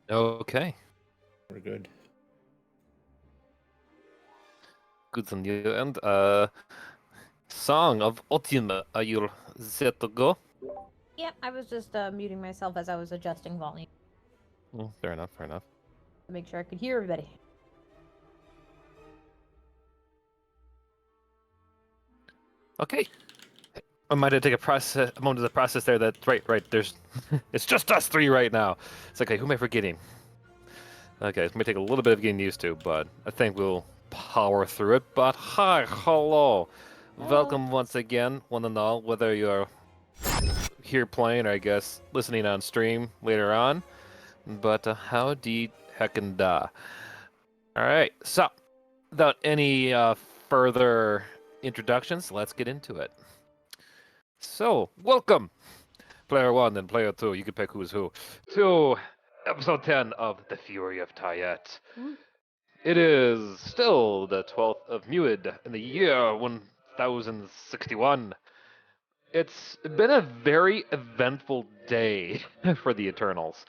Okay. We're good. Good on you. And Song of Ultima, are you set to go? Yep, I was just muting myself as I was adjusting volume Fair enough, fair enough. to make sure I could hear everybody. Okay. I might have to take a moment to process there that, right, there's, it's just us three right now. It's like, okay, who am I forgetting? Okay, it may take a little bit of getting used to, but I think we'll power through it. But hi, hello. Welcome once again, one and all, whether you're here playing or I guess listening on stream later on. But howdy heckin' da. Alright, so without any further introductions, let's get into it. So, welcome, player one and player two, you can pick who's who, to episode 10 of The Fury of Tiyet. It is still the 12th of Muid in the year 1061. It's been a very eventful day for the Eternals,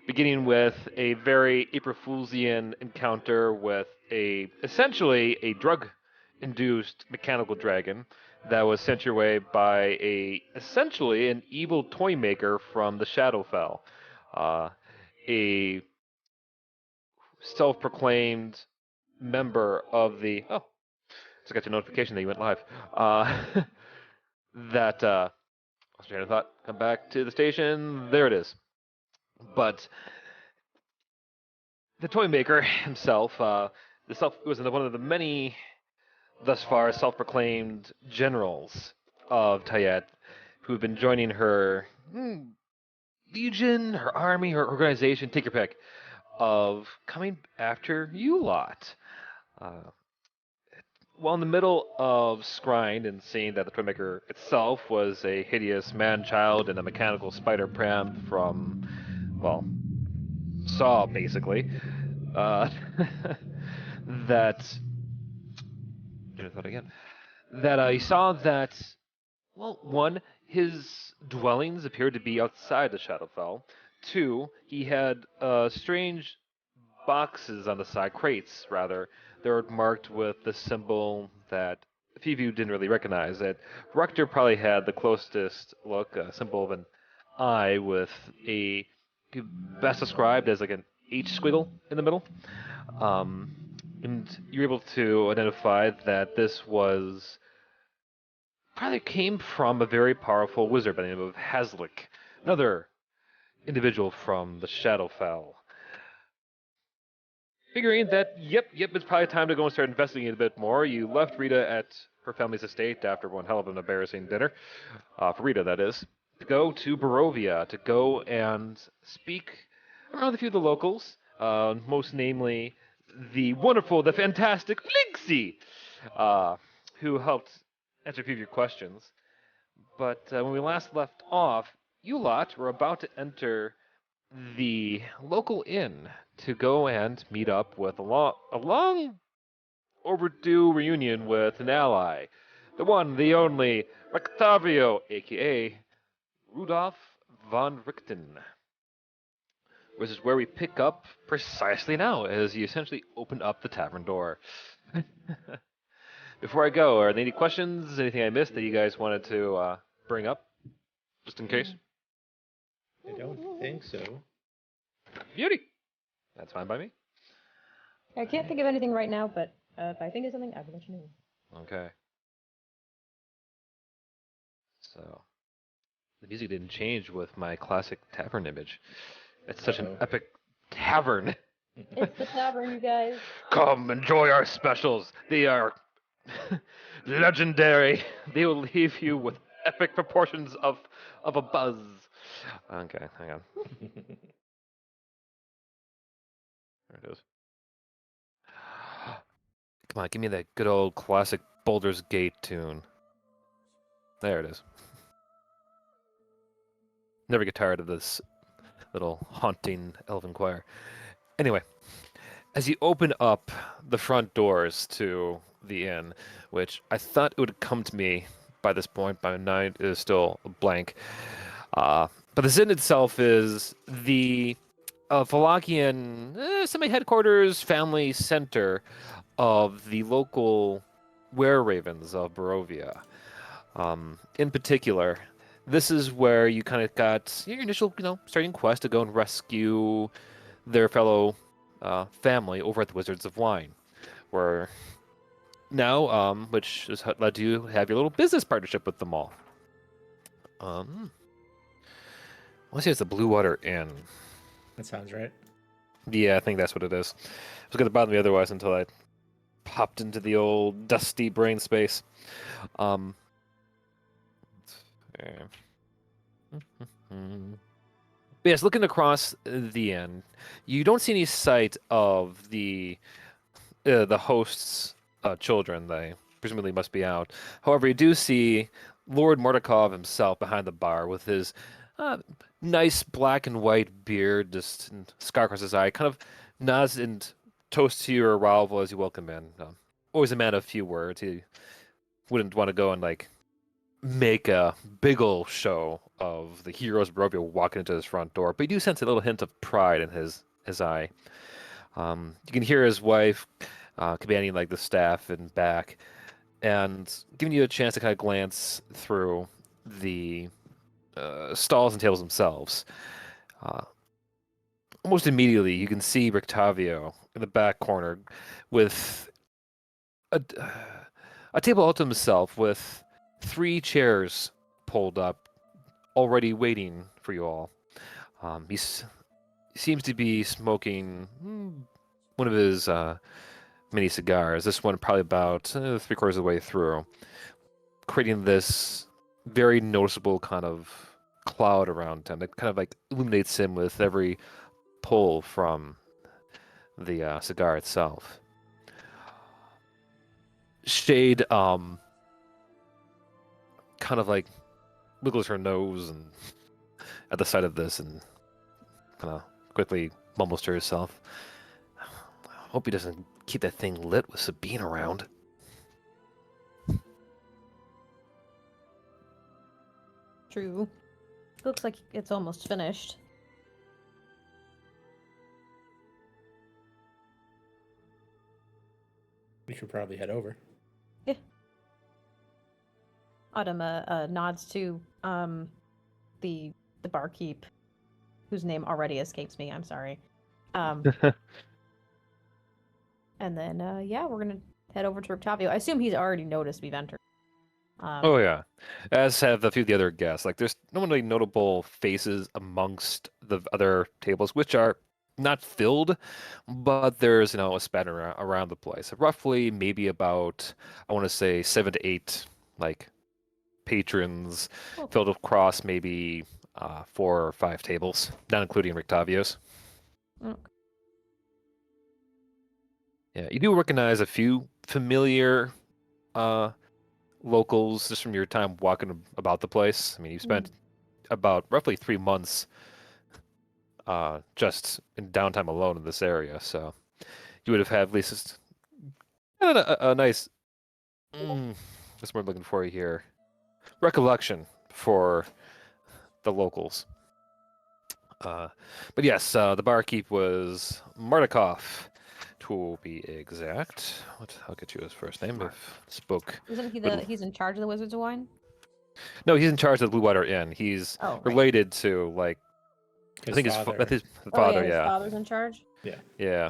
beginning with a very April Foolsian encounter with essentially a drug-induced mechanical dragon that was sent your way by essentially an evil toy maker from the Shadowfell, a self-proclaimed member of the just got your notification that you went live. That lost train of thought. Come back to the station. There it is. But the toy maker himself, was one of the many thus far self-proclaimed generals of Tayet who've been joining her legion, her army, her organization, take your pick, of coming after you lot. Uh, While in the middle of scrying and seeing that the toy maker itself was a hideous man-child in a mechanical spider pram from, well, Saw, basically, uh, that thought again. That he saw that, well, one, his dwellings appeared to be outside the Shadowfell. Two, he had strange boxes on the side, crates rather, that were marked with the symbol that a few of you didn't really recognize. That Rector probably had the closest look, a symbol of an eye with a best described as like an H squiggle in the middle. Um, and you're able to identify that this was probably came from a very powerful wizard by the name of Haslick, another individual from the Shadowfell. Figuring that, yep, it's probably time to go and start investigating a bit more, you left Rita at her family's estate after one hell of an embarrassing dinner, for Rita, that is, to go to Barovia, to go and speak around with a few of the locals, most namely the wonderful, the fantastic Flinksy, who helped answer a few of your questions. But when we last left off, you lot were about to enter the local inn to go and meet up with a long overdue reunion with an ally, the one, the only Octavio, aka Rudolph von Richten. Which is where we pick up precisely now, as you essentially open up the tavern door. Before I go, are there any questions? Anything I missed that you guys wanted to bring up, just in case? I don't think so. Beauty. That's fine by me. I can't think of anything right now, but if I think of something, I will let you know. Okay. So, the music didn't change with my classic tavern image. It's such an epic tavern. It's the tavern, you guys. Come, enjoy our specials. They are legendary. They will leave you with epic proportions of a buzz. Okay, hang on. There it is. Come on, give me that good old classic Baldur's Gate tune. There it is. Never get tired of this little haunting elven choir. Anyway, as you open up the front doors to the inn, which I thought it would come to me by this point, my mind is still blank. But the inn itself is the Wallachian semi-headquarters family center of the local were-ravens of Barovia. In particular, this is where you kind of got your initial, starting quest to go and rescue their fellow family over at the Wizards of Wine, where now, which has led you to have your little business partnership with them all. Let's see, it's the Blue Water Inn. That sounds right. Yeah, I think that's what it is. It was going to bother me otherwise until I popped into the old dusty brain space. Um, but yes, looking across the end, you don't see any sight of the host's children. They presumably must be out. However, you do see Lord Mordakov himself behind the bar with his uh, nice black and white beard, just scar across his eye, kind of nods and toasts to your arrival as you welcome in. Always a man of few words. He wouldn't want to go and make a big ol' show of the heroes of Barovia walking into his front door, but you do sense a little hint of pride in his eye. You can hear his wife commanding the staff and back, and giving you a chance to kind of glance through the stalls and tables themselves. Uh, Almost immediately, you can see Rictavio in the back corner with a table all to himself with 3 chairs pulled up, already waiting for you all. He seems to be smoking one of his mini cigars. This one probably about 3/4 of the way through, creating this very noticeable kind of cloud around him that kind of illuminates him with every pull from the cigar itself. Shade kind of wiggles her nose and at the sight of this and kind of quickly mumbles to herself. Hope he doesn't keep that thing lit with Sabine around. True. Looks like it's almost finished. We should probably head over. Yeah. Autumn nods to the barkeep, whose name already escapes me. I'm sorry. And then yeah, we're gonna head over to Octavio. I assume he's already noticed we've entered. Oh yeah, as have a few of the other guests. There's no really notable faces amongst the other tables, which are not filled, but there's a span around the place. Roughly, maybe about I want to say 7 to 8 patrons Oh. filled across maybe 4 or 5 tables, not including Rictavio's. Okay. Yeah, you do recognize a few familiar locals just from your time walking about the place. I mean, you spent about roughly 3 months just in downtime alone in this area, so you would have had at least a nice, what's what I'm looking for here, recollection for the locals. But yes, the barkeep was Mardakov, to be exact. I'll get you his first name. If spoke. Isn't he Little- he's in charge of the Wizards of Wine? No, he's in charge of the Blue Water Inn. He's Oh, right. related to I His think father. his Oh, father. yeah, his Yeah, father's in charge? yeah.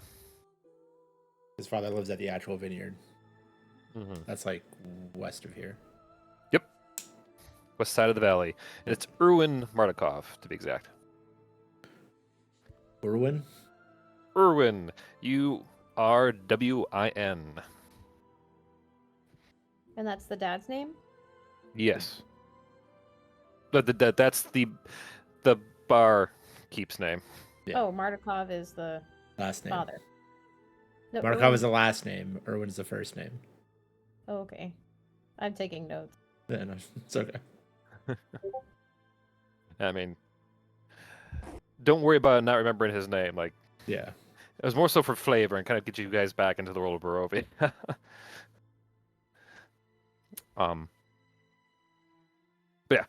His father lives at the actual vineyard. hmm That's west of here. West side of the valley, and it's Erwin Mardakov to be exact. Urwin? Erwin, Urwin. And that's the dad's name? Yes. But that's the bar keeps name. Yeah. Oh, Mardukov is the Last name. father. No, Markov Erwin- is the last name. Urwin is the first name. Oh, okay. I'm taking notes. Yeah, no, it's okay. I mean, don't worry about not remembering his name. Yeah. It was more so for flavor and kind of get you guys back into the world of Barovia. But yeah,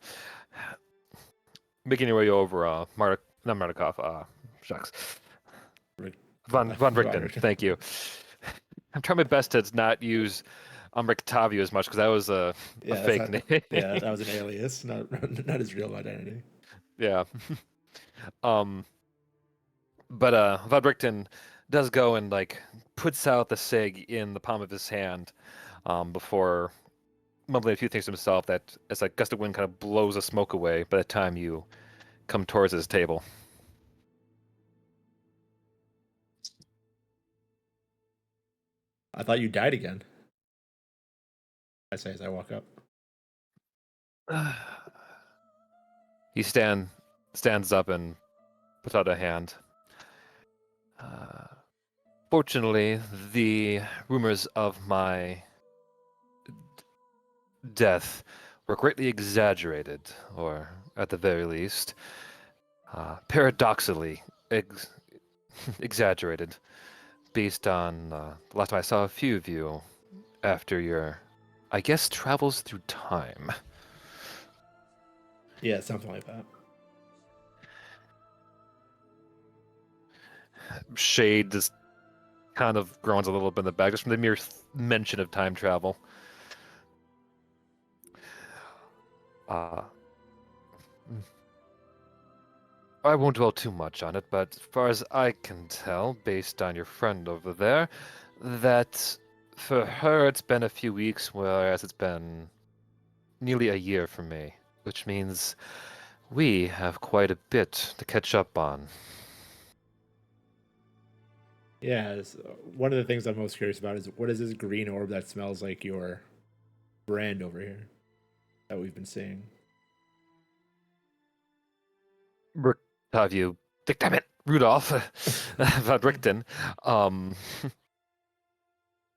making your way over, not Mardukov, shucks. Rick- Von Richten, Richten. thank you. I'm trying my best to not use Rictavio as much because that was a Yeah, that's fake not. name. Yeah, that was an alias, not his real identity. Yeah. Um, but Von Richten does go and like puts out the cig in the palm of his hand, before mumbling a few things to himself. That as like gust of wind kind of blows the smoke away. By the time you come towards his table. I thought you died again. I say as I walk up. He stands up and puts out a hand. Uh, Fortunately, the rumors of my death were greatly exaggerated, or at the very least, paradoxically exaggerated, based on the last time I saw a few of you after your, I guess, travels through time. Yeah, something like that. Shade just kind of groans a little bit in the back, just from the mere mention of time travel. Uh, I won't dwell too much on it, but as far as I can tell, based on your friend over there, that for her it's been a few weeks, whereas it's been nearly a year for me, which means we have quite a bit to catch up on. Yeah, one of the things I'm most curious about is what is this green orb that smells like your brand over here that we've been seeing? Have you, damn it, Rudolph von Richten, um,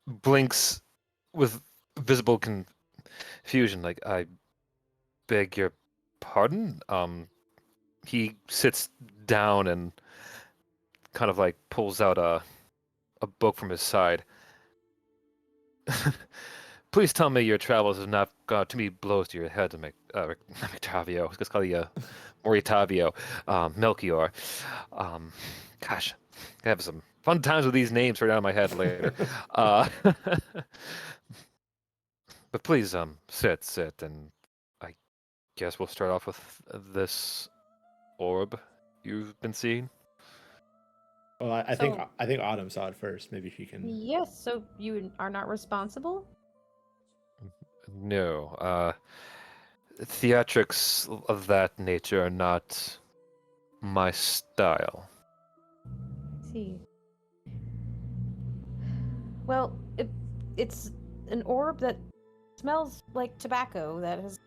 blinks with visible confusion, like, I beg your pardon? He sits down and kind of like pulls out a book from his side. Please tell me your travels have not gone too many blows to your head to make Octavio. Let's call you Moritavio, Melchior. Um, gosh, I have some fun times with these names right out of my head later. uh, but please, sit, and I guess we'll start off with this orb you've been seeing. Well, So, I think Autumn saw it first. Maybe she can. yes, so you are not responsible? No, theatrics of that nature are not my style. I see. Well, it's an orb that smells like tobacco that has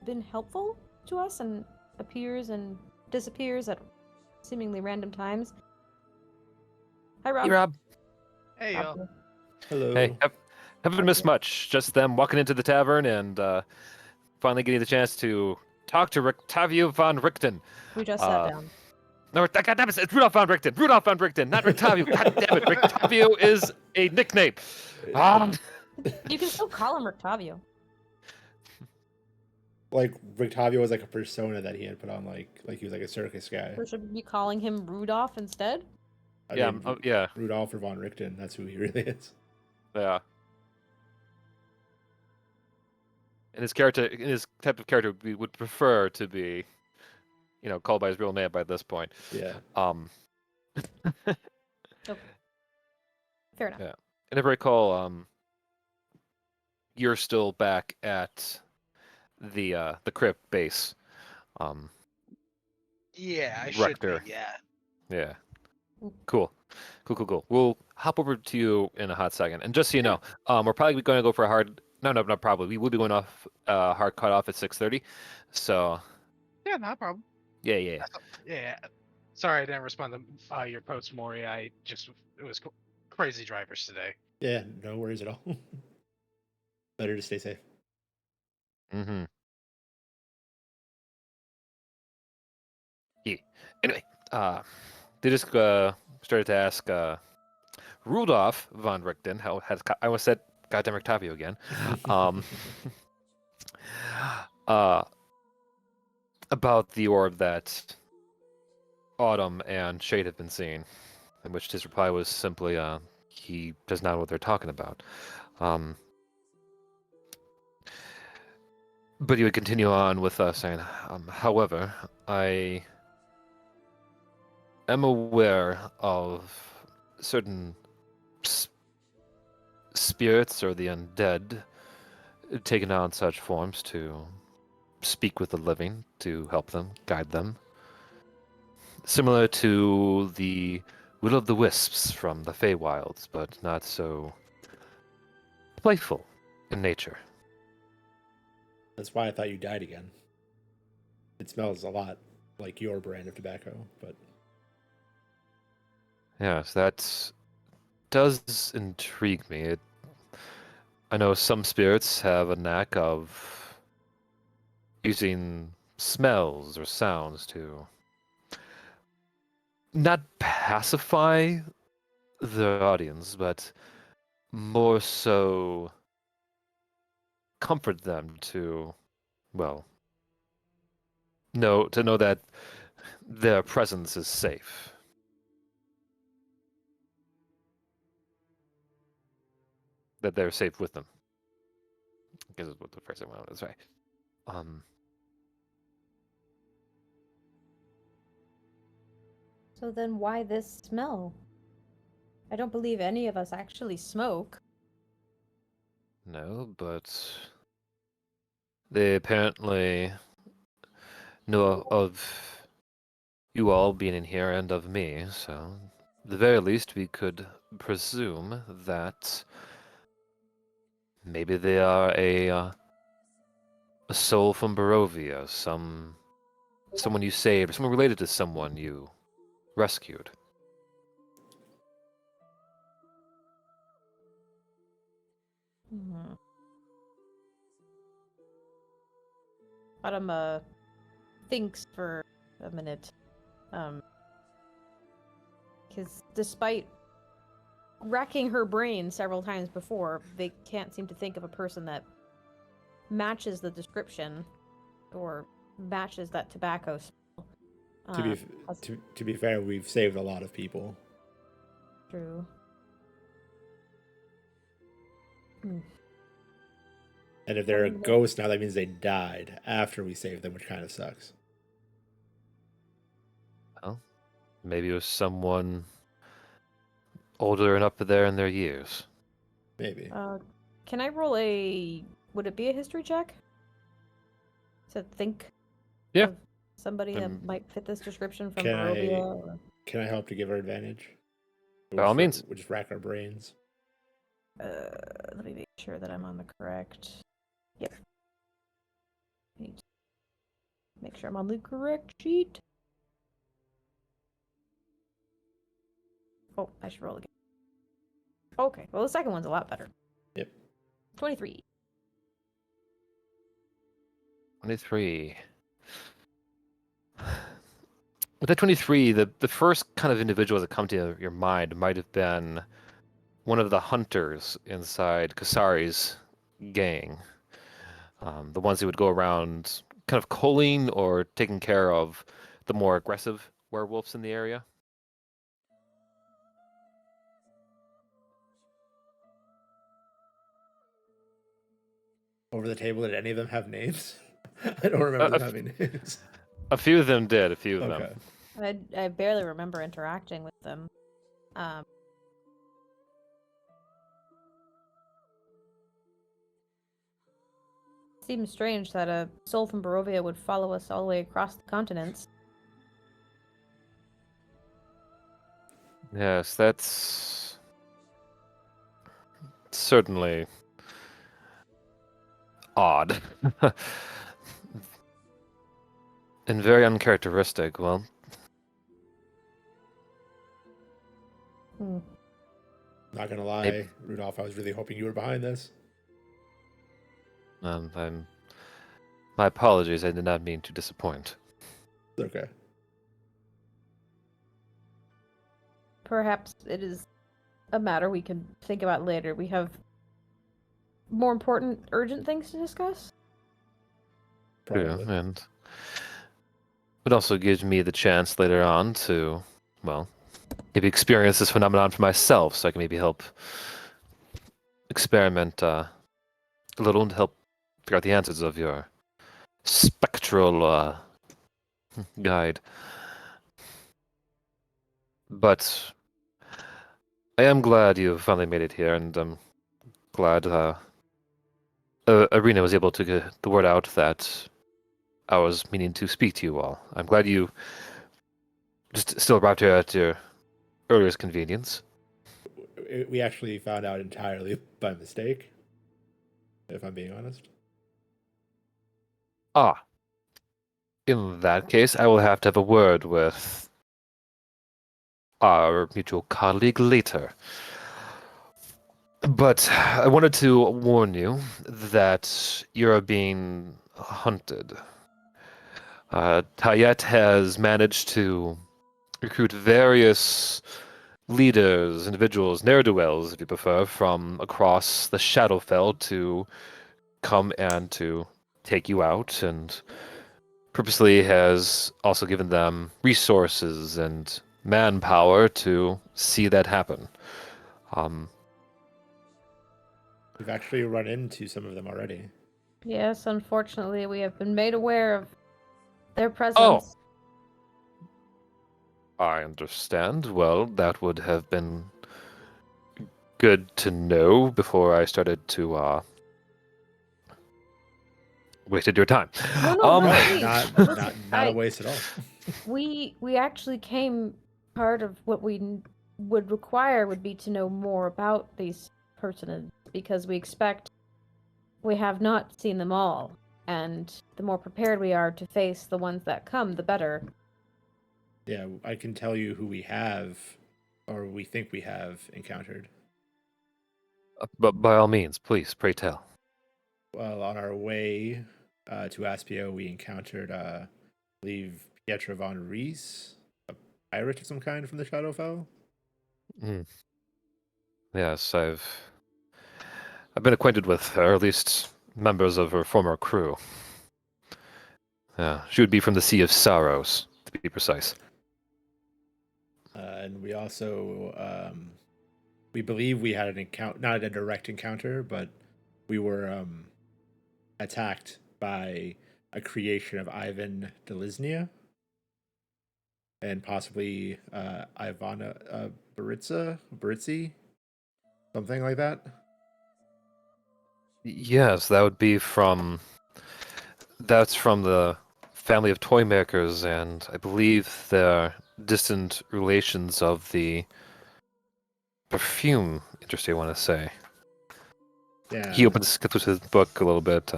been helpful to us and appears and disappears at seemingly random times. Hi, Hey, Rob. Rob. Hey, Rob y'all. here. Hello. Hey, haven't missed much. Just them walking into the tavern and finally getting the chance to talk to Rictavio von Richten. We just sat Uh, down. No, God damn it, it's Rudolph von Richten. Rudolph von Richten, not Rictavio. God damn it, Rictavio is a nickname. Ah, You can still call him Rictavio. Like Rictavio was like a persona that he had put on, like he was like a circus guy. Or should we be calling him Rudolph instead? I yeah, mean, yeah, Rudolph or von Richten. That's who he really is. yeah. And his character, his type of character, we would prefer to be, called by his real name by this point. Yeah. Okay. Fair enough. Yeah. And if I recall, you're still back at the crypt base. Yeah, I should Rector. be. Yeah. Yeah. Cool. We'll hop over to you in a hot second. And just so you know, we're probably going to go for a hard. No, not probably. We will be going off hard cutoff at 6:30. So Yeah, no problem. yeah. Yeah. Sorry, I didn't respond to your post, Maury. It was crazy drivers today. Yeah. No worries at all. Better to stay safe. Mm-hmm. Yeah. Anyway, they just started to ask Rudolph von Richten. I almost said goddamn Octavio again. Um, uh, about the orb that Autumn and Shade have been seeing, in which his reply was simply, he does not know what they're talking about. But he would continue on with saying, however, I am aware of certain spirits or the undead taking on such forms to speak with the living, to help them, guide them. Similar to the Will of the Wisps from the Feywilds, but not so playful in nature. That's why I thought you died again. It smells a lot like your brand of tobacco, but Yes, that does intrigue me. I know some spirits have a knack of using smells or sounds to not pacify the audience, but more so comfort them to, well, know that their presence is safe. That they're safe with them. I guess is what the phrase I went to say. So then why this smell? I don't believe any of us actually smoke. No, but they apparently know of you all being in here and of me, so at the very least we could presume that maybe they are a soul from Barovia, someone you saved, or someone related to someone you rescued. Hmm. Autumn thinks for a minute. Because despite racking her brain several times before, they can't seem to think of a person that matches the description or matches that tobacco smell. That's to be fair, we've saved a lot of people. true. Hmm. And if they're a ghost now, that means they died after we saved them, which kind of sucks. Well, maybe it was someone older and up there in their years. Maybe. Can I roll a... Would it be a history check? To think Yeah. of somebody that might fit this description from Can Barovia? I- Or... Can I help to give her advantage? By all means. We'll just rack our brains. Let me make sure that I'm on the correct... Yep. Need to make sure I'm on the correct sheet. Oh, I should roll again. Okay, well the second one's a lot better. Yep. 23. 23. With that 23, the first kind of individual that come to your mind might have been one of the hunters inside Kasari's gang. The ones who would go around kind of culling or taking care of the more aggressive werewolves in the area. Over the table, did any of them have names? I don't remember them having names. A few of them did, a few of Okay. them. I barely remember interacting with them. Seems strange that a soul from Barovia would follow us all the way across the continents. Yes, that's certainly odd. And very uncharacteristic. Well, Not gonna lie, Rudolph, I was really hoping you were behind this. my apologies, I did not mean to disappoint. It's okay. Perhaps it is a matter we can think about later. We have more important, urgent things to discuss. Probably. Yeah, and It also gives me the chance later on to, well, maybe experience this phenomenon for myself, so I can maybe help experiment a little and help figure out the answers of your spectral guide. But I am glad you finally made it here, and I'm glad Arena was able to get the word out that I was meaning to speak to you all. I'm glad you just still arrived here at your earliest convenience. We actually found out entirely by mistake, if I'm being honest. Ah, in that case, I will have to have a word with our mutual colleague later. But I wanted to warn you that you're being hunted. Tiyet has managed to recruit various leaders, individuals, ne'er-do-wells, if you prefer, from across the Shadowfell to come and to take you out, and purposely has also given them resources and manpower to see that happen. Um, We've actually run into some of them already. Yes, unfortunately, we have been made aware of their Oh. presence. I understand. Well, that would have been good to know before I started to wasted your time. No, no, No, no, please. not Listen, not a waste at all. we actually came. Part of what we would require would be to know more about these personages because we have not seen them all, and the more prepared we are to face the ones that come, the better. Yeah, I can tell you who we have, or we think we have encountered. But by all means, please, pray tell. Well, on our way to Aspio, we encountered, I believe, Pietra von Rees, a pirate of some kind from the Shadowfell. Mm. Yes, I've been acquainted with her, at least members of her former crew. Yeah, she would be from the Sea of Sorrows, to be precise. And we also, we believe we had an encounter, not a direct encounter, but we were attacked by a creation of Ivan Delisnia and possibly Ivana Baritzi, something like that. Yes, that would be from. That's from the family of toy makers, and I believe they're distant relations of the perfume industry, I want to say. Yeah, He skips with his book a little bit.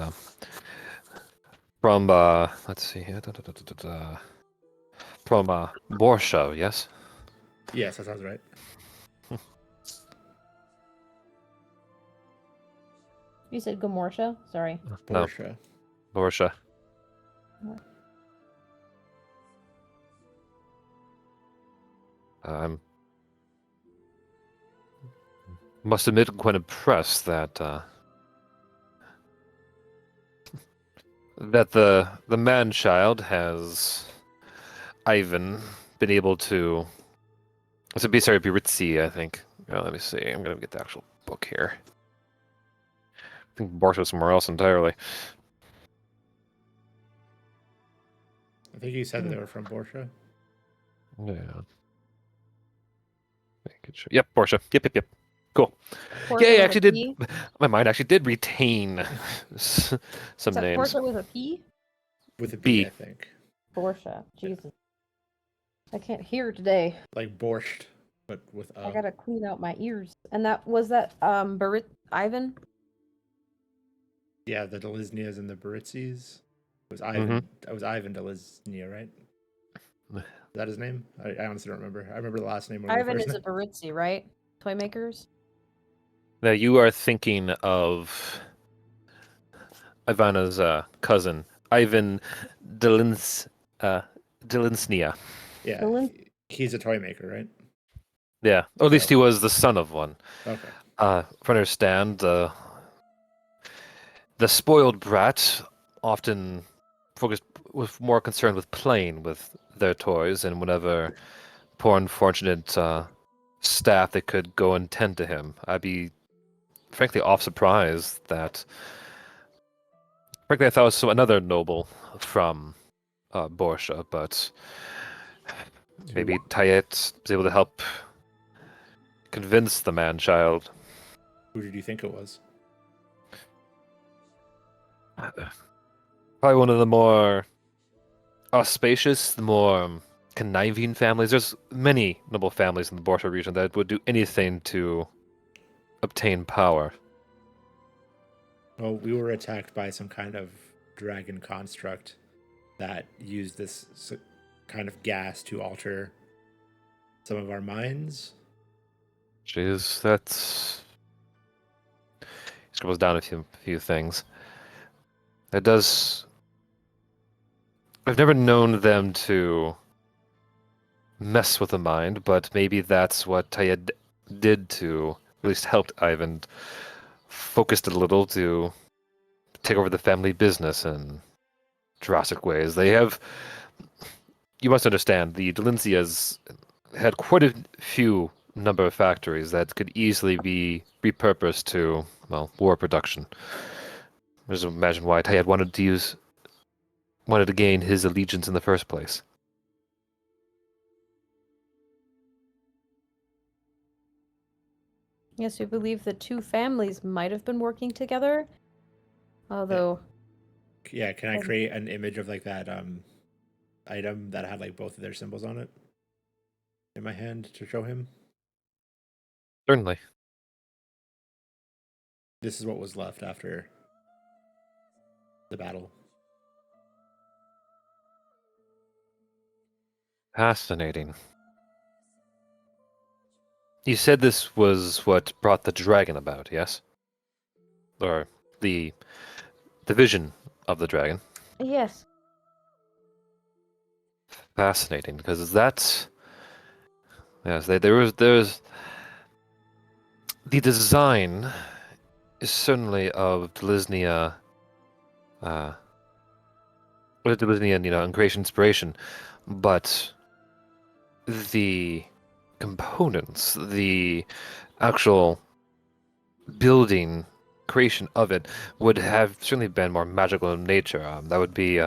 From, let's see here. From Borsha, yes? yes, that sounds right. You said Gomorsha? Sorry. No, Borsha. Borsha. Must admit, I'm quite impressed that that the man-child has Ivan been able to. It's a Sorry, Biritzi, I think. Let me see. I'm gonna get the actual book here. I think Borsha's somewhere else entirely. I think you said that they were from Borsha. Yeah. Making sure. Yep, Borsha. Yep. Cool. Portia Yeah, I with a actually did. P? My mind actually did retain some Is that names. Portia with a P? With a B. B, I think. Portia. Jesus. I can't hear today. Like borscht, but with I gotta clean out my ears. And that was that Barit Ivan? Yeah, the Delisnias and the Baritzis. It was Ivan. That was Ivan Delisnia, right? Is that his name? I honestly don't remember. I remember the last name. More than the Ivan first is name. a Baritzi, right? Toy makers? Now you are thinking of Ivana's cousin, Ivan Delinsnia. Yeah, Dylan? he's a toy maker, right? Yeah, or at least So- he was the son of one. Okay. If I understand, the spoiled brat often was more concerned with playing with their toys, and whenever poor unfortunate staff that could go and tend to him, I'd be frankly off surprised that. Frankly, I thought it was another noble from Borsha, but maybe Tiyet was able to help convince the man-child. Who did you think it was? Probably one of the more auspicious, the more conniving families. There's many noble families in the Borsha region that would do anything to obtain power. Well, we were attacked by some kind of dragon construct that used this kind of gas to alter some of our minds. Jeez, that's... He scribbles down a few things. It does... I've never known them to mess with the mind, but maybe that's what Tayed did to, at least helped Ivan, focused it a little to take over the family business in drastic ways. They have... You must understand, the Delincias had quite a few number of factories that could easily be repurposed to, well, war production. Just imagine why Tayed wanted to gain his allegiance in the first place. Yes, we believe the two families might have been working together. Although, Yeah, can I create an image of like that item that had like both of their symbols on it in my hand to show him? Certainly. This is what was left after the battle. Fascinating. You said this was what brought the dragon about, yes? Or the vision of the dragon. yes. Fascinating, because that's... Yes, there's... The design is certainly of Delisnia, Delisnian, and creation inspiration, but the components, the actual building creation of it would have certainly been more magical in nature. That would be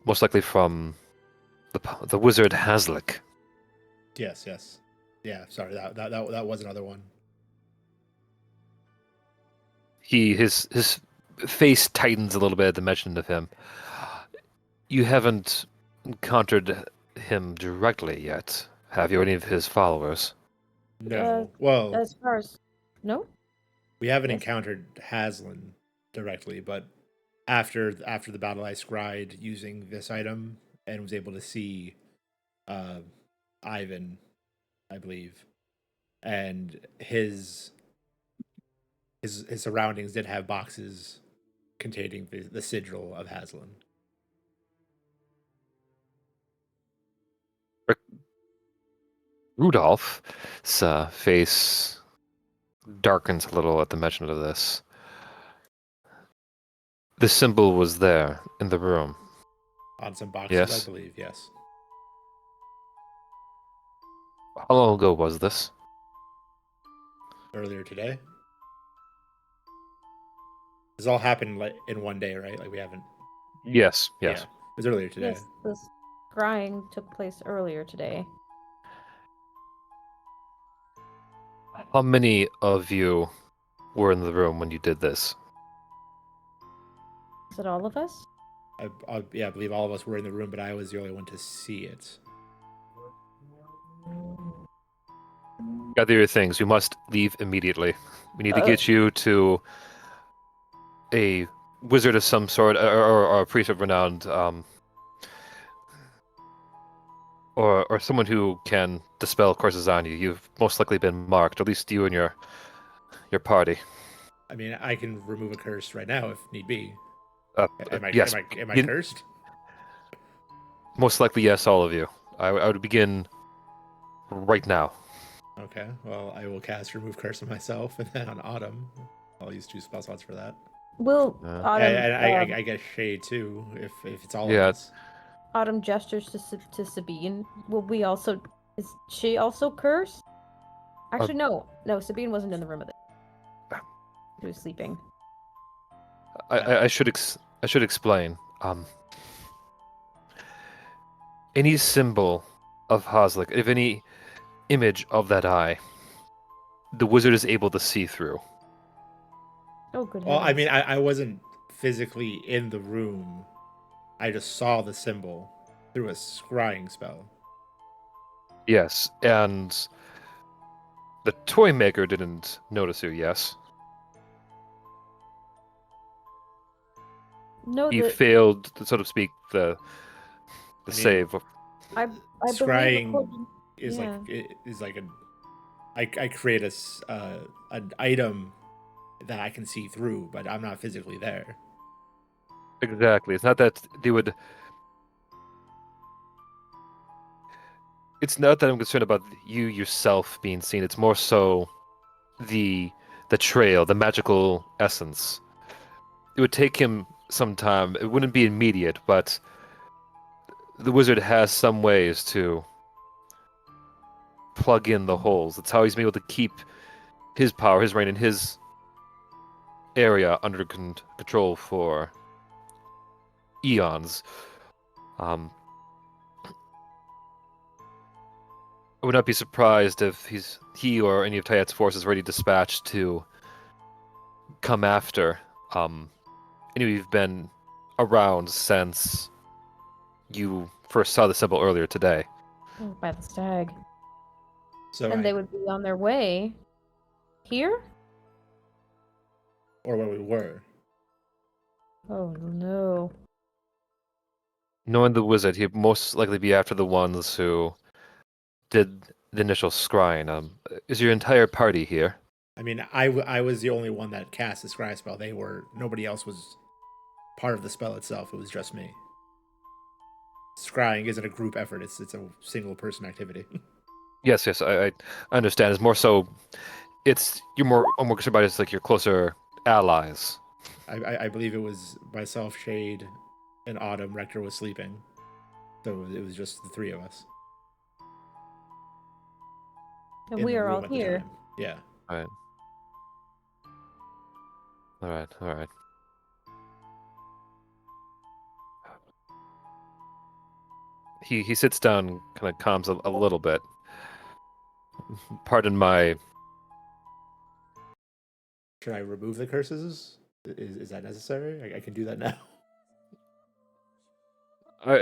most likely from the wizard Haslick. Yes, yes. Yeah, sorry, that was another one. His face tightens a little bit at the mention of him. You haven't encountered him directly yet, have you? Any of his followers? No. Well, As far as no, we haven't yes. encountered Haslin directly, but after the battle, I scryed using this item and was able to see Ivan, I believe, and his surroundings did have boxes containing the sigil of Haslin. Rudolph's face darkens a little at the mention of this. The symbol was there in the room. On some boxes, Yes. I believe, yes. How long ago was this? Earlier today. This all happened in one day, right? Like we haven't. Yes, yes. Yeah, it was earlier today. Yes, the scrying took place earlier today. How many of you were in the room when you did this? Is it all of us? I believe all of us were in the room, but I was the only one to see it. Gather your things. You must leave immediately. We need to get you to a wizard of some sort, or a priest of renowned, or someone who can dispel curses on you. You've most likely been marked, or at least you and your party. I mean, I can remove a curse right now if need be. Yes. Am I cursed? Most likely, yes, all of you. I would begin right now. Okay, well, I will cast remove curse on myself, and then on Autumn, I'll use 2 spell slots for that. Will Yeah. Autumn I guess Shay too, if it's all of Yeah. us. Autumn gestures to Sabine. Will we also? Is she also cursed? Actually, no. Sabine wasn't in the room with it. She was sleeping. I should explain. Any symbol of Hoslik, if any image of that eye, the wizard is able to see through. Oh, good Well, I heavens! mean, I wasn't physically in the room. I just saw the symbol through a scrying spell. Yes, and the toy maker didn't notice you. Yes, No, he the failed, so to speak, the I mean, save. I believe scrying according. is Yeah. like an I create an item that I can see through, but I'm not physically there. Exactly. It's not that they would. It's not that I'm concerned about you yourself being seen. It's more so the trail, the magical essence. It would take him some time. It wouldn't be immediate, but the wizard has some ways to plug in the holes. That's how he's been able to keep his power, his reign, and his area under control for eons. Um, I would not be surprised if he or any of Tiyet's forces already dispatched to come after. Anyway, you've been around since you first saw the symbol earlier today. Oh, by the stag. So And they would be on their way here? or where we were. Oh no. Knowing the wizard, he'd most likely be after the ones who did the initial scrying. Is your entire party here? I mean, I was the only one that cast the scry spell. Nobody else was part of the spell itself. It was just me. Scrying isn't a group effort. It's a single person activity. Yes, I understand. It's more so, I'm more concerned about it's like your closer allies. I believe it was myself, Shade, and Autumn. Rector was sleeping, so it was just the three of us And in we the are all room at the here. time. Yeah. All right. All right. All right. He sits down, kind of calms a little bit. Pardon my. Should I remove the curses? Is that necessary? I can do that now.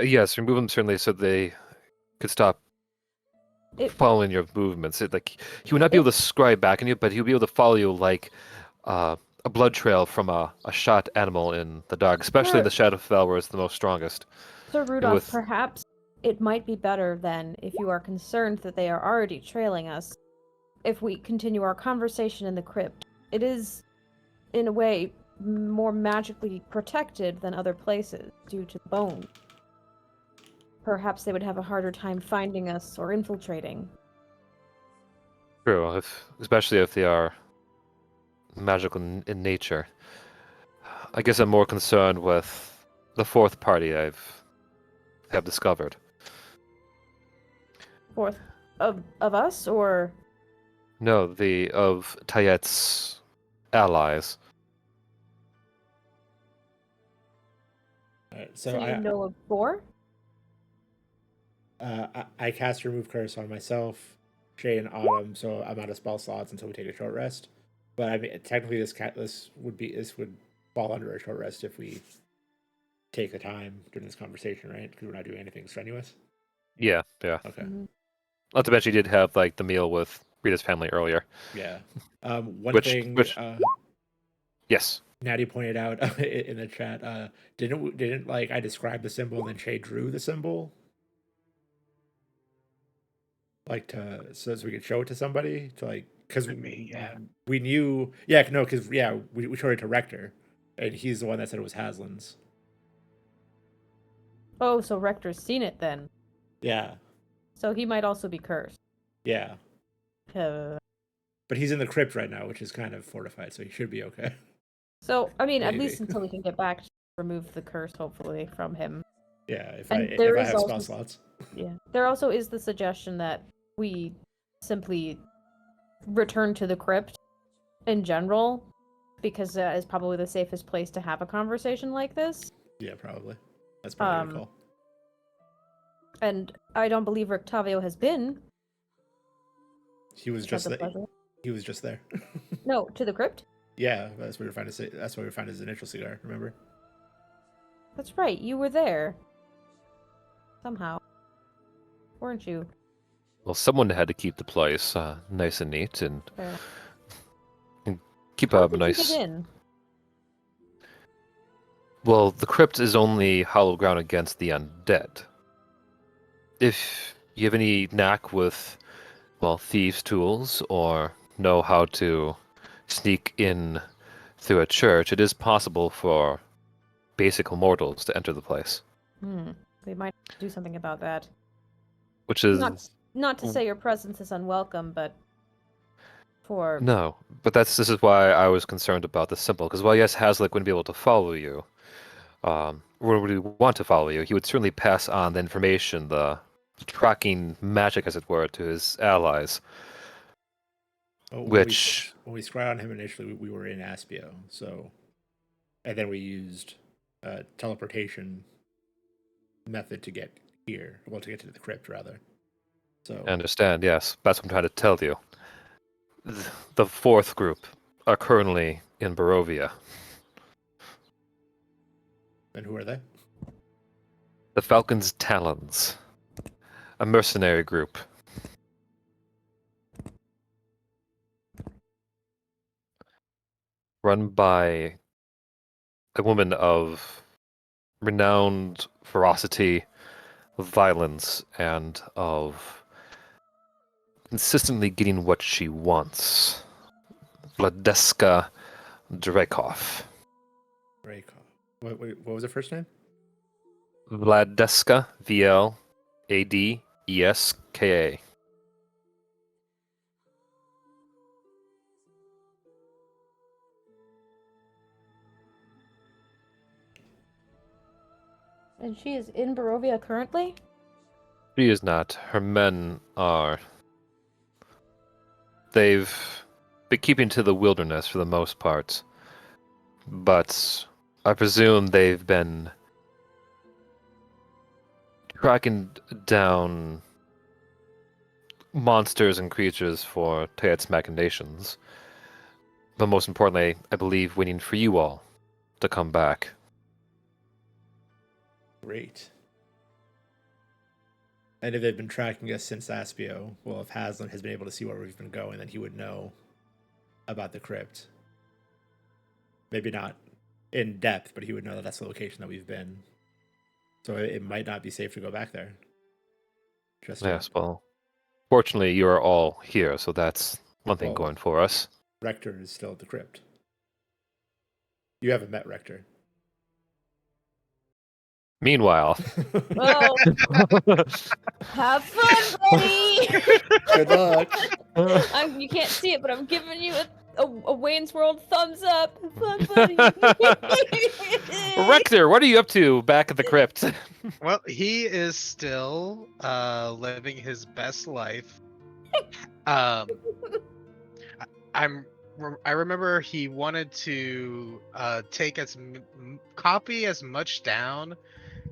Yes, remove them certainly so they could stop It following your movements. Like he would not be able to scry back on you, but he would be able to follow you like a blood trail from a shot animal in the dark, especially in the Shadowfell where it's the most strongest. Sir And Rudolph, with perhaps it might be better then, if you are concerned that they are already trailing us, if we continue our conversation in the crypt. It is, in a way, more magically protected than other places due to the bone. Perhaps they would have a harder time finding us or infiltrating. true, especially if they are magical in nature. I guess I'm more concerned with the fourth party have discovered. Fourth, of us, or No, the of Tayet's allies. All right, so so you know of four? I cast remove curse on myself, Shay, and Autumn, so I'm out of spell slots until we take a short rest. But I mean, technically, this would fall under a short rest if we take the time during this conversation, right? Because we're not doing anything strenuous. Yeah. Okay. Mhm. Not to mention, you did have like the meal with Rita's family earlier. Yeah. One Which, thing which, yes. Natty pointed out in the chat, didn't like I described the symbol and then Shay drew the symbol, like so we could show it to somebody to like because Yeah. we knew because we showed it to Rector, and he's the one that said it was Haslin's. Oh, so Rector's seen it then. Yeah, So he might also be cursed. yeah, Uh, but he's in the crypt right now, which is kind of fortified, so he should be okay. So, I mean, at Maybe. least until we can get back to remove the curse, hopefully, from him. Yeah, if And I there is have spell also slots. Yeah. There also is the suggestion that we simply return to the crypt in general, because that is probably the safest place to have a conversation like this. Yeah, probably. That's probably a good Um, call. And I don't believe Octavio has been. He was He's had just the there. pleasure. He was just there. No, to the crypt? Yeah, that's where we found his. That's where we found his initial cigar. Remember? That's right, you were there. Somehow. Weren't you? Well, someone had to keep the place nice and neat and Fair. keep How a did nice. you get in? Well, the crypt is only hollow ground against the undead. If you have any knack with, well, thieves' tools or know how to sneak in through a church, it is possible for basic mortals to enter the place. We might do something about that. Which is Not to say your presence is unwelcome, but for no, but this is why I was concerned about the symbol. Because while yes, Haslick wouldn't be able to follow you, would he want to follow you? He would certainly pass on the information, the tracking magic, as it were, to his allies. Oh, Which when we scryed on him initially, we were in Aspio, so, and then we used teleportation method to get here. Well, to get to the crypt rather. So I understand, yes, that's what I'm trying to tell you. The fourth group are currently in Barovia. then who are they? The Falcon's Talons, a mercenary group. Run by a woman of renowned ferocity, of violence, and of consistently getting what she wants. Vladeska Drekov. Raycon. What was her first name? Vladeska, Vladeska. And she is in Barovia currently? She is not. Her men are. They've been keeping to the wilderness for the most part. But I presume they've been tracking down monsters and creatures for Tiyet's machinations. But most importantly, I believe waiting for you all to come back. Great. And if they've been tracking us since Aspio, well, if Haslan has been able to see where we've been going, then he would know about the crypt. Maybe not in depth, but he would know that that's the location that we've been. So it might not be safe to go back there. Just yet. Yes, well, fortunately you are all here, so that's one thing Well, going for us. Rector is still at the crypt. You haven't met Rector. Meanwhile, Well, have fun, buddy! Good luck. You can't see it, but I'm giving you a Wayne's World thumbs up. Have fun, buddy! Rector, what are you up to back at the crypt? Well, he is still living his best life. Um, I remember he wanted to take copy as much down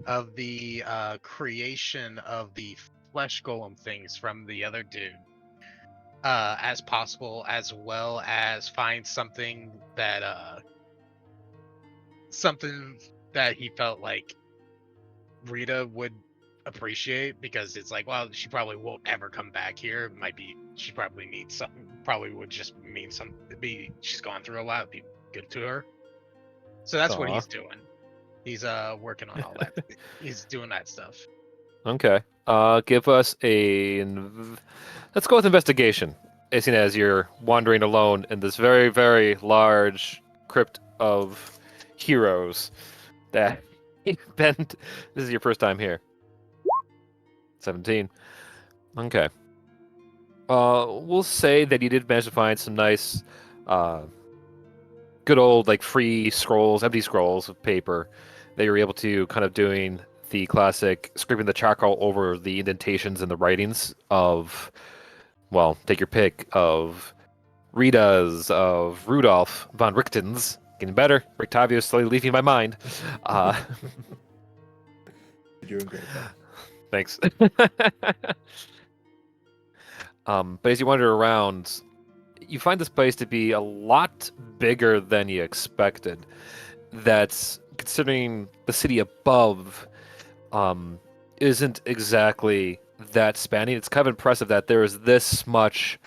of the creation of the flesh golem things from the other dude as possible, as well as find something that he felt like Rita would appreciate, because it's like, well, she probably won't ever come back here. Might be she probably needs something. Probably would just mean something. She's gone through a lot. It'd be good to her. So that's what Aw. he's doing. He's working on all that. He's doing that stuff. Okay. Give us let's go with investigation. As soon as you're wandering alone in this very, very large crypt of heroes that you've been. This is your first time here. 17. Okay. We'll say that you did manage to find some nice good old like free scrolls, empty scrolls of paper that you're able to kind of doing the classic scraping the charcoal over the indentations and the writings of, well, take your pick of Rita's, of Rudolph von Richten's. Getting better. Rictavio's slowly leaving my mind. You're doing great, though. Thanks. But as you wander around, you find this place to be a lot bigger than you expected. That's considering the city above isn't exactly that spanning. It's kind of impressive that there is this much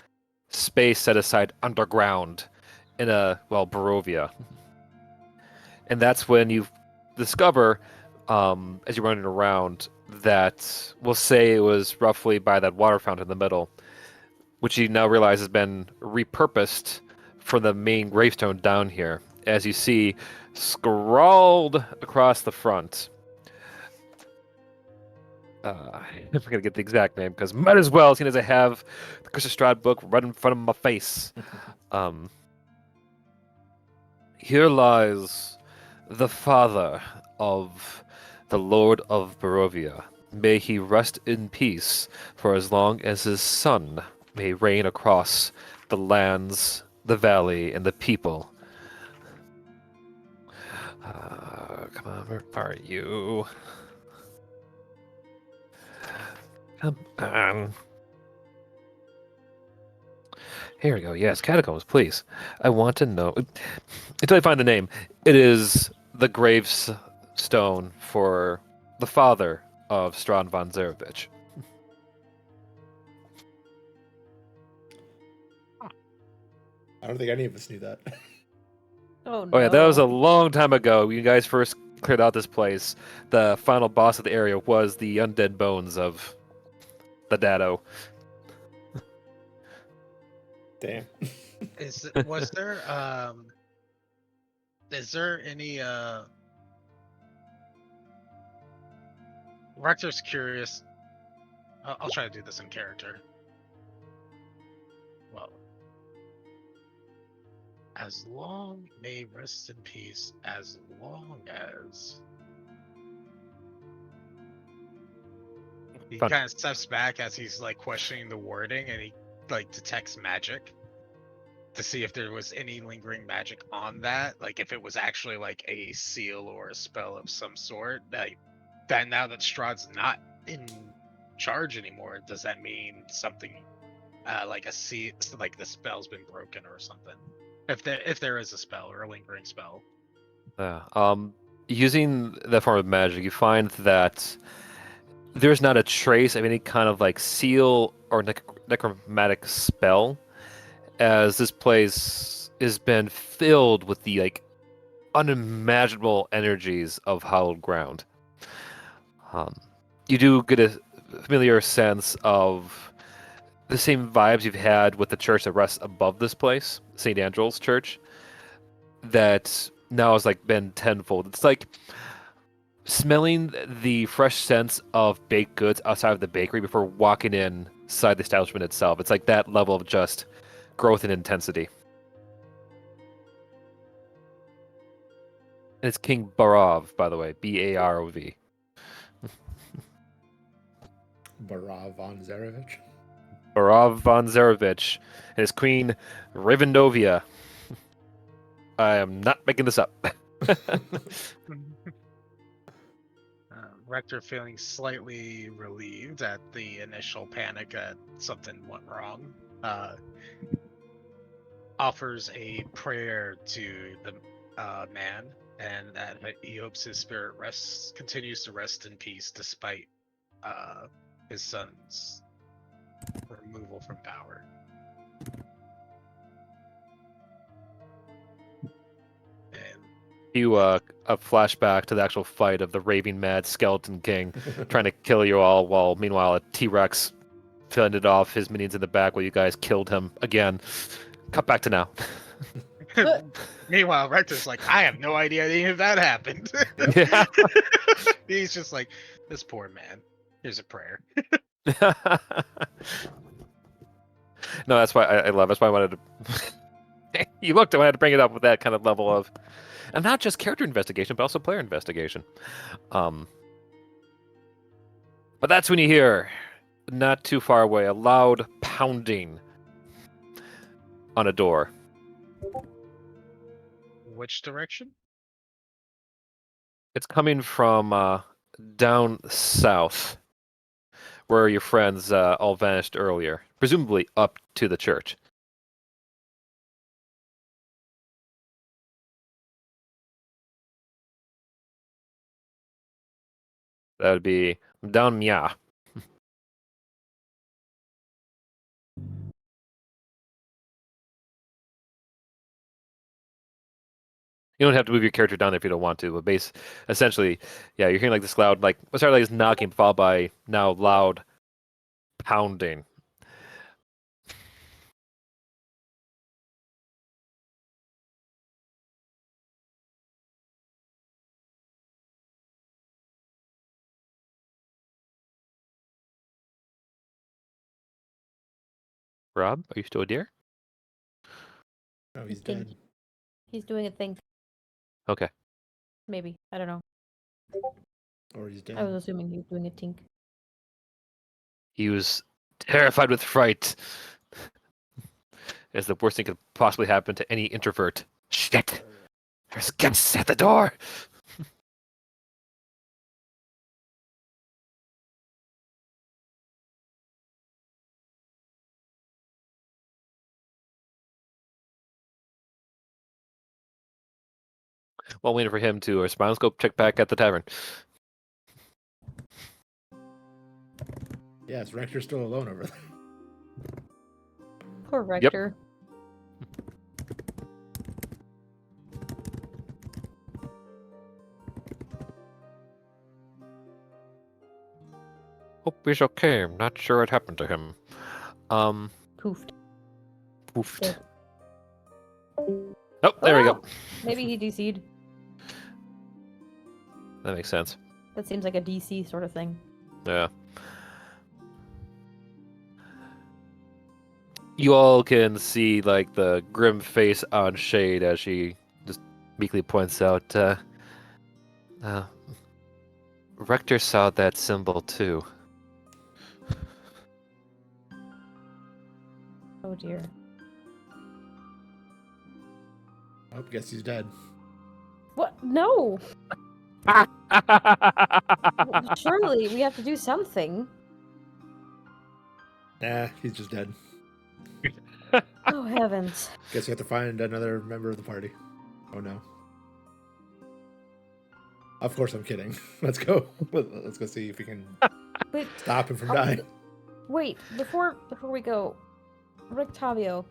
space set aside underground in Barovia. And that's when you discover, as you're running around, that we'll say it was roughly by that water fountain in the middle, which you now realize has been repurposed for the main gravestone down here. As you see, scrawled across the front. I'm gonna get the exact name because might as well, seeing as I have the Chris Strahd book right in front of my face. Here lies the father of the Lord of Barovia. May he rest in peace for as long as his son may reign across the lands, the valley, and the people. Come on, where are you? Come on. Here we go. Yes, catacombs, please. I want to know. Until I find the name, it is the gravestone for the father of Strahd von Zarevich. I don't think any of us knew that. Oh no. Oh yeah, that was a long time ago. When you guys first cleared out this place. The final boss of the area was the undead bones of the Dado. Damn. Was there is there any Rector's curious. I'll try to do this in character. Well, as long may rest in peace, as long as he Fun. kind of steps back as he's like questioning the wording, and he like detects magic to see if there was any lingering magic on that, like if it was actually like a seal or a spell of some sort. Like that, now that Strahd's not in charge anymore, does that mean something like a seal, like the spell's been broken or something? If there is a spell or a lingering spell. Using that form of magic, you find that there's not a trace of any kind of like seal or necromantic spell, as this place has been filled with the like unimaginable energies of hallowed ground. You do get a familiar sense of the same vibes you've had with the church that rests above this place, St. Andrew's Church, that now has like been tenfold. It's like smelling the fresh scents of baked goods outside of the bakery before walking inside the establishment itself. It's like that level of just growth and intensity. And it's King Barov, by the way, Barov. Barav von Zarevich. Barov von Zarevich and his queen Rivendovia. I am not making this up. Rector, feeling slightly relieved at the initial panic that something went wrong, offers a prayer to the man, and that he hopes his spirit continues to rest in peace despite his son's removal from power. And You a flashback to the actual fight of the raving mad skeleton king trying to kill you all, while meanwhile a T-Rex fended off his minions in the back while you guys killed him again. Cut back to now. meanwhile, Rector's like, I have no idea any of that happened. Yeah. He's just like, this poor man. Here's a prayer. No, that's why I love. That's why I wanted to. You looked, I had to bring it up with that kind of level of, and not just character investigation, but also player investigation. But that's when you hear, not too far away, a loud pounding on a door. Which direction? It's coming from down south, where your friends all vanished earlier, presumably up to the church. That would be down Mia. You don't have to move your character down there if you don't want to, but essentially, yeah, you're hearing like this loud, like, what's started like this knocking, followed by now loud pounding. Rob, are you still a deer? Oh, he's Think dead. he's doing a thing. Okay. Maybe. I don't know. Or he's I was dead. assuming he's doing a tink. He was terrified with fright. It's the worst thing could possibly happen to any introvert. Shit! There's guests at the door! While waiting for him to respond, let's go check back at the tavern. Yes, Rector's still alone over there. Poor Rector. Hope he's okay. I'm not sure what happened to him. Poofed. Poofed. Dead. Oh, there we go. Maybe he DC'd. That makes sense. That seems like a DC sort of thing. Yeah. You all can see like the grim face on Shade as she just meekly points out, Rector saw that symbol too. Oh dear. Oh, guess he's dead. What? No! Surely we have to do something. Nah, he's just dead. Oh heavens. Guess you have to find another member of the party. Oh no. Of course I'm kidding. Let's go. Let's go see if we can Wait, stop him from Oh, dying. wait, before we go, Rictavio,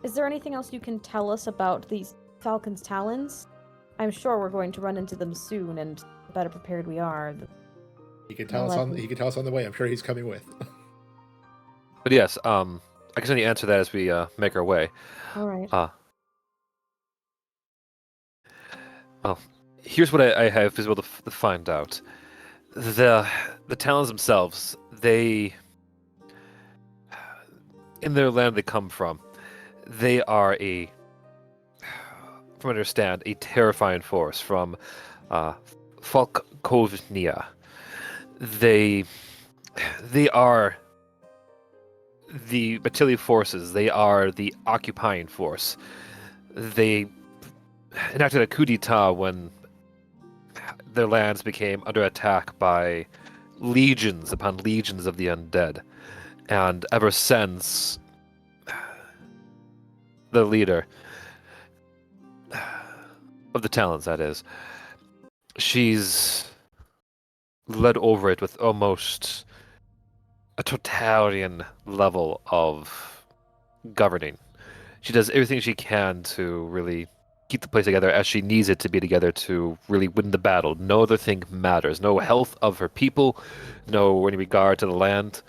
is there anything else you can tell us about these Falcon's Talons? I'm sure we're going to run into them soon, and the better prepared we are. He can tell us on the way. I'm sure he's coming with. But yes, I can certainly answer that as we make our way. All right. Well, here's what I have been able to find out. The Talons themselves, they, in their land they come from, they are from what I understand, a terrifying force from Falkovnia. They are the Matilli forces. They are the occupying force. They enacted a coup d'etat when their lands became under attack by legions upon legions of the undead. And ever since, the leader of the Talons, that is, she's led over it with almost a totalitarian level of governing. She does everything she can to really keep the place together as she needs it to be together to really win the battle. No other thing matters. No health of her people, no any regard to the land.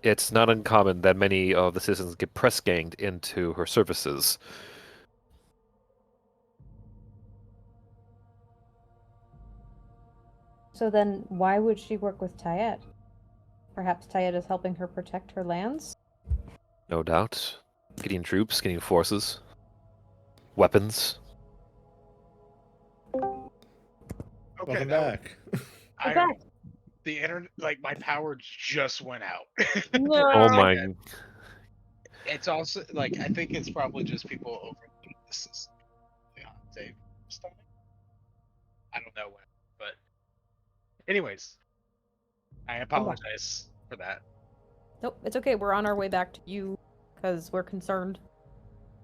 It's not uncommon that many of the citizens get press ganged into her services. So then, why would she work with Tiyet? Perhaps Tiyet is helping her protect her lands? No doubt. Getting troops, getting forces. weapons. Okay, Welcome that back. We're I back. the internet, like my power just went out. No. Oh my! It's also like I think it's probably just people overlooking the system. Yeah, Dave starting. I don't know when, but anyways, I I'm back. apologize for that. Nope, it's okay. We're on our way back to you because we're concerned.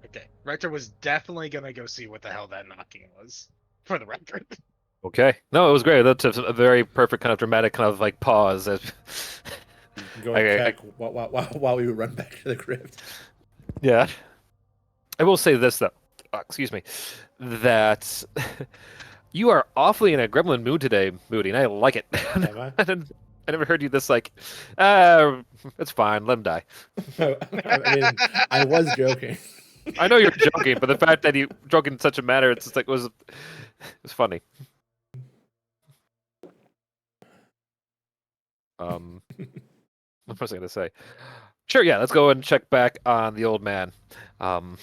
Okay, Rector was definitely gonna go see what the hell that knocking was, for the record. Okay, no, it was great. That's a very perfect kind of dramatic kind of like pause. As You can go I- and I- check while we run back to the crypt. yeah, I will say this though. Excuse me, that you are awfully in a gremlin mood today, Moody, and I like it. Am I? I never heard you this like, it's fine, let him die. I mean, I was joking. I know you're joking, but the fact that you joke in such a manner, it's just like it was funny. What was I gonna say? Sure, yeah, let's go and check back on the old man. Um,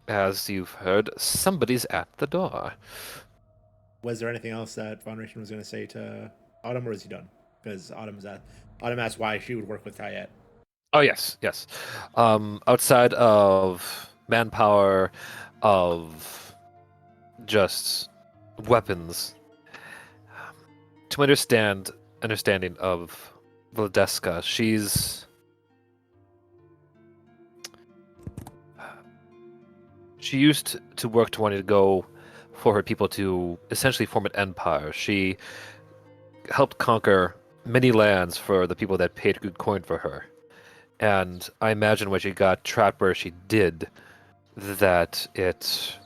as you've heard, somebody's at the door. Was there anything else that Foundation was going to say to Autumn, or is he done? Because Autumn asked why she would work with Tiyet. Oh yes, yes. Outside of manpower, of just weapons, to understanding of Vladeska, she used to work to wanting to go for her people to essentially form an empire. She helped conquer many lands for the people that paid good coin for her. And I imagine when she got trapped where she did, that it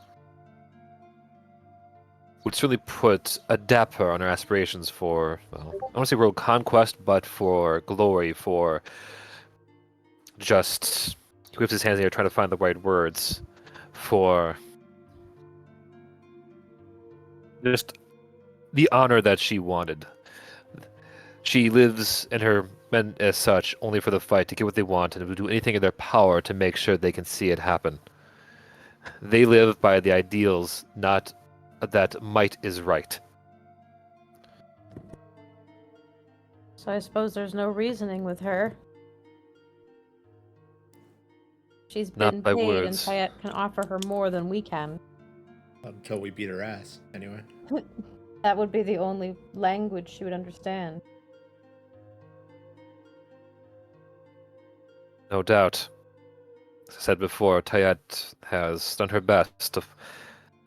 would certainly put a dapper on her aspirations for, well, I don't want to say world conquest, but for glory, for just, he whips his hands in the air trying to find the right words, for just the honor that she wanted. She lives in her men as such only for the fight to get what they want and will do anything in their power to make sure they can see it happen. They live by the ideals, not that might is right. So I suppose there's no reasoning with her. She's been Not by paid, and words. Tiyet can offer her more than we can. Until we beat her ass, anyway. That would be the only language she would understand. No doubt. As I said before, Tayat has done her best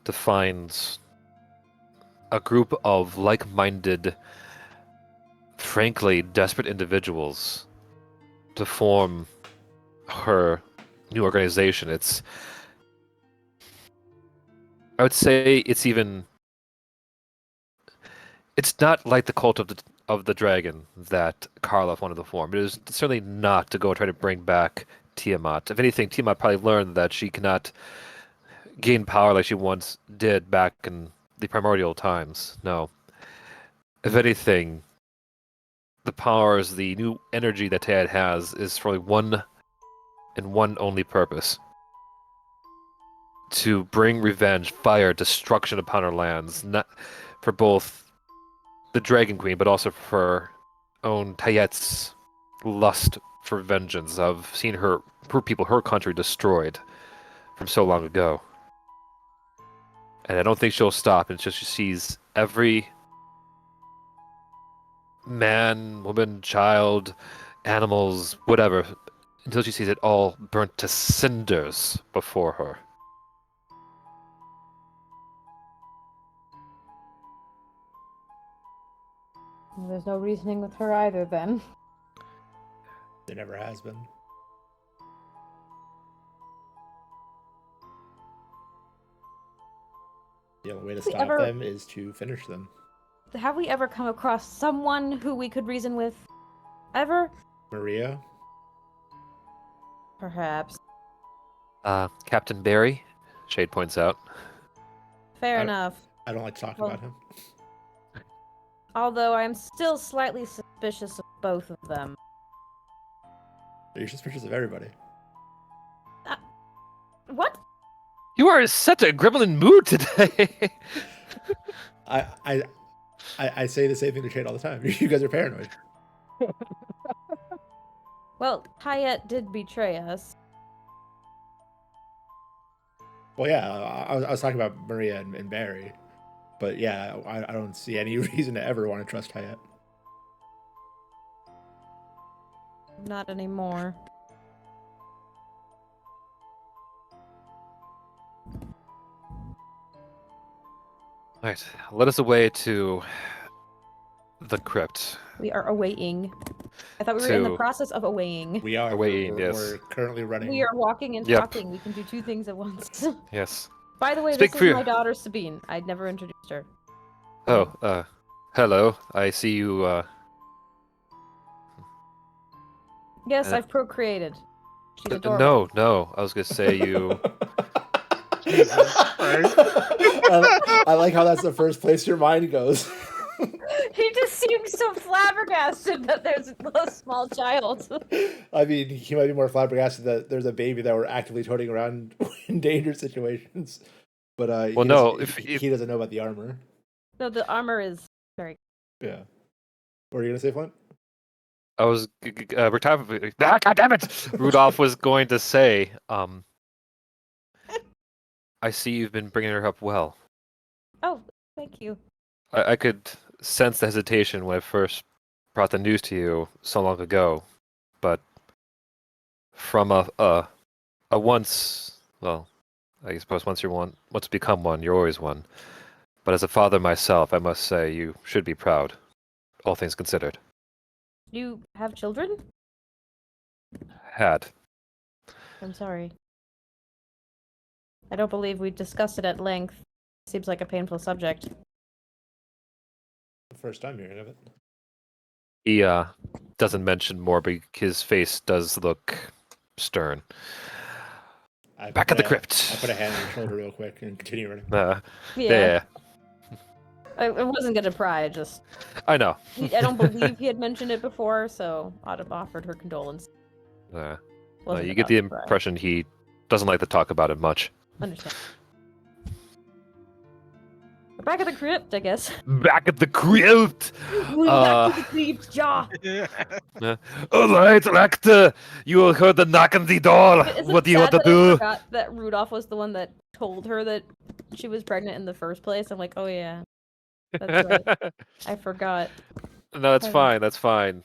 to find a group of like-minded, frankly desperate individuals to form her new organization. I would say it's not like the cult of the dragon that Karloff wanted to form. It is certainly not to go and try to bring back Tiamat. If anything, Tiamat probably learned that she cannot gain power like she once did back in the primordial times. No. If anything, the powers, the new energy that Tayad has is for one and one only purpose. To bring revenge, fire, destruction upon our lands, not for both the Dragon Queen, but also for her own Tayet's lust for vengeance of seeing her people, her country destroyed from so long ago. And I don't think she'll stop until she sees every man, woman, child, animals, whatever, until she sees it all burnt to cinders before her. There's no reasoning with her either, then. There never has been. The only way to We stop ever- them is to finish them. Have we ever come across someone who we could reason with? Ever? Maria? Perhaps. Captain Barry, Shade points out. Fair enough. I don't like to talk Well- about him. Although I'm still slightly suspicious of both of them. You're suspicious of everybody. What? You are in such a gremlin mood today. I say the same thing to Shane all the time. You guys are paranoid. Well, Tiyet did betray us. Well, yeah, I was talking about Maria and Barry, but yeah, I don't see any reason to ever want to trust Hayat. Not anymore. Alright, let us away to the crypt. We are awaiting. I thought we were in the To- process of awaiting. We are. Awaiting, We're, yes. we're currently running. We are walking and Yep. talking. We can do two things at once. Yes. By the way, Speak this for is you. my daughter Sabine. I'd never introduced her. Oh, hello. I see you, Yes, Uh, I've procreated. She's adorable. no. I was gonna say you. Jesus Christ. I like how that's the first place your mind goes. He just seems so flabbergasted that there's a small child. I mean, he might be more flabbergasted that there's a baby that we're actively toting around in dangerous situations. But Well, he no, doesn't, if he doesn't know about the armor. No, the armor is very. Yeah. What are you gonna say, Flint? I was God damn it! Rudolph was going to say, I see you've been bringing her up well. Oh, thank you. I could sense the hesitation when I first brought the news to you so long ago, but from a once, well, I suppose once you become one, you're always one. But as a father myself, I must say you should be proud, all things considered. You have children? Had. I'm sorry. I don't believe we discussed it at length. Seems like a painful subject. First time hearing of it. He doesn't mention more, but his face does look stern. Back at the crypt. I put a hand on your shoulder real quick and continue running. Yeah, I wasn't gonna pry. I just. I know. I don't believe he had mentioned it before, so I'd have offered her condolence. You get the impression he doesn't like to talk about it much. Understand. We're back at the crypt, I guess. Back at the crypt! Back to the crypt, Jaw! All right, Rector, you heard the knock on the door. What do you want to I do? forgot that Rudolph was the one that told her that she was pregnant in the first place. I'm like, oh yeah, that's right. I forgot. No, that's Okay. fine. That's fine.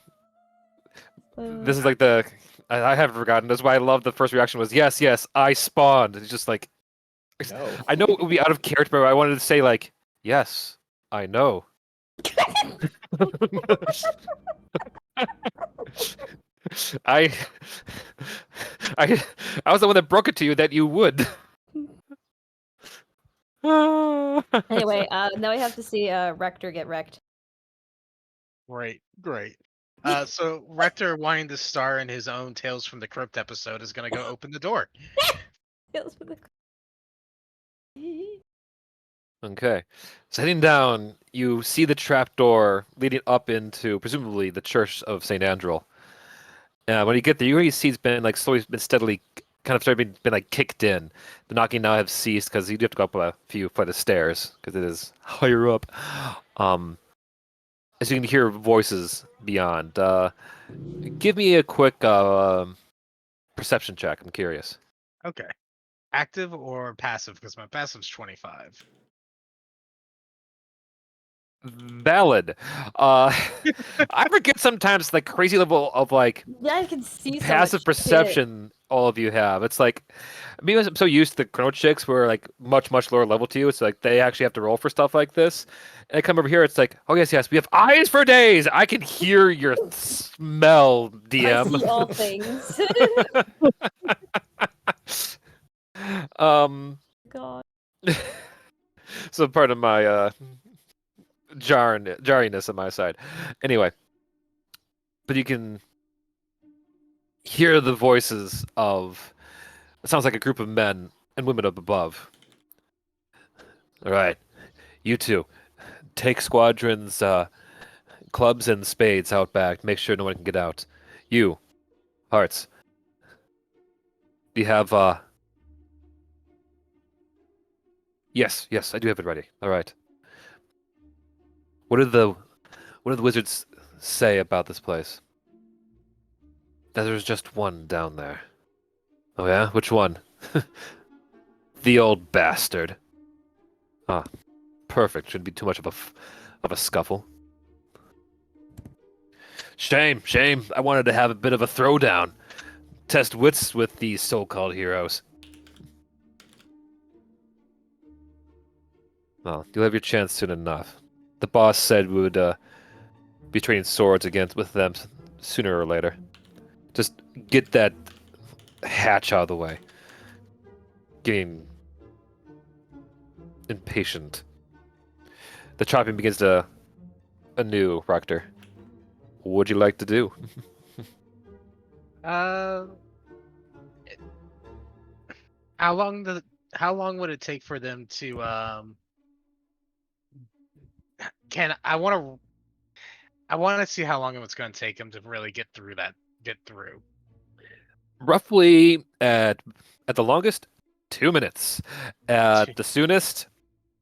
This is like the. I haven't forgotten. That's why I love the first reaction was yes, I spawned. It's just like No. I know it would be out of character, but I wanted to say like yes, I know. I was the one that broke it to you that you would. Anyway, now we have to see Rector get wrecked. Great. So Rector wanting to star in his own Tales from the Crypt episode is gonna go open the door. Okay. So heading down, you see the trapdoor leading up into presumably the Church of St. Andrew. When you get there, you already see it's been like slowly been steadily kind of started been like kicked in. The knocking now have ceased because you do have to go up a few flight of stairs because it is higher up. As you can hear voices beyond. Give me a quick perception check. I'm curious. Okay. Active or passive? Because my passive's 25. Valid. I forget sometimes the crazy level of like Yeah, I can see so passive much perception all of you have. It's like maybe I'm so used to the Chrono Chicks who are like much lower level to you. It's like they actually have to roll for stuff like this. And I come over here, it's like, oh yes, we have eyes for days. I can hear your smell, shit. I DM. see all things. God. So part of my jarriness on my side. Anyway, but you can hear the voices of it sounds like a group of men and women up above. All right, you two, take squadrons, clubs and spades out back. Make sure no one can get out. You, Hearts, do you have Yes, yes, I do have it ready. All right. What did the wizards say about this place? That there's just one down there. Oh yeah, which one? The old bastard. Ah, perfect. Shouldn't be too much of a scuffle. Shame, shame. I wanted to have a bit of a throwdown. Test wits with these so-called heroes. Well, you'll have your chance soon enough. The boss said we would be trading swords against with them sooner or later. Just get that hatch out of the way. Getting impatient. The chopping begins to anew, Rector. What would you like to do? Uh, how long the how long would it take for them to can I want to see how long it was going to take them to really get through. Roughly at the longest, 2 minutes. At the soonest,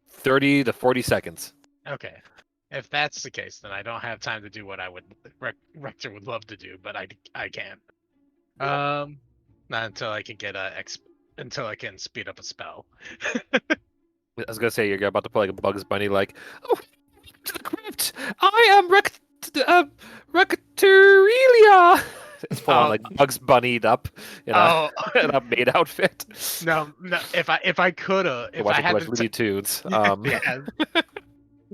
30 to 40 seconds. Okay. If that's the case, then I don't have time to do what I would Rector would love to do, but I can't. Not until I can get until I can speed up a spell. I was gonna say you're about to play like a Bugs Bunny, like, oh, to the crypt. I am Rectorelia. It's full on like Bugs Bunnied up in a in a maid outfit. No, if I could have, if I Watching had much the Looney Tunes. yeah,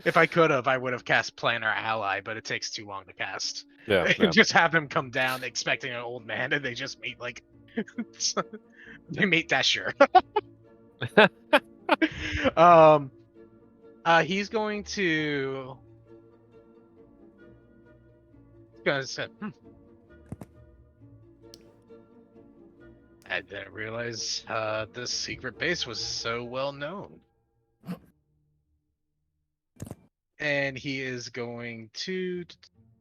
if I could have, I would have cast Planner Ally, but it takes too long to cast. Yeah, yeah. Just have them come down expecting an old man, and they just meet like they meet Dasher. He's going to say, I didn't realize this secret base was so well known. And he is going to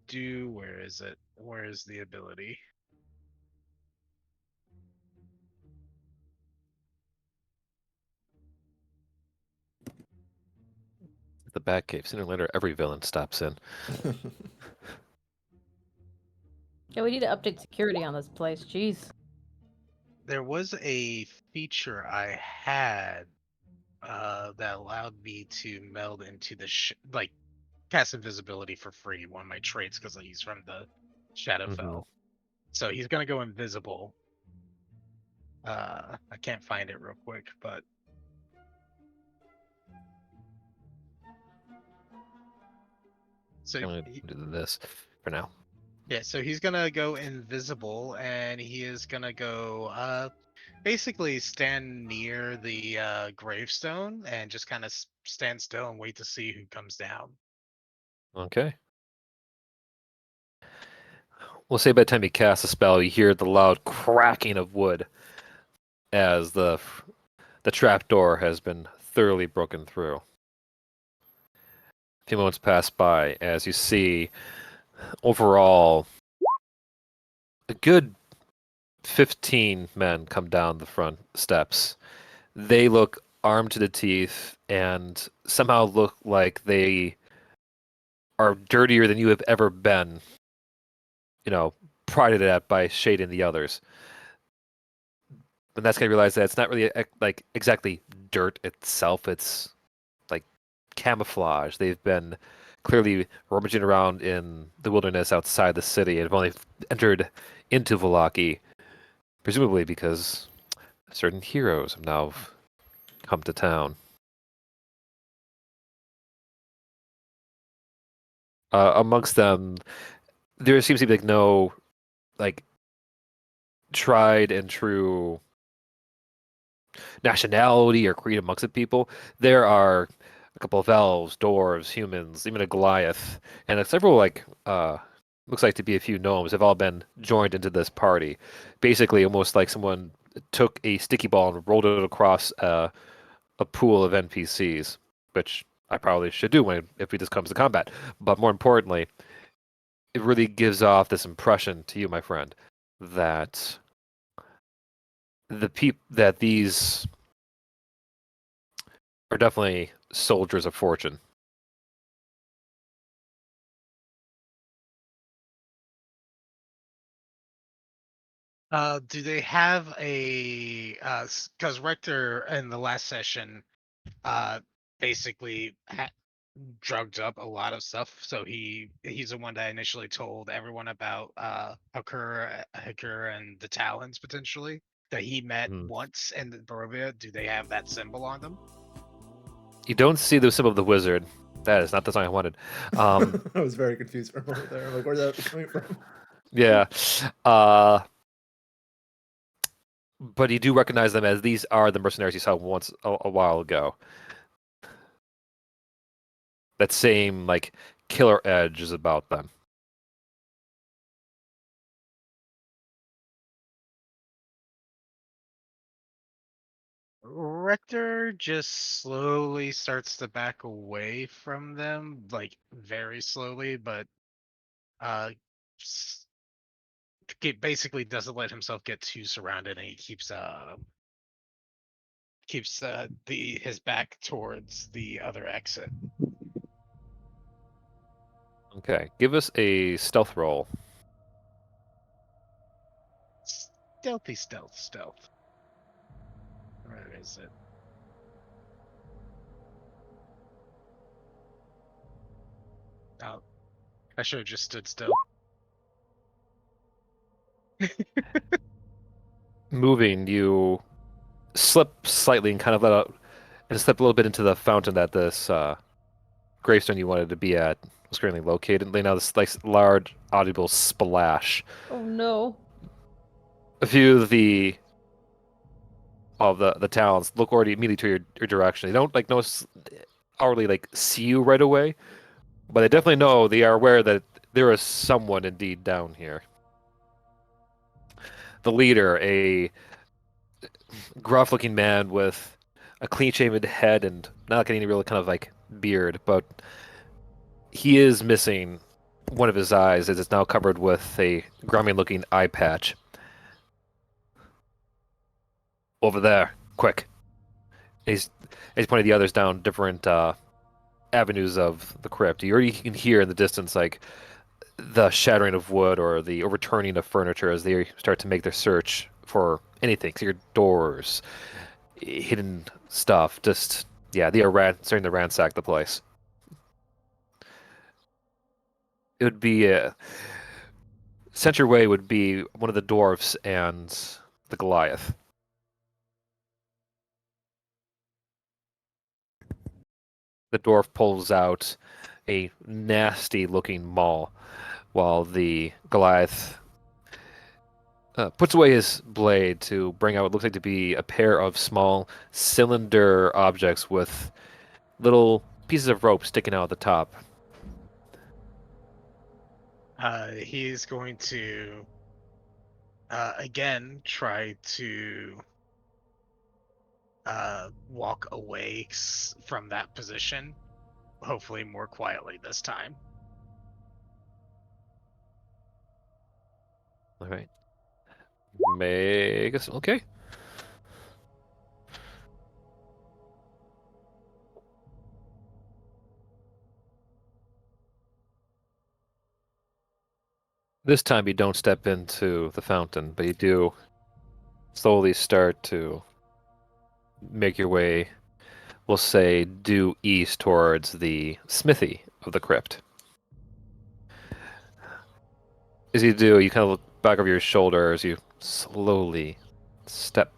do, where is it? Where is the ability? The Batcave. Sooner or later, every villain stops in. Yeah, we need to update security on this place. Jeez. There was a feature I had that allowed me to meld into the like cast invisibility for free, one of my traits, because he's from the Shadowfell. So he's gonna go invisible. I can't find it real quick, but so I'm gonna do this for now. yeah, so he's gonna go invisible, and he is gonna go basically stand near the gravestone and just kind of stand still and wait to see who comes down. Okay. We'll say by the time you cast a spell, you hear the loud cracking of wood as the trapdoor has been thoroughly broken through. A few moments pass by as you see overall a good 15 men come down the front steps. They look armed to the teeth and somehow look like they are dirtier than you have ever been, prided at by Shade and the others. And that's gonna realize that it's not really like exactly dirt itself. It's like camouflage. They've been clearly rummaging around in the wilderness outside the city and have only entered into Vallaki, presumably because certain heroes have now come to town. Amongst them, there seems to be like no like tried and true nationality or creed amongst the people. There are a couple of elves, dwarves, humans, even a Goliath, and several looks like to be a few gnomes have all been joined into this party. Basically, almost like someone took a sticky ball and rolled it across a pool of NPCs, which I probably should do if this comes to combat. But more importantly, it really gives off this impression to you, my friend, that these are definitely soldiers of fortune. Do they have a because Rector in the last session basically drugged up a lot of stuff, so he's the one that initially told everyone about Hakur and the Talons potentially that he met Mm. once in the Barovia. Do they have that symbol on them? You don't see the symbol of the wizard. That is not the song I wanted. I was very confused for a moment there. I'm like, where's that coming from? Yeah. Uh, but you do recognize them as these are the mercenaries you saw once a while ago. That same like killer edge is about them. Rector just slowly starts to back away from them, like very slowly, but uh s- basically doesn't let himself get too surrounded, and he keeps the his back towards the other exit. Okay, give us a stealth roll. Stealth. Where is it? Oh, I should have just stood still. Moving, you slip slightly and kind of let out and slip a little bit into the fountain that this gravestone you wanted to be at was currently located. Laying out this like large audible splash. Oh no. A few of the talents look already immediately to your direction. They don't like notice already like see you right away, but they definitely know they are aware that there is someone indeed down here. The leader, a gruff-looking man with a clean-shaven head and not getting any real kind of like beard, but he is missing one of his eyes as it's now covered with a grimy-looking eye patch. Over there, quick! He's pointing the others down different avenues of the crypt. You already can hear in the distance like the shattering of wood or the overturning of furniture as they start to make their search for anything, secret doors, hidden stuff. Just yeah, they are starting to ransack the place. It would be Center Way would be one of the dwarfs and the Goliath. The dwarf pulls out a nasty looking maul, while the Goliath puts away his blade to bring out what looks like to be a pair of small cylinder objects with little pieces of rope sticking out the top. He's going to again try to walk away from that position, hopefully more quietly this time. All right. Make us okay. This time you don't step into the fountain, but you do slowly start to make your way, we'll say, due east towards the smithy of the crypt. As you do, you kind of look back over your shoulder as you slowly step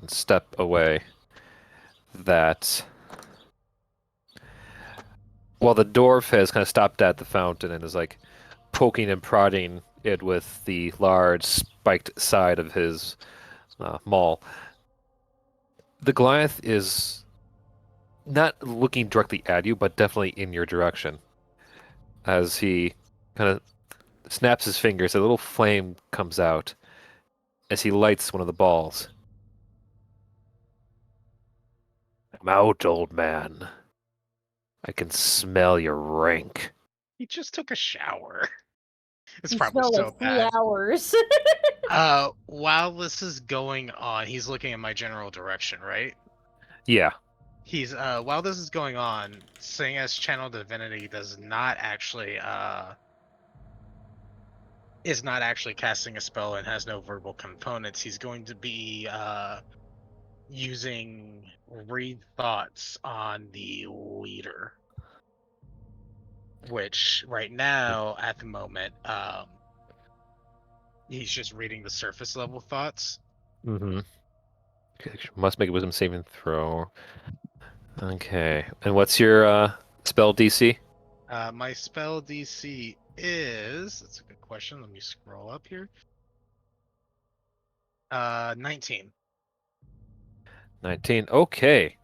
and step away. That while the dwarf has kind of stopped at the fountain and is like poking and prodding it with the large spiked side of his maul, the Goliath is not looking directly at you, but definitely in your direction. As he kind of snaps his fingers, a little flame comes out as he lights one of the balls. I'm out, old man. I can smell your rank. He just took a shower. It's You probably smell so like bad. 3 hours. While this is going on, he's looking in my general direction, right? Yeah. He's while this is going on, seeing as channel divinity does not actually is not actually casting a spell and has no verbal components, he's going to be using read thoughts on the leader, which right now at the moment he's just reading the surface level thoughts. Mm-hmm. Must make a wisdom saving throw. Okay. And what's your spell DC? My spell DC is, that's a good question, let me scroll up here. 19. 19. Okay.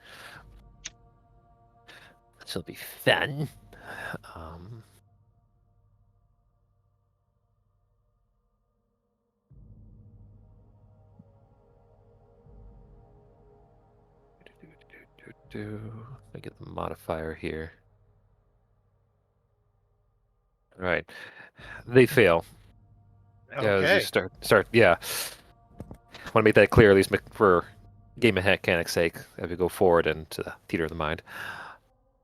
This'll be fun. Um, Let me get the modifier here. All right. They fail. As you Okay. start, yeah. Want to make that clear, at least for game mechanics' sake, as we go forward into the theater of the mind.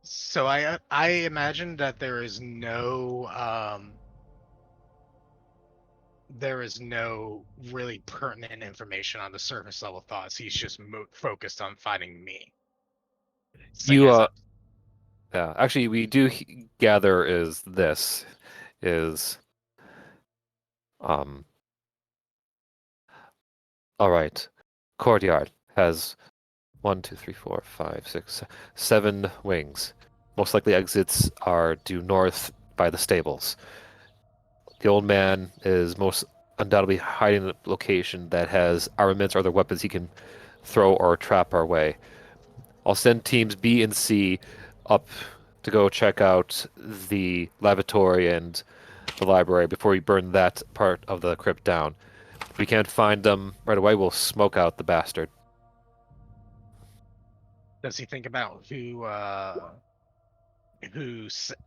So I imagine that there is no really pertinent information on the surface level thoughts. He's just focused on fighting me. Seeing You as yeah, actually, we do gather is um. All right, courtyard has 1, 2, 3, 4, 5, 6, 7 wings. Most likely exits are due north by the stables. The old man is most undoubtedly hiding in a location that has armaments or other weapons he can throw or trap our way. I'll send teams B and C up to go check out the lavatory and the library before we burn that part of the crypt down. If we can't find them right away, we'll smoke out the bastard. does he think about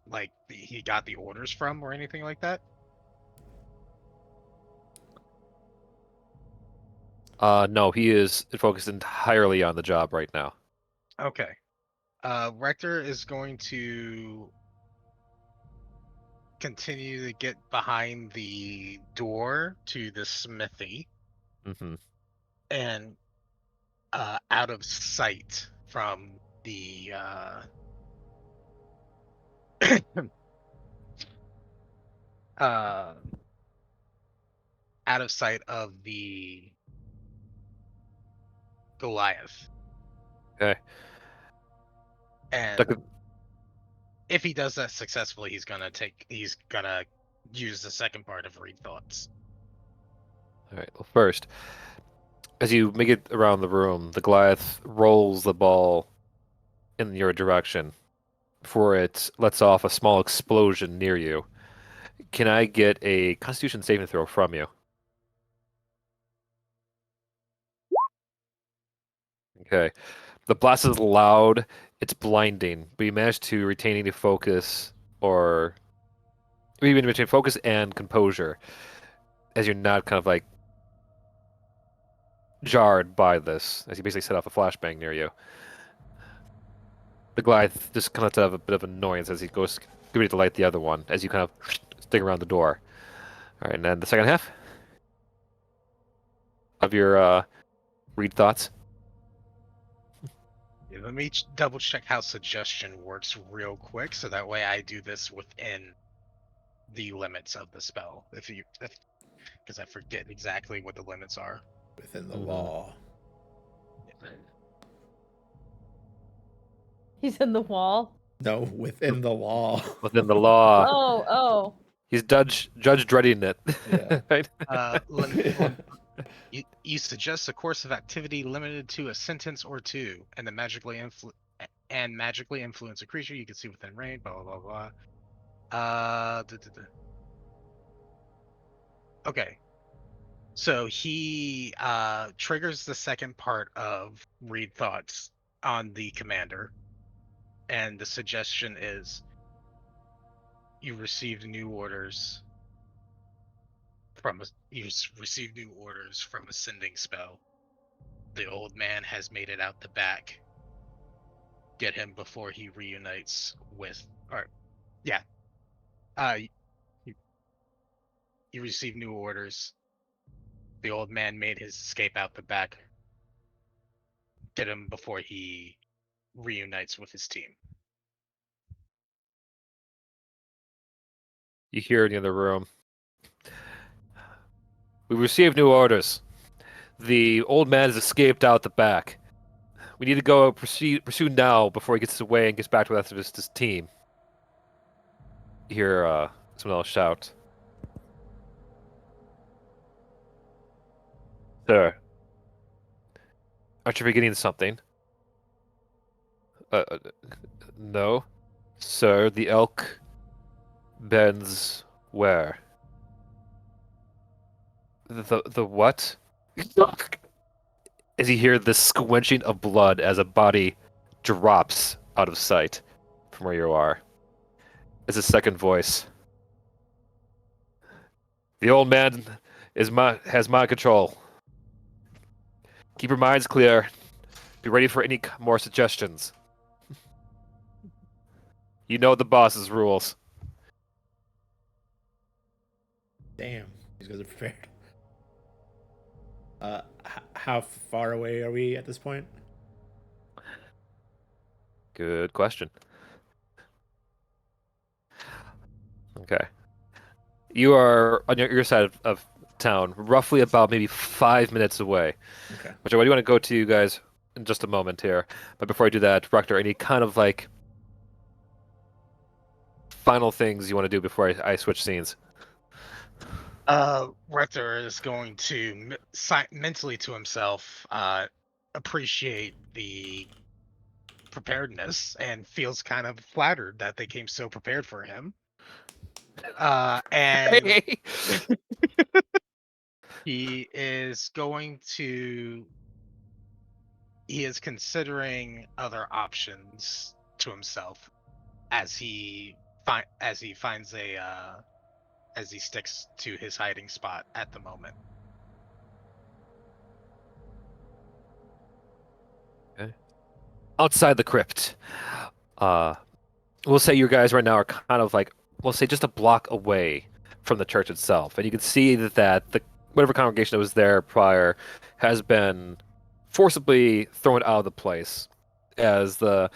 like he got the orders from or anything like that? No, he is focused entirely on the job right now. Okay. Rector is going to continue to get behind the door to the smithy Hmm. and out of sight from the uh out of sight of the Goliath. Okay. That And could, if he does that successfully, he's gonna use the second part of read thoughts. all right. Well, first, as you make it around the room, the Goliath rolls the ball in your direction before it lets off a small explosion near you. Can I get a Constitution saving throw from you? Okay. The blast is loud, it's blinding, but you manage to retain any focus or even between focus and composure as you're not kind of like jarred by this, as you basically set off a flashbang near you. The Goliath just kind of lets out a bit of annoyance as he goes ready to light the other one, as you kind of stick around the door. All right, and then the second half of your read thoughts. Yeah, let me double check how suggestion works real quick, so that way I do this within the limits of the spell. Because I forget exactly what the limits are. Within the Mhm. law. He's in the wall. No, within the law. Within the law, Oh, oh. he's Judge dreading it. Yeah. Right? You suggest a course of activity limited to a sentence or two, and magically influence a creature you can see within range. Blah blah blah blah. Okay, so he triggers the second part of read thoughts on the commander, and the suggestion is you received new orders received new orders from a sending spell. The old man has made it out the back. get him before he reunites with, or yeah, uh, you receive new orders. The old man made his escape out the back. Get him before he reunites with his team. You hear in the other room. We received new orders. The old man has escaped out the back. We need to go pursue now before he gets away and gets back to the rest of his team. You hear someone else shout. Sir, aren't you forgetting something? Uh, uh, no. Sir, the elk bends where? The what? As you hear the squenching of blood as a body drops out of sight from where you are. It's a second voice. The old man has mind control. Keep your minds clear. Be ready for any more suggestions. You know the boss's rules. Damn, these guys are prepared. How far away are we at this point? Good question. Okay. You are on your side of town, roughly about maybe 5 minutes away. Okay. Which I do want to go to you guys in just a moment here. But before I do that, Rector, any kind of like final things you want to do before I switch scenes? Rector is going to mentally to himself appreciate the preparedness and feels kind of flattered that they came so prepared for him. And Hey! he is going to. He is considering other options to himself as he finds as he sticks to his hiding spot at the moment. Okay. Outside the crypt, we'll say you guys right now are kind of like, we'll say just a block away from the church itself, and you can see that the whatever congregation that was there prior has been forcibly thrown out of the place, as the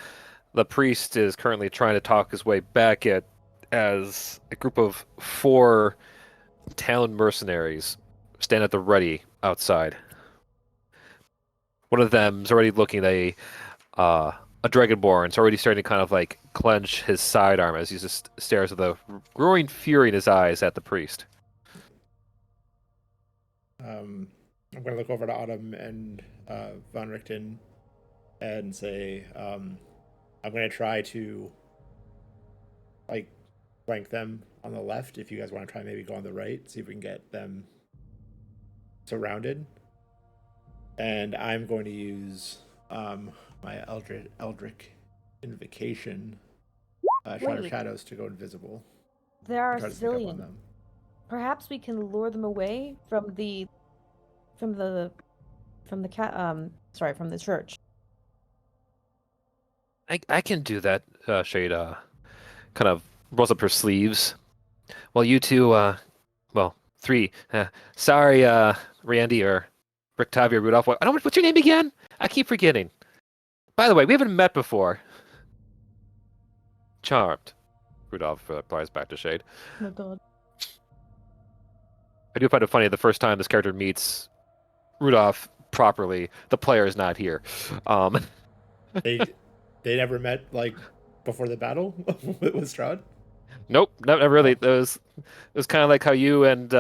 priest is currently trying to talk his way back at as a group of 4 town mercenaries stand at the ready outside. One of them's already looking at a dragonborn. It's already starting to kind of like clench his sidearm as he just stares with a growing fury in his eyes at the priest. I'm going to look over to Autumn and Von Richten and say, I'm going to try to like flank them on the left. If you guys want to try, maybe go on the right, see if we can get them surrounded. And I'm going to use my Eldritch Invocation, Shroud of Wait. Shadows, to go invisible. There are Try to sneak up on zillion. them. Perhaps we can lure them away from the church. I can do that. Shade kind of rolls up her sleeves. Well, you two, well, 3. Sorry, Randy or Rictavia Rudolph. I don't. What's your name again? I keep forgetting. By the way, we haven't met before. Charmed. Rudolph replies back to Shade. Oh my god. I do find it funny the first time this character meets Rudolph properly, the player is not here. They never met like before the battle with Strahd. Nope, not really. It was kind of like how you and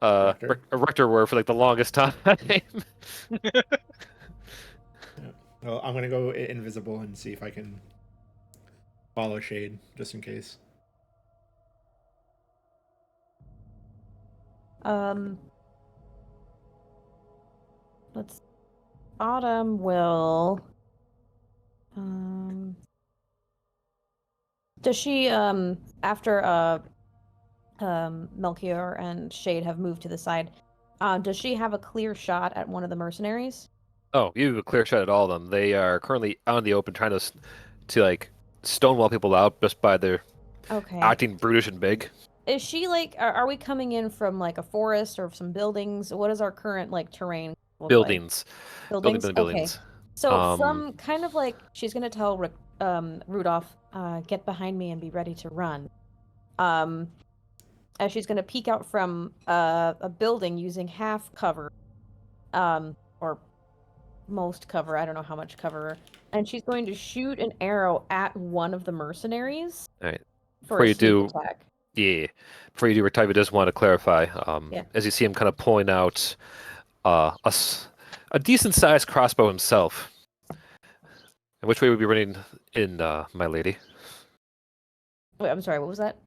Rector. Rector were for like the longest time. Yeah. Well, I'm gonna go invisible and see if I can follow Shade just in case. Let's. Autumn will. Does she after Melchior and Shade have moved to the side, does she have a clear shot at one of the mercenaries? Oh, you have a clear shot at all of them. They are currently out in the open trying to like stonewall people out just by their Okay. acting brutish and big. Is she like? Are we coming in from like a forest or some buildings? What does our current like terrain look like? Buildings. Buildings. Okay. Buildings. So Um, from kind of like she's gonna tell Rudolph, get behind me and be ready to run. Um, as she's gonna peek out from a building using half cover, or most cover. I don't know how much cover. And she's going to shoot an arrow at one of the mercenaries all right. for Before a you sneak do, attack. yeah, before you do, Retivi just want to clarify. Yeah. As you see him kind of pulling out a decent sized crossbow himself. And which way would be running in, my lady? Wait, I'm sorry. What was that?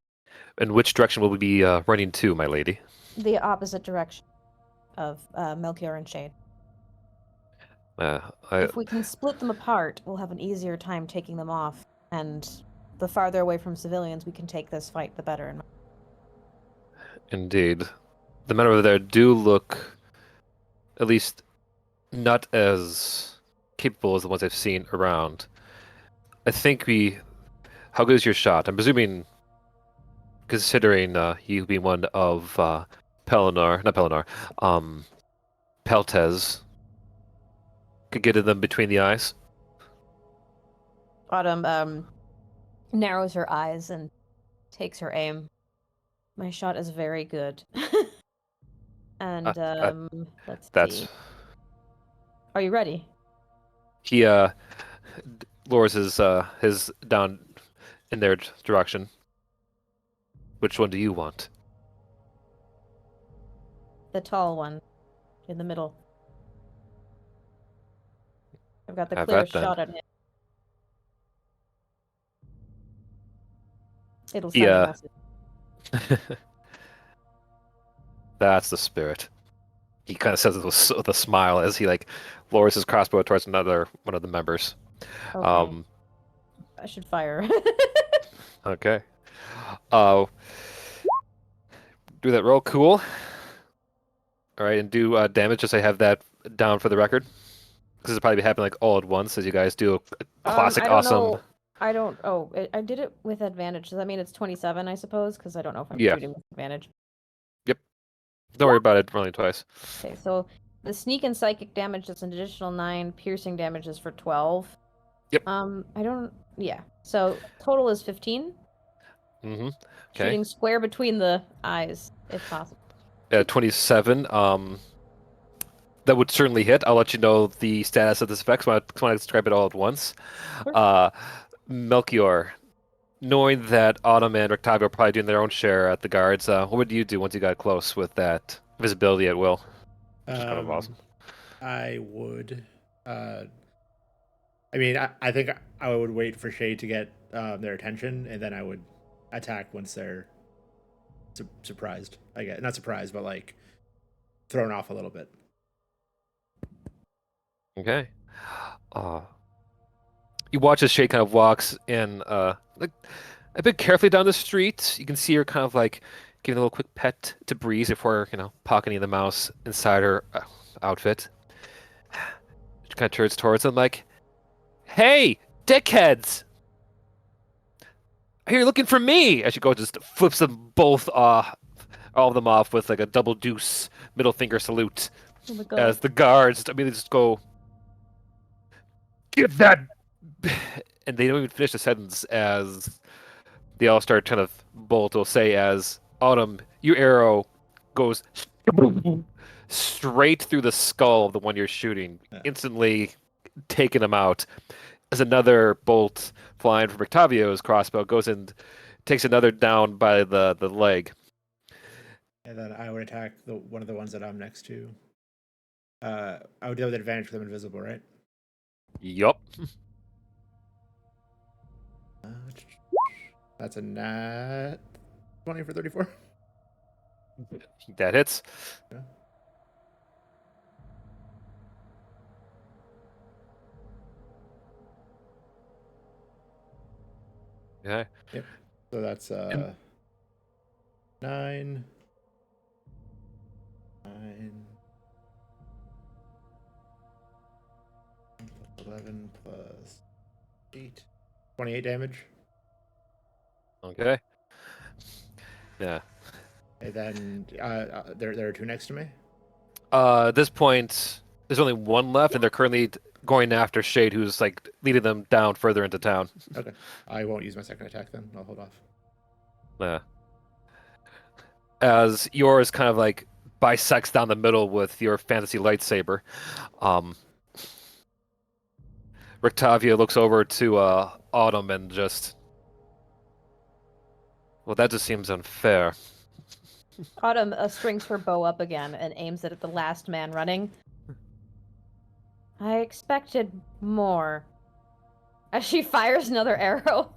And which direction will we be running to, my lady? The opposite direction of Melchior and Shade. Uh, I, If we can split them apart, we'll have an easier time taking them off. And the farther away from civilians we can take this fight, the better. Indeed. The men over there do look, at least, not as capable as the ones I've seen around. I think we. How good is your shot? I'm presuming, considering you being one of Pelennor, not Pelennor, Peltez, could get at them between the eyes. Autumn narrows her eyes and takes her aim. My shot is very good. And let's That's see. Are you ready? he lowers his down in their direction. Which one do you want? The tall one in the middle. I've got the Have that clearest then. shot at it. It'll send a Yeah, message. that's the spirit. He kind of says it with a smile as he like lowers his crossbow towards another one of the members. Okay. I should fire. Okay. Uh, do that roll. Cool. All right, and do damage. Just so I have that down for the record. Because it'll probably happen like all at once as you guys do a classic I don't awesome. know. I don't. Oh, I did it with advantage. Does that mean it's 27? I suppose, because I don't know if I'm Yeah. shooting with advantage. Yep. Don't worry about it rolling twice. Okay, so the sneak and psychic damage is an additional 9. Piercing damage is for 12. Yep. I don't. Yeah. So total is 15. Mm-hmm. Okay. Shooting square between the eyes, if possible. 27. That would certainly hit. I'll let you know the status of this effect. So I want to describe it all at once. Sure. Melchior, knowing that Autumn and Rictavio are probably doing their own share at the guards, what would you do once you got close with that visibility at will? Which is kind of awesome. I would. I mean, I think I would wait for Shade to get their attention, and then I would attack once they're surprised. I guess not surprised, but like thrown off a little bit. Okay. You watch as Shay kind of walks in like a bit carefully down the street. You can see her kind of like giving a little quick pet to Breeze before, pocketing the mouse inside her outfit. She kind of turns towards them like, "Hey, dickheads! Here, you're looking for me!" As she goes, just flips them both off, all of them off with like a double deuce middle finger salute. Oh my god. As the guards immediately just go, "Give that!" And they don't even finish the sentence as they all start kind of bolt will say as Autumn, your arrow goes straight through the skull of the one you're shooting, instantly taking him out. As another bolt flying from Octavio's crossbow goes and takes another down by the leg. And then I would attack one of the ones that I'm next to. I would deal with advantage with them invisible, right? Yup. That's a nat 20 for 34. That hits. Yeah. Okay. Yep. So that's 9. 9. 11 plus 8. 28 damage. Okay. Yeah. And then there are 2 next to me. At this point, there's only one left, and they're currently going after Shade, who's like leading them down further into town. Okay. I won't use my second attack then. I'll hold off. Yeah. As yours kind of like bisects down the middle with your fantasy lightsaber, Rictavia looks over to Autumn and just, well, that just seems unfair. Autumn strings her bow up again and aims it at the last man running. I expected more. As she fires another arrow.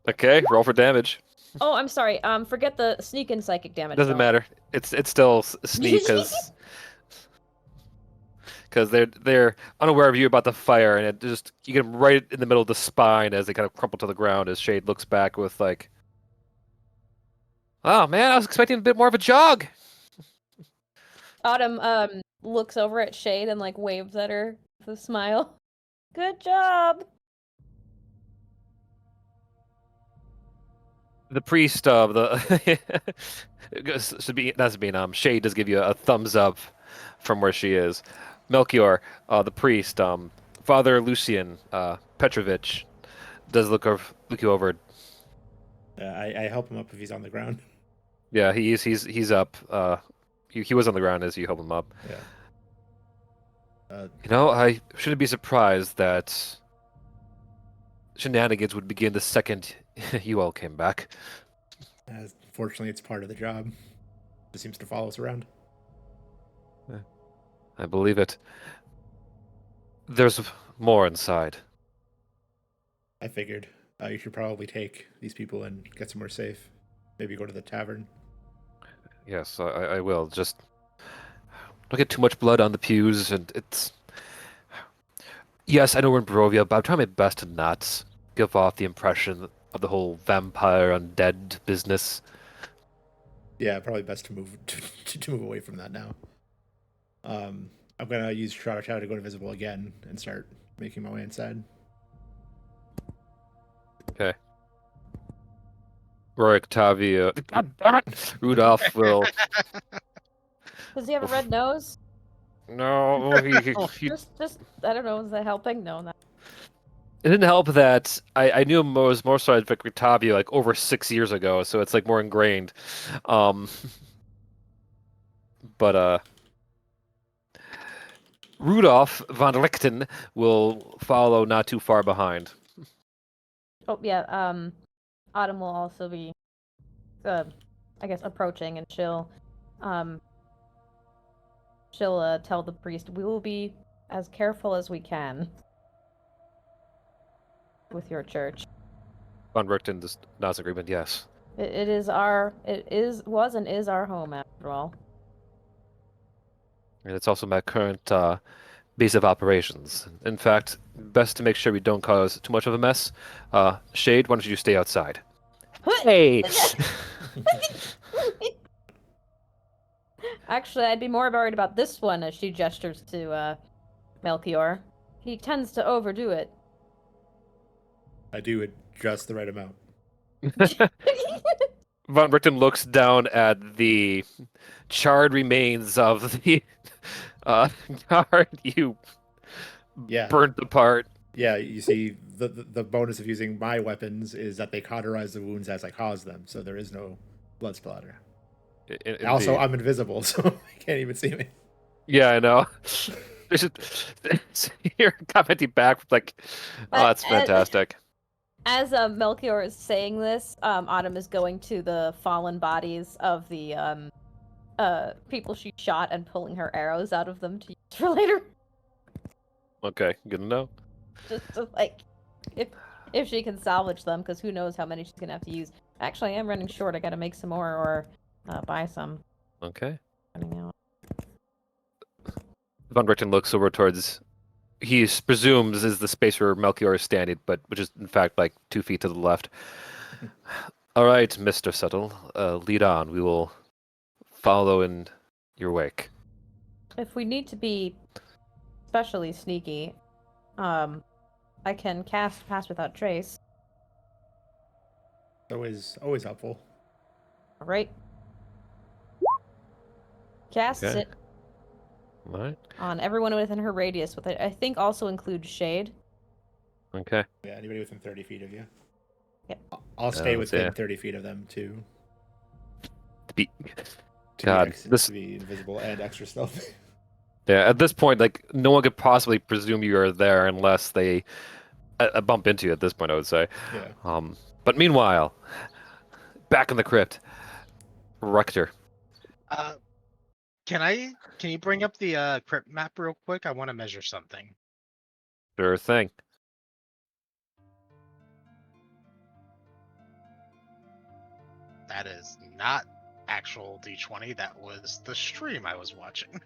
Okay, roll for damage. Oh, I'm sorry. Forget the sneak and psychic damage. Doesn't though. matter. It's still sneak because they're unaware of you about the fire, and it just you get them right in the middle of the spine as they kind of crumple to the ground. As Shade looks back with like, "Oh man, I was expecting a bit more of a jog." Autumn looks over at Shade and like waves at her with a smile. Good job. The priest of the Shade does give you a thumbs up from where she is. Melchior, the priest, Father Lucian Petrovich, does look you over. I help him up if he's on the ground. Yeah, he's up. He was on the ground as you help him up. Yeah. I shouldn't be surprised that shenanigans would begin the second you all came back. Fortunately, it's part of the job. It seems to follow us around. I believe it. There's more inside. I figured you should probably take these people and get somewhere safe. Maybe go to the tavern. Yes, I will. Just don't get too much blood on the pews, and it's. Yes, I know we're in Barovia, but I'm trying my best to not give off the impression of the whole vampire undead business. Yeah, probably best to move to move away from that now. I'm gonna use Shroud of Shadow to go invisible again and start making my way inside. Okay. Roy Octavia. God damn it! Rudolph will. Does he have a red nose? No, he Just I don't know. Is that helping? No, not. It didn't help that I knew him was more so like Rictavia like over 6 years ago, so it's like more ingrained. But Rudolph von Richten will follow not too far behind. Oh yeah. Autumn will also be, I guess, approaching, and she'll tell the priest we will be as careful as we can with your church. Von Richten just nods agreement, yes. It was and is our home after all. And it's also my current base of operations. In fact, best to make sure we don't cause too much of a mess. Shade, why don't you stay outside? Hey! Actually, I'd be more worried about this one, as she gestures to Melchior. He tends to overdo it. I do it just the right amount. Von Richten looks down at the charred remains of the guard you burnt apart. Yeah, you see, the bonus of using my weapons is that they cauterize the wounds as I cause them, so there is no blood splatter. Also, I'm invisible, so they can't even see me. Yeah, I know. You're commenting back like, oh, that's fantastic. As Melchior is saying this, Autumn is going to the fallen bodies of the people she shot and pulling her arrows out of them to use for later. Okay, good to know. Just to, like, if she can salvage them, because who knows how many she's gonna have to use. Actually, I am running short. I gotta make some more or buy some. Okay. Running out. Von Richten looks over towards. He presumes is the space where Melchior is standing, but which is in fact like 2 feet to the left. All right, Mr. Subtle, lead on. We will follow in your wake. If we need to be especially sneaky, I can cast Pass Without Trace. Always helpful. All right. Casts Okay. it All right. on everyone within her radius, with it. I think also includes shade. Okay. Yeah, anybody within 30 feet of you. Yep. I'll stay Let's see. within 30 feet of them too. God, this. To be invisible and extra stealthy. Yeah, at this point, like no one could possibly presume you are there unless they bump into you. At this point, I would say. Yeah. But meanwhile, back in the crypt, Rector. Uh, can you bring up the crypt map real quick? I want to measure something. Sure thing. That is not actual D20. That was the stream I was watching.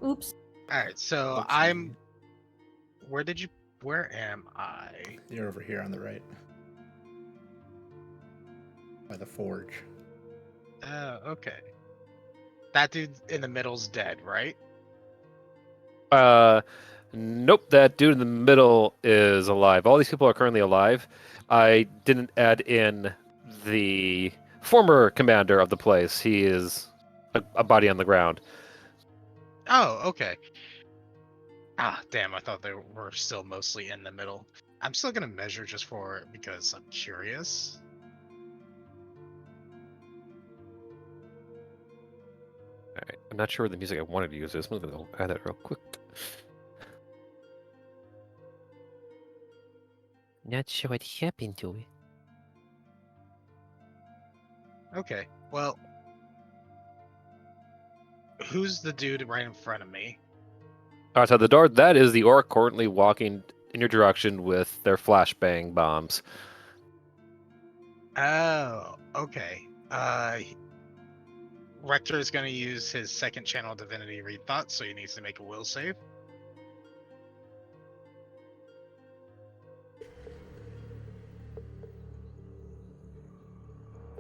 Oops. All right, so Oopsie. Where am I? You're over here on the right. By the forge. Oh, okay. That dude in the middle's dead, right? Nope. That dude in the middle is alive. All these people are currently alive. I didn't add in the former commander of the place. He is a body on the ground. Oh, okay. Ah, damn, I thought they were still mostly in the middle. I'm still gonna measure just because I'm curious. All right. I'm not sure where the music I wanted to use is. I'm gonna go add that real quick. Not sure what happened to it. Okay, well, who's the dude right in front of me? Outside the door, that is the orc currently walking in your direction with their flashbang bombs. Oh, okay. Rector is gonna use his second channel divinity read thoughts, so he needs to make a will save.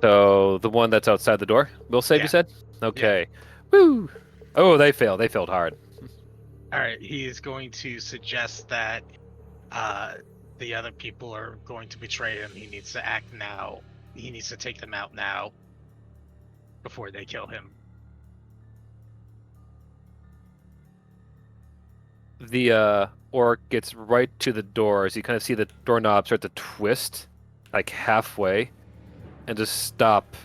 So the one that's outside the door will save, Yeah. you said? Okay. Woo! Oh, they failed. They failed hard. All right, he is going to suggest that the other people are going to betray him. He needs to act now. He needs to take them out now before they kill him. The orc gets right to the door as you kind of see the doorknob start to twist, like halfway, and just stop.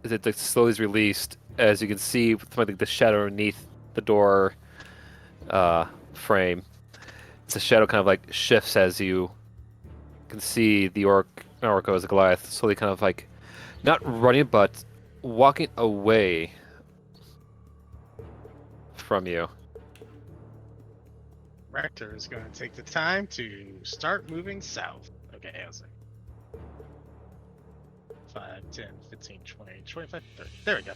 As it slowly is released, as you can see from the shadow underneath the door frame. It's a shadow kind of like shifts as you can see the orco as a Goliath slowly kind of like not running but walking away from you. Rector is going to take the time to start moving south. Okay, I was like 5, 10, 15, 20, 25, 30. There we go.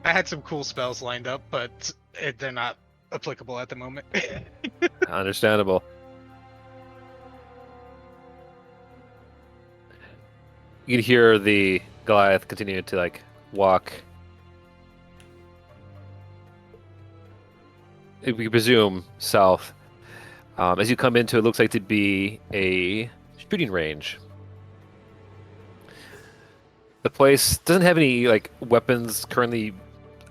I had some cool spells lined up, but they're not applicable at the moment. Understandable. You can hear the Goliath continue to like walk. We presume south. As you come into it, looks like to be a shooting range. The place doesn't have any like weapons currently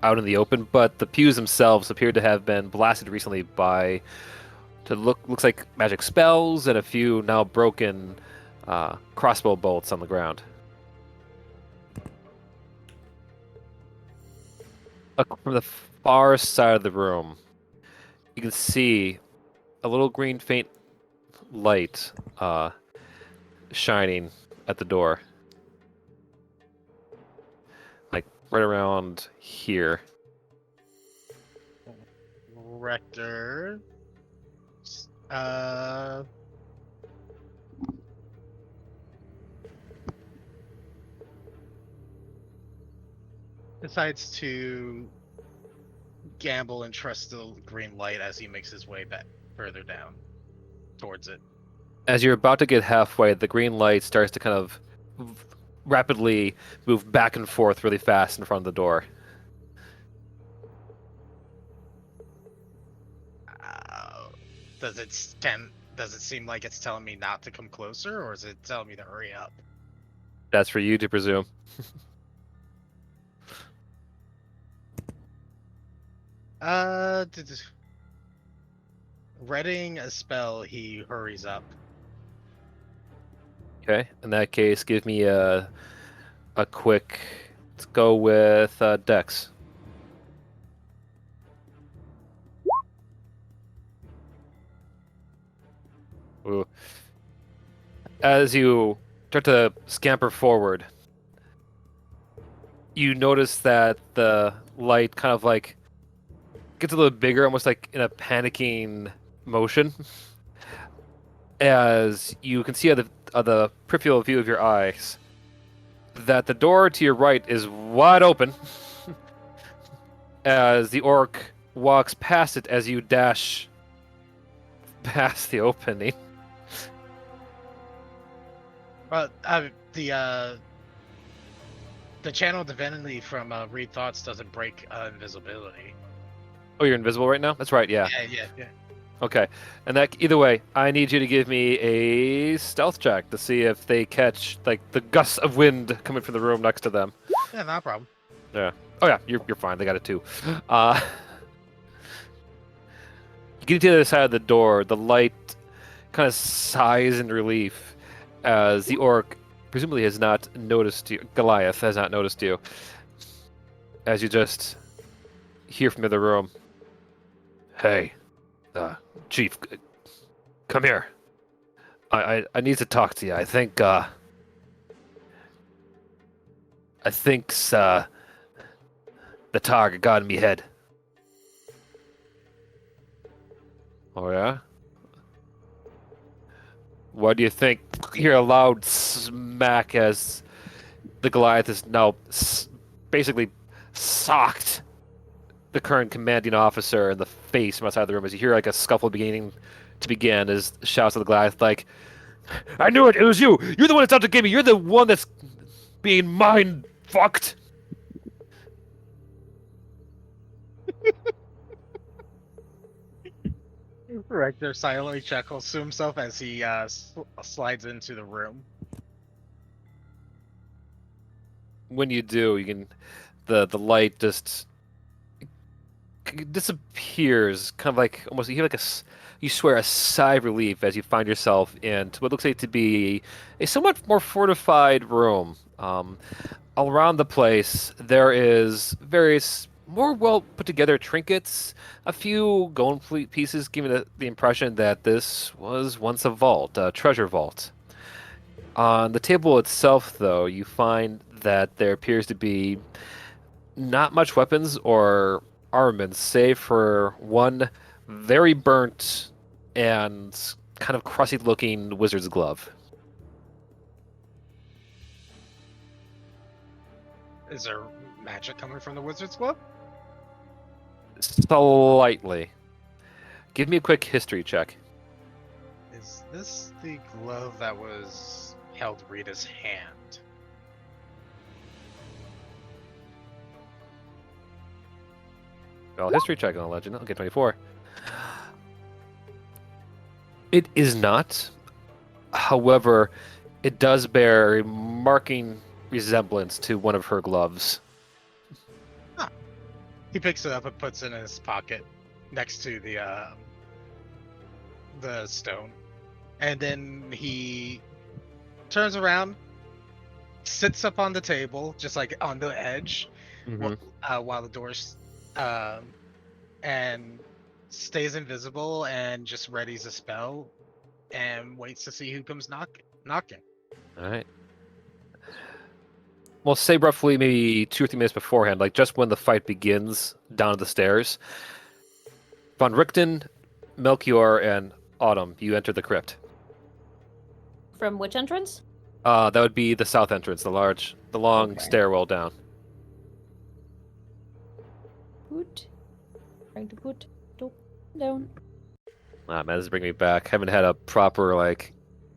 out in the open, but the pews themselves appear to have been blasted recently by looks like magic spells and a few now broken crossbow bolts on the ground. From the far side of the room, you can see a little green faint light shining at the door. Like right around here. Rector. Decides to gamble and trust the green light as he makes his way back further down towards it. As you're about to get halfway, the green light starts to kind of rapidly move back and forth really fast in front of the door. Uh, does it seem like it's telling me not to come closer, or is it telling me to hurry up? That's for you to presume. D- d- Reading a spell, he hurries up. Okay. In that case, give me a quick. Let's go with Dex. Ooh. As you start to scamper forward, you notice that the light kind of like gets a little bigger, almost like in a panicking motion. As you can see at the peripheral view of your eyes, that the door to your right is wide open. As the orc walks past it, as you dash past the opening. But the channel divinity from read thoughts doesn't break invisibility. Oh, you're invisible right now? That's right. Yeah. Yeah. Okay. And that either way, I need you to give me a stealth check to see if they catch like the gusts of wind coming from the room next to them. Yeah, not a problem. Yeah. Oh yeah, you're fine. They got it too. You get to the other side of the door. The light kind of sighs in relief as the orc presumably has not noticed you. Goliath has not noticed you. As you just hear from the other room. Hey, Chief, come here. I need to talk to you. I think the target got in me head. Oh yeah? What do you think? You hear a loud smack as the Goliath is now basically socked the current commanding officer in the face from outside the room as you hear like a scuffle beginning to begin as shouts of the Goliath like, I knew it! It was you! You're the one that's out to get me! You're the one that's being mind fucked! Rector silently chuckles to himself as he slides into the room. When you do, you can the light just disappears, kind of like almost you hear like you swear a sigh of relief as you find yourself in what looks like to be a somewhat more fortified room. All around the place, there is various more well put together trinkets, a few gold pieces, giving the impression that this was once a vault, a treasure vault. On the table itself, though, you find that there appears to be not much weapons or armaments, save for one very burnt and kind of crusty-looking wizard's glove. Is there magic coming from the wizard's glove? Slightly. Give me a quick history check. Is this the glove that was held Rita's hand? Well, history check on a legend. Okay, 24. It is not. However, it does bear a marking resemblance to one of her gloves. He picks it up and puts it in his pocket next to the stone, and then he turns around, sits up on the table, just like on the edge, while the doors, and stays invisible and just readies a spell and waits to see who comes knocking. All right. Well, say roughly maybe 2 or 3 minutes beforehand, like just when the fight begins down the stairs. Von Richten, Melchior, and Autumn, you enter the crypt. From which entrance? That would be the south entrance, the long Okay. stairwell down. Put. Trying to put down. Ah, man, this is bringing me back. Haven't had a proper like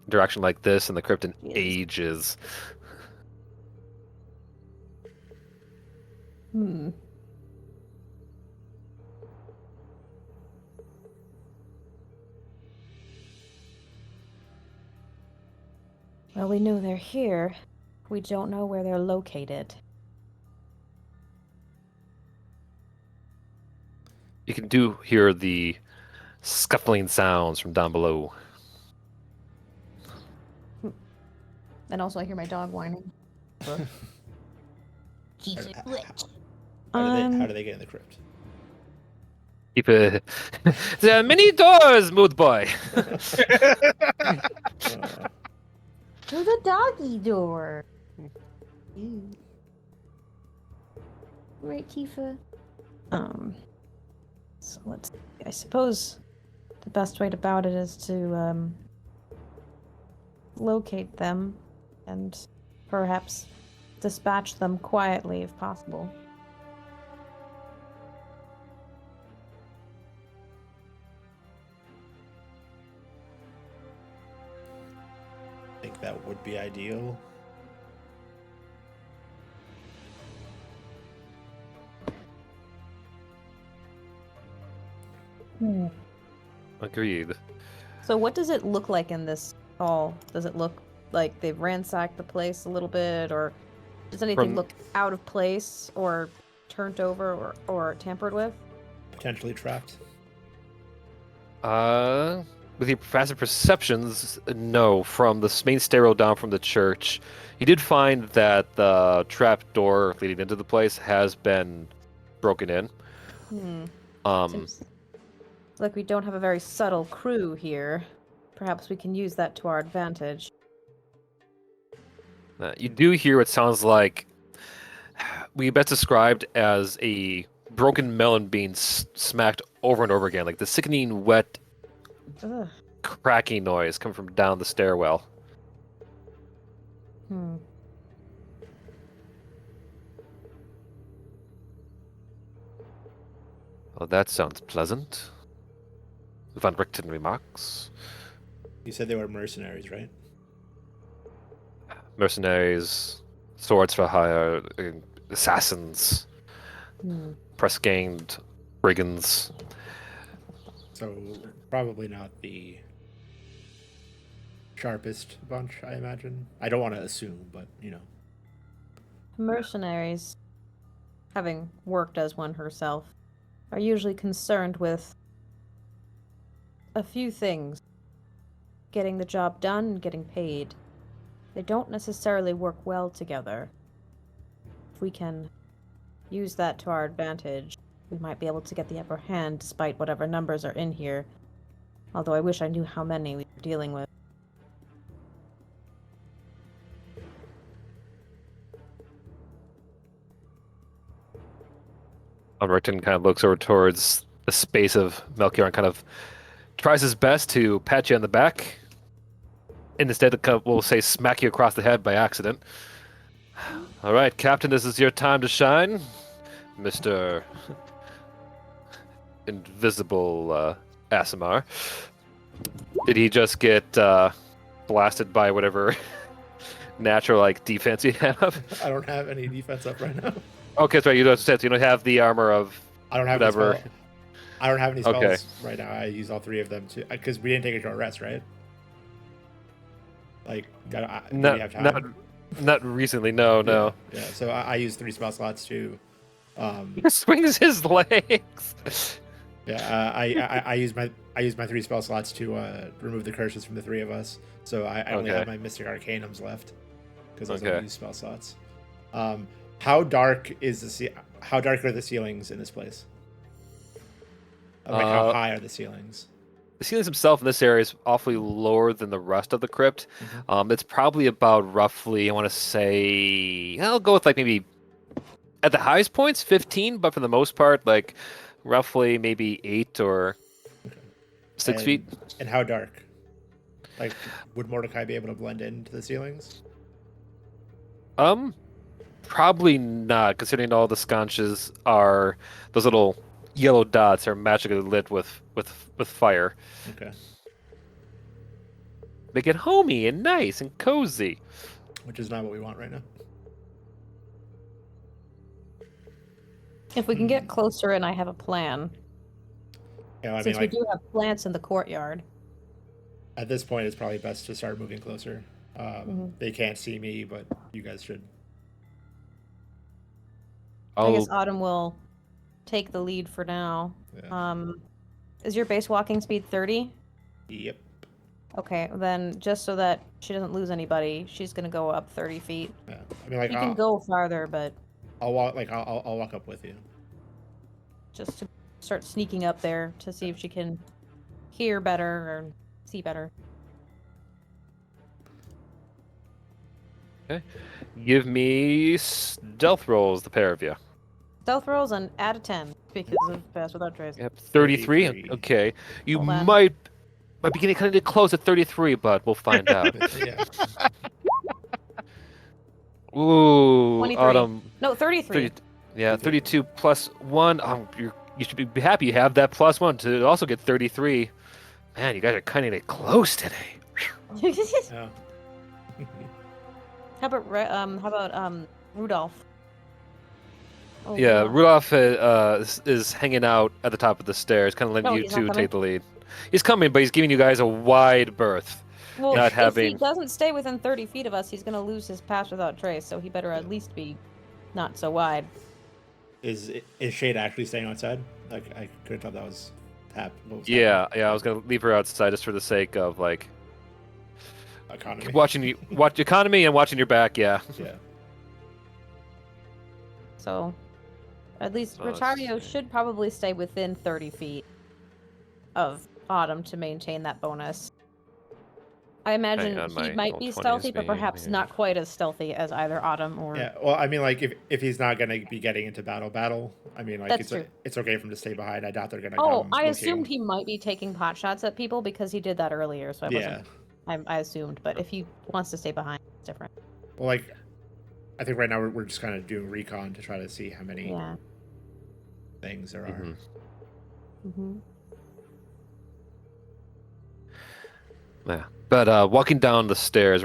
interaction like this in the crypt in Yes. ages. Hmm. Well, we know they're here. We don't know where they're located. You can do hear the scuffling sounds from down below. And also, I hear my dog whining. He's a How- glitch. How do they get in the crypt? Keep it. There are many doors, mood boy. Through the doggy door. Ew. Right, Tifa? So let's see. I suppose the best way about it is to, locate them and perhaps dispatch them quietly if possible. I think that would be ideal. Agreed. So what does it look like in this hall? Does it look like they've ransacked the place a little bit, or does anything From- look out of place or turned over or tampered with? Potentially trapped. With your passive perceptions, no. From the main stairwell down from the church, you did find that the trap door leading into the place has been broken in. Seems like we don't have a very subtle crew here. Perhaps we can use that to our advantage. You do hear what sounds like we best described as a broken melon being smacked over and over again, like the sickening, wet, Ugh. cracking noise coming from down the stairwell. Hmm. Well, that sounds pleasant. Van Richten remarks. You said they were mercenaries, right? Mercenaries, swords for hire, assassins, Hmm. press-ganged brigands. So probably not the sharpest bunch, I imagine. I don't want to assume, but you know. Mercenaries, having worked as one herself, are usually concerned with a few things: getting the job done and getting paid. They don't necessarily work well together. If we can use that to our advantage, we might be able to get the upper hand despite whatever numbers are in here. Although I wish I knew how many we were dealing with. Van Richten kind of looks over towards the space of Melchior and kind of tries his best to pat you on the back. And instead, we'll say smack you across the head by accident. All right, Captain, this is your time to shine, Mr. Invisible Asimar. Did he just get blasted by whatever natural like defense you have? I don't have any defense up right now. Okay, that's right. You don't have the armor of I don't have whatever. Any I don't have any spells Okay. right now. I use all three of them too, because we didn't take a short rest, right? Like, do we have time? Not recently. No. Yeah. So I use 3 spell slots to. He swings his legs. Yeah. I use my 3 spell slots to remove the curses from the 3 of us. So I only Okay. have my Mystic Arcanums left because I Okay. don't use spell slots. How dark How dark are the ceilings in this place? Like how high are the ceilings? The ceilings themselves in this area is awfully lower than the rest of the crypt. It's probably about roughly, I want to say, I'll go with like maybe at the highest points 15, but for the most part, like roughly maybe 8 or 6 feet. And how dark? Like, would Mordecai be able to blend into the ceilings? Probably not, considering all the sconces are those little yellow dots are magically lit with fire. Okay. Make it homey and nice and cozy. Which is not what we want right now. If we can get closer and I have a plan. You know, I mean, Since we like do have plants in the courtyard. at this point, it's probably best to start moving closer. They can't see me, but you guys should. I guess I'll Autumn will take the lead for now. Yeah. Is your base walking speed 30? Yep. Okay, then just so that she doesn't lose anybody, she's gonna go up 30 feet. Yeah. I mean, like You can go farther, but I'll walk. Like I'll walk up with you. just to start sneaking up there to see if she can hear better or see better. give me stealth rolls, the pair of you. Stealth rolls and add a 10 because of Pass Without Trace. Yep, 33. 33. Okay, you Hold on. might be getting kind of close at 33, but we'll find out. Yeah. Ooh, 23. Autumn. No, 33. 30, yeah, 32 plus 1. You should be happy you have that plus 1 to also get 33. Man, you guys are cutting it close today. Yeah. How about Rudolph? Oh, Yeah, Rudolph. Rudolph is hanging out at the top of the stairs, kind of letting Oh, you he's not two coming? take the lead. He's coming, but he's giving you guys a wide berth. Well, not if he having- doesn't stay within 30 feet of us, he's gonna lose his Pass Without Trace, so he better at least be not so wide. Is Shade actually staying outside? Like I couldn't tell that was what was Yeah, I was gonna leave her outside just for the sake of like happening. Economy. watch economy and watching your back. Yeah. Yeah. So, at least Oh, let's Rotario see. should probably stay within 30 feet of Autumn to maintain that bonus. I imagine on, my he might roll be 20 is stealthy, but being perhaps here. not quite as stealthy as either Autumn or. Yeah. Well, I mean, like if he's not gonna be getting into battle, I mean, like That's true. it's okay for him to stay behind. I doubt they're gonna. Oh, come I looking. assumed he might be taking pot shots at people because he did that earlier, so I Yeah. wasn't. I assumed, but if he wants to stay behind, it's different. Well, like I think right now we're just kind of doing recon to try to see how many Yeah. things there are. Mhm. Mm-hmm. Yeah. But walking down the stairs,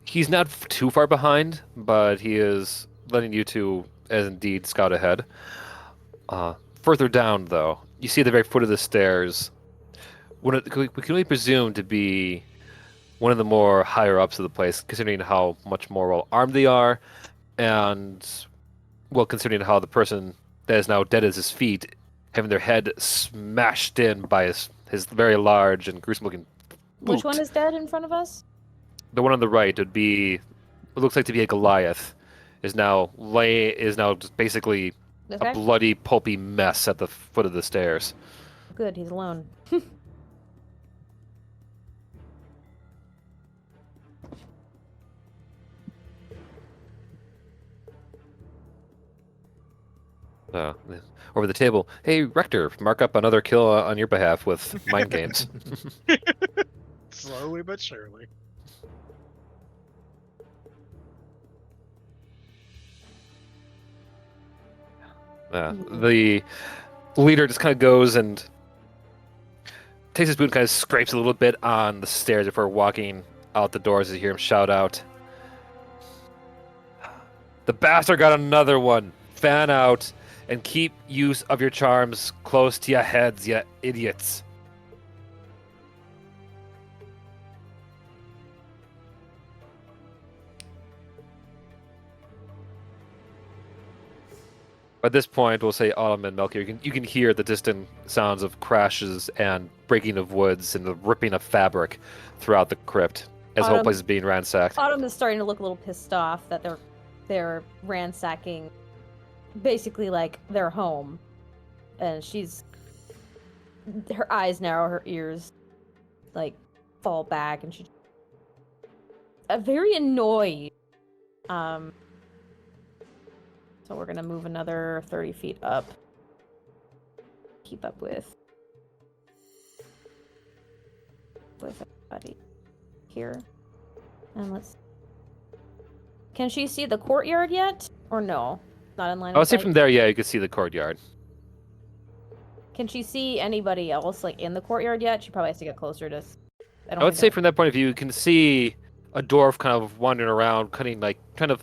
he's not too far behind, but he is letting you two, as indeed, scout ahead. Further down, though, you see at the very foot of the stairs, we can only presume to be one of the more higher ups of the place, considering how much more well armed they are, and well, considering how the person that is now dead at his feet, having their head smashed in by his very large and gruesome-looking boot. Which one is dead in front of us? The one on the right would be, what looks like to be a Goliath, is now just basically This a guy? bloody, pulpy mess at the foot of the stairs. Good, he's alone. Over the table, hey Rector, mark up another kill on your behalf with mind games. Slowly but surely. The leader just kind of goes and takes his boot and kind of scrapes a little bit on the stairs before walking out the doors as you hear him shout out. The bastard got another one. Fan out and keep use of your charms close to your heads, you idiots. At this point, we'll say Autumn and Melchior, you can hear the distant sounds of crashes and breaking of woods and the ripping of fabric throughout the crypt as the whole Autumn- place is being ransacked. Autumn is starting to look a little pissed off that they're ransacking basically like their home. And her eyes narrow, her ears like fall back, and she's very annoyed. So we're gonna move another 30 feet up. Keep up with everybody here. And can she see the courtyard yet? Or no? Not in line I would of say sight? from there, yeah, you can see the courtyard. Can she see anybody else like in the courtyard yet? She probably has to get closer to. I would say from that point of view, you can see a dwarf kind of wandering around, cutting like kind of.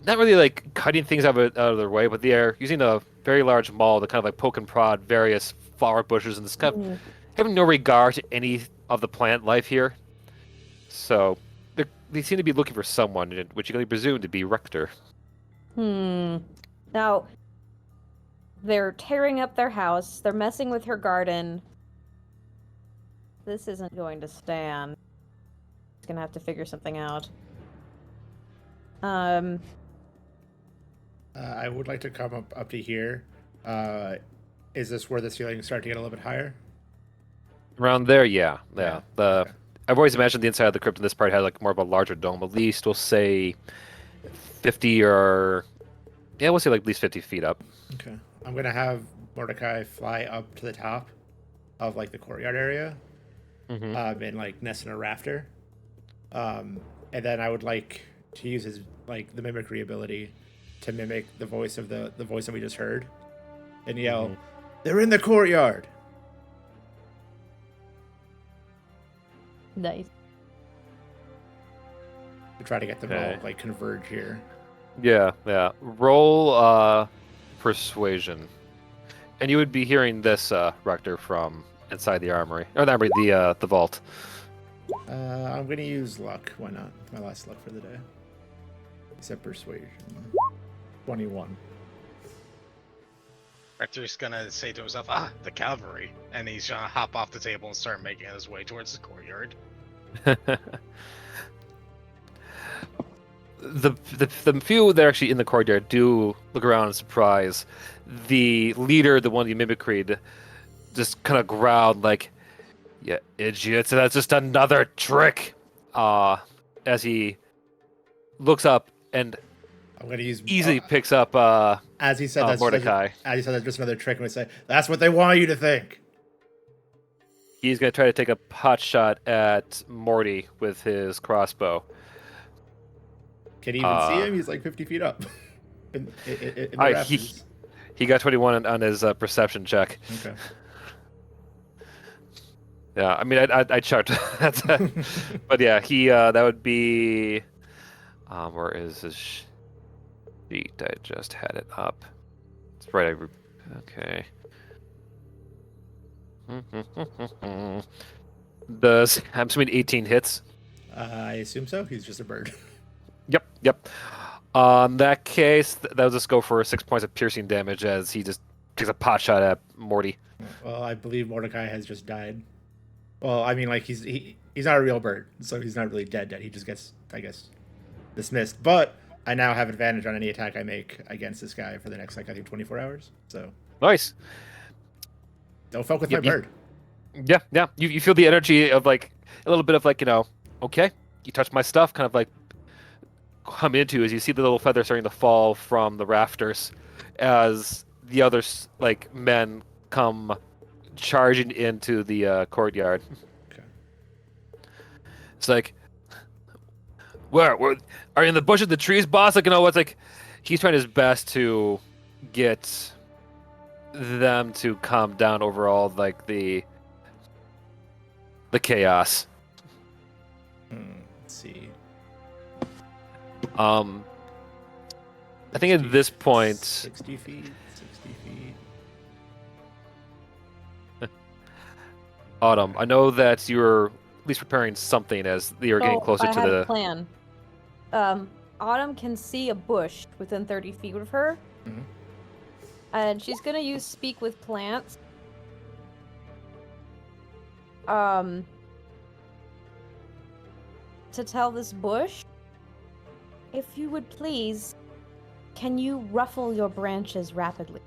not really like cutting things out of their way, but they are using a very large maul to kind of like poke and prod various flower bushes and this kind of Mm. having no regard to any of the plant life here. So they seem to be looking for someone, which you can only presume to be Rector. Now, they're tearing up their house. They're messing with her garden. This isn't going to stand. He's gonna have to figure something out. I would like to come up to here. Is this where the ceilings start to get a little bit higher? Around there, yeah. Okay. I've always imagined the inside of the crypt in this part had like more of a larger dome. At least we'll say 50 or we'll say like at least 50 feet up. Okay. I'm gonna have Mordecai fly up to the top of like the courtyard area, and like nest in a rafter. And then I would like to use his like the mimicry ability to mimic the voice that we just heard, and yell, "They're in the courtyard!" Nice. To try to get them all like converge here. Yeah. Roll persuasion. And you would be hearing this, Rector, from inside the armory. Or the armory, the vault. I'm gonna use luck. Why not? My last luck for the day. Except persuasion. 21. Rector's gonna say to himself, the cavalry. And he's gonna hop off the table and start making his way towards the courtyard. The few that are actually in the courtyard do look around in surprise. The leader, the one you mimicred, just kind of growled like, "Yeah, idiots! That's just another trick." As he looks up and I'm gonna use easily picks up as he said that's Mordecai. As he said that's just another trick. And we say that's what they want you to think. He's gonna try to take a pot shot at Morty with his crossbow. Can you even see him? He's like 50 feet up. in the rafters. He got 21 on his perception check. Okay. Yeah, I mean, I checked. But yeah, he that would be. Where is his sheet? I just had it up. It's right. Okay. I'm assuming 18 hits. I assume so. He's just a bird. Yep. In that case, that'll just go for 6 points of piercing damage as he just takes a pot shot at Morty. Well, I believe Mordecai has just died. Well, I mean, like he's not a real bird, so he's not really dead. He just gets, I guess, dismissed. But I now have advantage on any attack I make against this guy for the next, like, I think 24 hours. So Nice. don't fuck with my bird. Yeah. You feel the energy of like a little bit of like, okay, you touched my stuff, kind of like come into as you see the little feather starting to fall from the rafters as the other like men come charging into the courtyard. Okay. It's like, where are you in the bush of the trees, boss? Like, what's like, he's trying his best to get them to calm down overall, like the chaos. Let's see. I think at this point, 60 feet. Autumn, I know that you're at least preparing something as you're getting closer I to have the a plan. Autumn can see a bush within 30 feet of her, and she's gonna use speak with plants. To tell this bush, if you would please, can you ruffle your branches rapidly?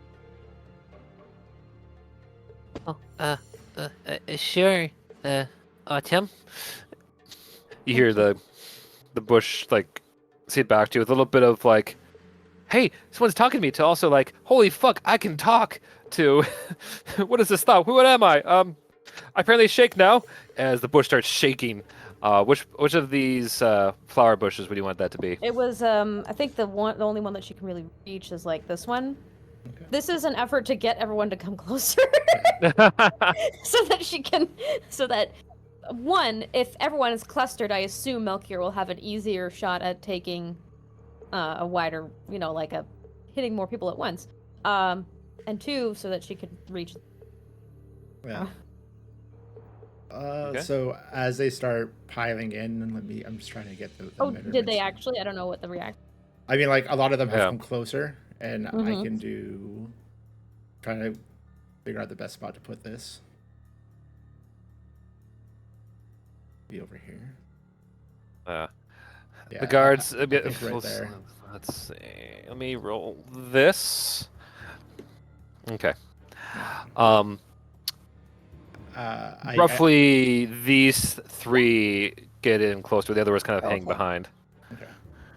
Sure, Autumn. You hear the bush like sit back to you with a little bit of like, hey, someone's talking to me, to also like, holy fuck, I can talk, to what is this thought? What am I? I apparently shake now as the bush starts shaking. Which of these flower bushes would you want that to be? It was I think the only one that she can really reach is like this one. Okay. This is an effort to get everyone to come closer. so that one, if everyone is clustered, I assume Melchior will have an easier shot at taking a wider, like a hitting more people at once. And 2, so that she could reach. Yeah. Okay. So as they start piling in, and I'm just trying to get the Oh, did measurements they here. actually? I don't know what the reaction. I mean, like, a lot of them have Yeah. come closer, and I Mhm. can do. Trying to figure out the best spot to put this. Be over here. Yeah, Yeah, the guards. I think right let's, there. let's see. Let me roll this. Okay. Um, I roughly these 3 get in closer. The other ones kind of Oh, hang fuck. behind. Okay.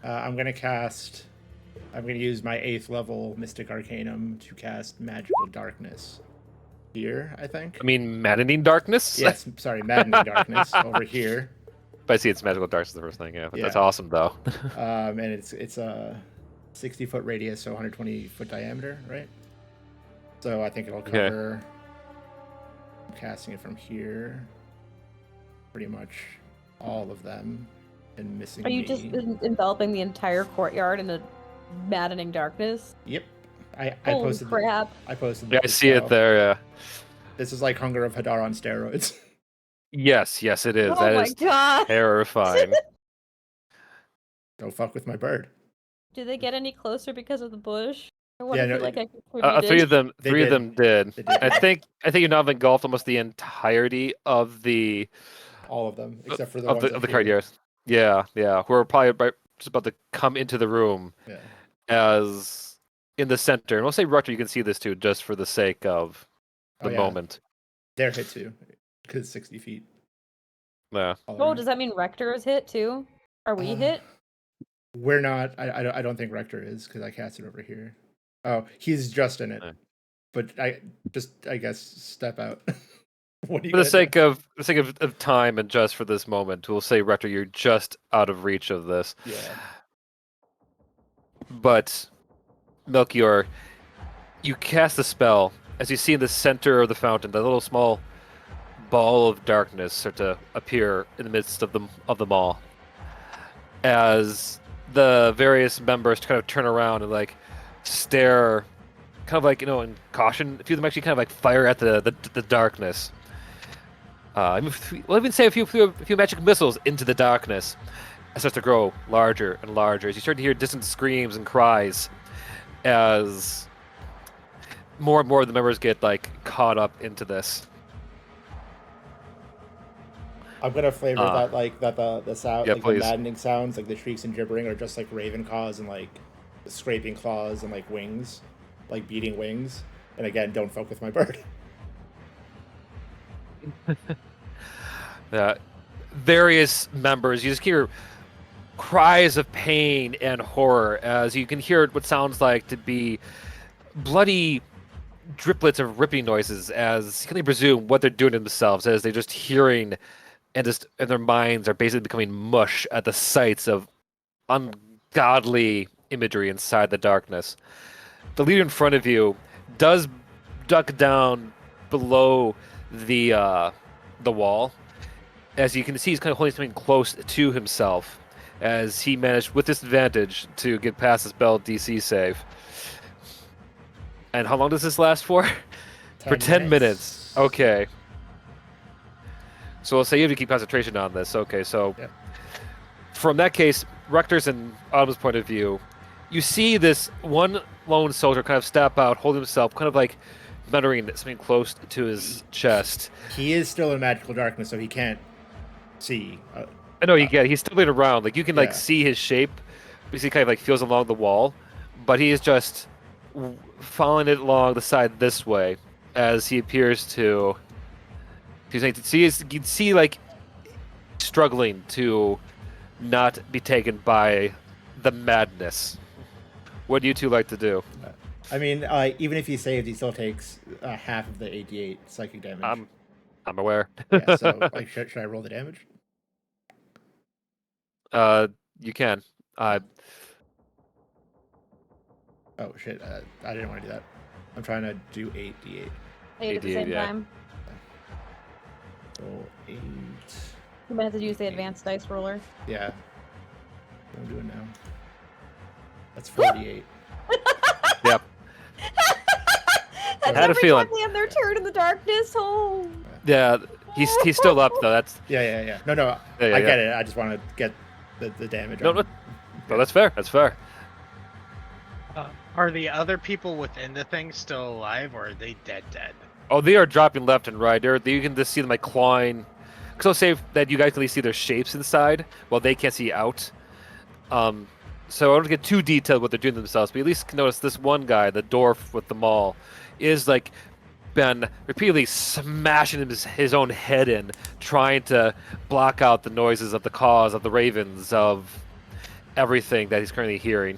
I'm gonna cast. I'm gonna use my 8th level Mystic Arcanum to cast Magical Darkness. Here, I think. I mean, maddening darkness. Yes, sorry, Maddening Darkness over here. But I see it's magical darkness the first thing. Yeah, but that's Yeah. awesome though. And it's a 60-foot radius, so 120-foot diameter, right? So I think it'll Okay. cover. I'm casting it from here. Pretty much all of them, and missing Are you me. just enveloping the entire courtyard in a maddening darkness? Yep. I Holy posted. crap! I posted. Yeah, I the see it spell. there. Yeah. This is like Hunger of Hadar on steroids. Yes, it is. Oh That my is god! terrifying. Don't fuck with my bird. Did they get any closer because of the bush? I want Yeah, to no, feel like I contributed. 3 of them. They 3 of did. them did. They did. I think you now have engulfed almost the entirety of the All of them, except for the ones of up the here. card. Yeah. We're probably just about to come into the room Yeah. as in the center. And we'll say Rutger, you can see this too, just for the sake of the yeah. moment. They're hit too, because 60 feet. Yeah. all Oh, around. does that mean Rector is hit too? Are we hit? We're not. I don't think Rector is, because I cast it over here. Oh, he's just in it. Yeah. But I guess step out. What are you For the gonna sake do? of time and just for this moment, we'll say Rector, you're just out of reach of this. Yeah. But Melchior, you cast the spell as you see in the center of the fountain, the little small ball of darkness start to appear in the midst of them all. As the various members kind of turn around and like stare, kind of like in caution. A few of them actually kind of like fire at the darkness. We'll even say a few magic missiles into the darkness. It starts to grow larger and larger as you start to hear distant screams and cries as more and more of the members get like caught up into this. I'm gonna flavor that the sound, yeah, like please. the maddening sounds, like the shrieks and gibbering, are just like raven claws and like scraping claws and like wings, like beating wings. And again, don't fuck with my bird. Various members, you just hear cries of pain and horror as you can hear what sounds like to be bloody driplets of ripping noises, as can they presume what they're doing to themselves as they're just hearing and their minds are basically becoming mush at the sights of ungodly imagery inside the darkness. The leader in front of you does duck down below the wall. As you can see, he's kind of holding something close to himself, as he managed with disadvantage to get past the spell DC save. And how long does this last for? For 10 minutes. Okay. So we'll say you have to keep concentration on this. Okay, so Yep. from that case, Rector's and Autumn's point of view, you see this one lone soldier kind of step out, hold himself, kind of like muttering something close to his chest. He is still in magical darkness, so he can't see. I know you get it. He's still moving around. Like you can like Yeah. see his shape, because he kind of like feels along the wall, but he is just following it along the side this way, as he appears to. He's like, you can see like struggling to not be taken by the madness. What do you two like to do? I mean, even if he saved, he still takes half of the 88 psychic damage. I'm aware. Yeah, so like, should I roll the damage? You can. Oh shit! I didn't want to do that. I'm trying to do 8d8. 8 at the same yeah. time. So 8. You might have to use the advanced dice roller. Yeah. I'm doing now. That's 48. Yep. That's Had a every feeling. time they end their turn in the darkness. Oh. Yeah, he's still up though. That's Yeah. No, yeah, I yeah. get it. I just want to get the damage No, on. no, that's fair. That's fair. Are the other people within the thing still alive, or are they dead? Oh, they are dropping left and right. You can just see them like clawing. So say that you guys can at least see their shapes inside, while they can't see out. So I don't get too detailed what they're doing to themselves, but you at least can notice this one guy, the dwarf with the maul, is like been repeatedly smashing his own head in, trying to block out the noises of the cause of the ravens of everything that he's currently hearing.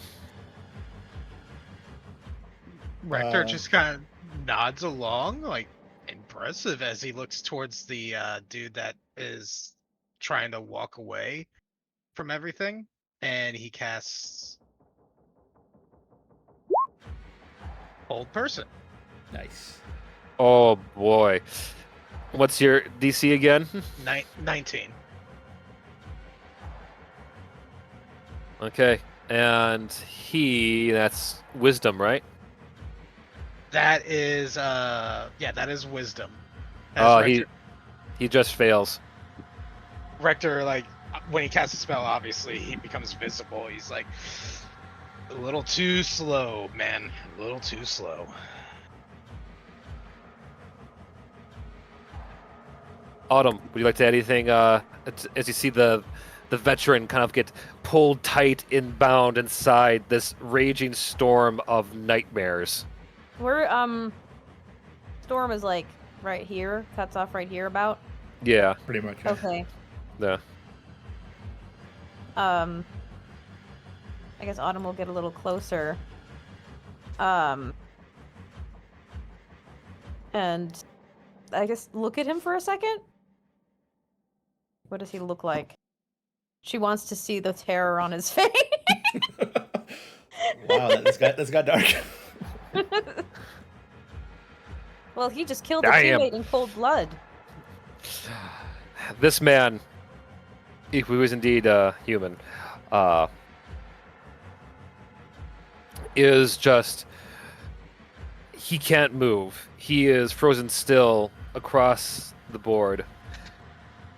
Rector just kind of nods along, like impressive, as he looks towards the dude that is trying to walk away from everything, and he casts Hold Person. Nice. Oh boy, what's your DC again? 19. Okay, and that's wisdom, right? That is that is Wisdom. Oh, Rector, he just fails. Rector, like when he casts a spell, obviously he becomes visible. He's like a little too slow, man. A little too slow. Autumn, would you like to add anything as you see the veteran kind of get pulled tight inbound inside this raging storm of nightmares? We're Storm is like right here, cuts off right here about. Yeah, Pretty much. Yeah. Okay. yeah. I guess Autumn will get a little closer. And I guess look at him for a second. What does he look like? She wants to see the terror on his face. Wow, that's got dark. Well, he just killed a Damn. teammate in cold blood. This man, if he was indeed human, is just he can't move. He is frozen still across the board.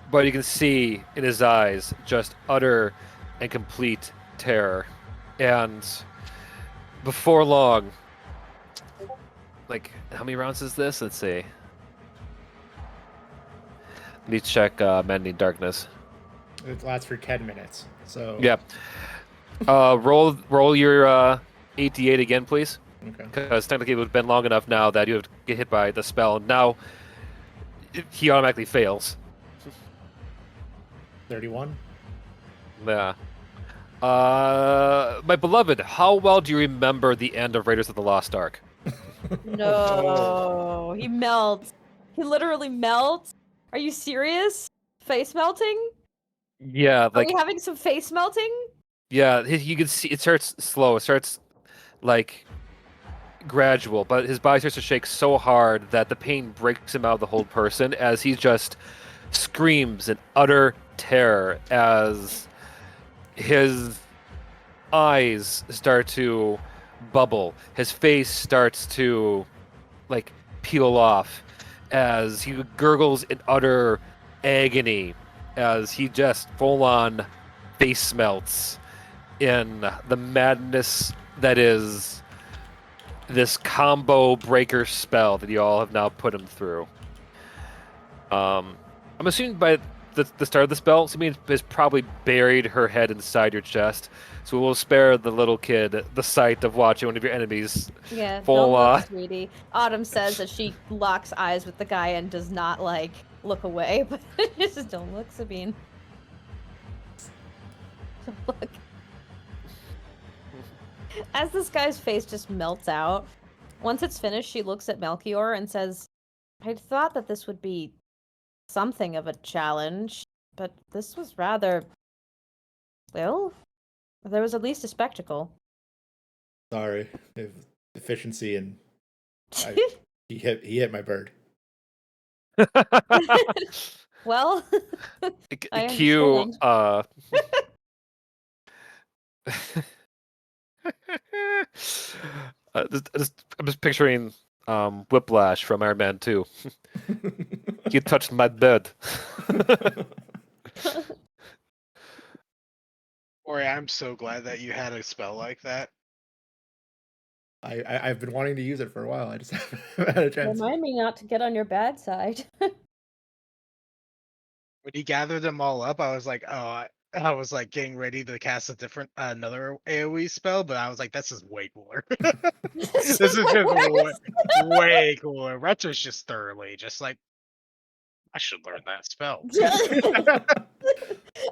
But you can see in his eyes just utter and complete terror. And before long, like, how many rounds is this? Let's see. Need to check Mending Darkness. It lasts for 10 minutes. So Yeah. Roll your 88 again, please. Okay. Because technically it would have been long enough now that you have to get hit by the spell. Now, he automatically fails. 31. Yeah. My beloved, how well do you remember the end of Raiders of the Lost Ark? No, he melts. He literally melts. Are you serious? Face melting? Yeah, Are like we having some face melting? yeah, you can see it starts slow. It starts like gradual, but his body starts to shake so hard that the pain breaks him out of the whole person as he just screams in utter terror as his eyes start to bubble. His face starts to like peel off as he gurgles in utter agony as he just full on face melts in the madness that is this combo breaker spell that you all have now put him through. I'm assuming by the start of the spell, Simeon has probably buried her head inside your chest, so we'll spare the little kid the sight of watching one of your enemies. Yeah, Full, don't look, sweetie. Autumn says that she locks eyes with the guy and does not, like, look away, but just don't look, Sabine. Don't look. As this guy's face just melts out, once it's finished, she looks at Melchior and says, I thought that this would be something of a challenge, but this was rather... well, there was at least a spectacle. Sorry. Efficiency and he hit my bird. Well, I Cue understand. I'm just picturing Whiplash from Iron Man 2. You touched my bed. Ori, I'm so glad that you had a spell like that. I've been wanting to use it for a while. I just haven't had a chance. Remind me not to get on your bad side. When he gathered them all up, I was like, I was like getting ready to cast a different another AoE spell, but I was like, this is way cooler. This is just way cooler. Retro's just thoroughly just like, I should learn that spell.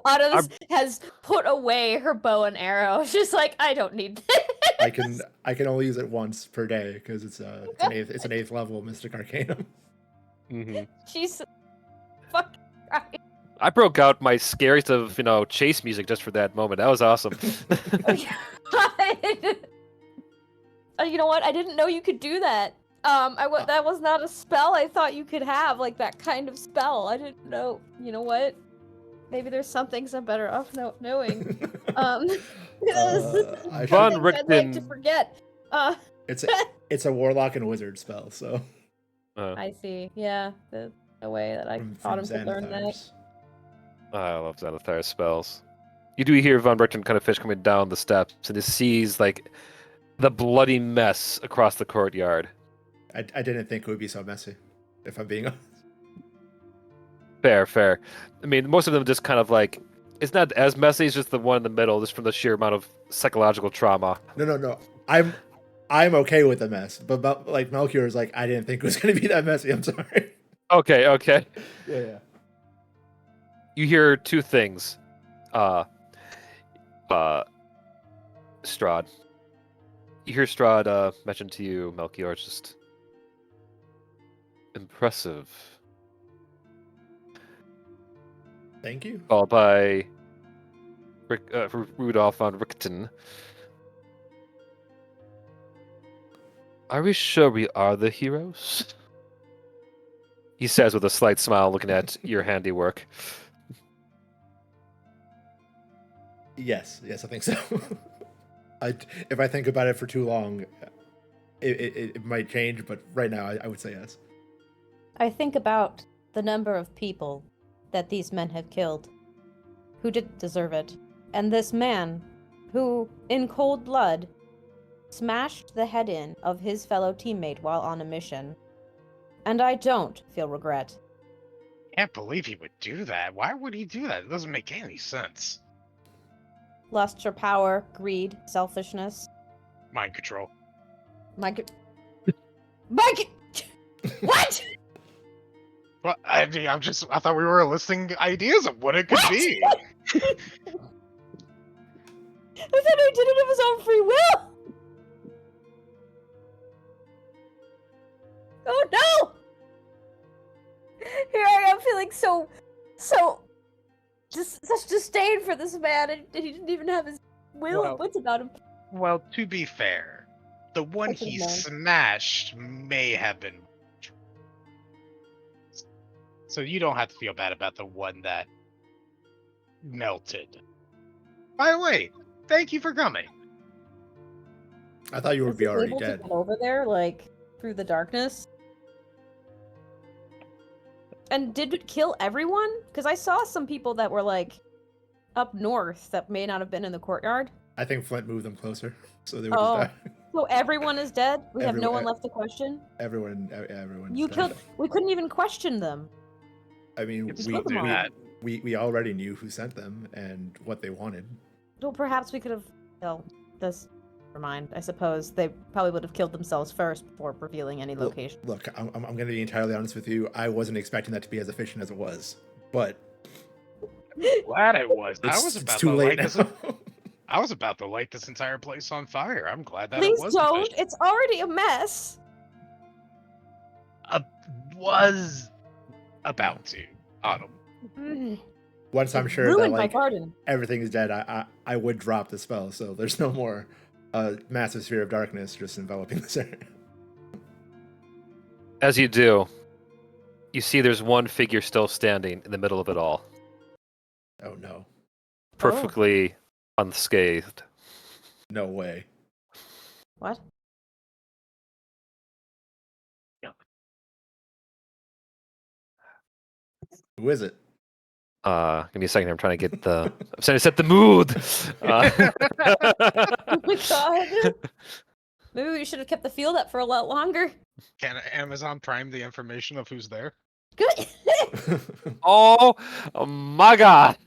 Autumn has put away her bow and arrow. She's like, I don't need this. I can only use it once per day because it's an eighth level Mystic Arcanum. She's fucking right. I broke out my scariest of chase music just for that moment. That was awesome. You know what? I didn't know you could do that. That was not a spell I thought you could have, like that kind of spell. I didn't know. You know what? Maybe there's some things I'm better off knowing. Von I'd like to forget. It's a warlock and wizard spell, so. I see. Yeah, the way that I thought him to learn that. I love Xanathar's spells. You do hear Von Brechten kind of fish coming down the steps, and he sees like the bloody mess across the courtyard. I didn't think it would be so messy, if I'm being honest. Fair. I mean, most of them just kind of like, it's not as messy, it's just the one in the middle, just from the sheer amount of psychological trauma. No. I'm okay with the mess, but like Melchior is like, I didn't think it was going to be that messy. I'm sorry. Okay. Yeah. You hear two things. Strahd. You hear Strahd mention to you, Melchior, it's just impressive. Thank you. Followed by Rudolph von Richten. Are we sure we are the heroes? He says with a slight smile, looking at your handiwork. Yes, I think so. If I think about it for too long, it might change, but right now I would say yes. I think about the number of people that these men have killed, who didn't deserve it, and this man, who, in cold blood, smashed the head in of his fellow teammate while on a mission. And I don't feel regret. Can't believe he would do that. Why would he do that? It doesn't make any sense. Lust for power, greed, selfishness. Mind control. What? Well, I mean, I thought we were listing ideas of what it could be. I thought he did it of his own free will! Oh no! Here I am feeling such disdain for this man, and he didn't even have his will and wits about him. Well, to be fair, the one he smashed may have been. So you don't have to feel bad about the one that melted. By the way, thank you for coming. I thought you would be already dead. To get over there, like, through the darkness. And did it kill everyone? Because I saw some people that were, like, up north that may not have been in the courtyard. I think Flint moved them closer, so they would just die. So everyone is dead? We have no one left to question? Everyone. You killed... We couldn't even question them. I mean, we already knew who sent them and what they wanted. Well, perhaps we could have... Well, this... Never mind. I suppose they probably would have killed themselves first before revealing any location. Look, I'm going to be entirely honest with you. I wasn't expecting that to be as efficient as it was, but... Glad it was. I was about to light this. I was about to light this entire place on fire. I'm glad that Please it was. Don't. Efficient. It's already a mess. Was about to. Autumn. Once I'm sure that my garden. Everything is dead, I would drop the spell, so there's no more massive sphere of darkness just enveloping this area. As you do, you see there's one figure still standing in the middle of it all. Oh no. Perfectly unscathed. No way. What? Who is it? Give me a second. I'm trying to get the. I'm trying to set the mood. Oh my god. Maybe we should have kept the field up for a lot longer. Can Amazon Prime the information of who's there? Good. Oh my god!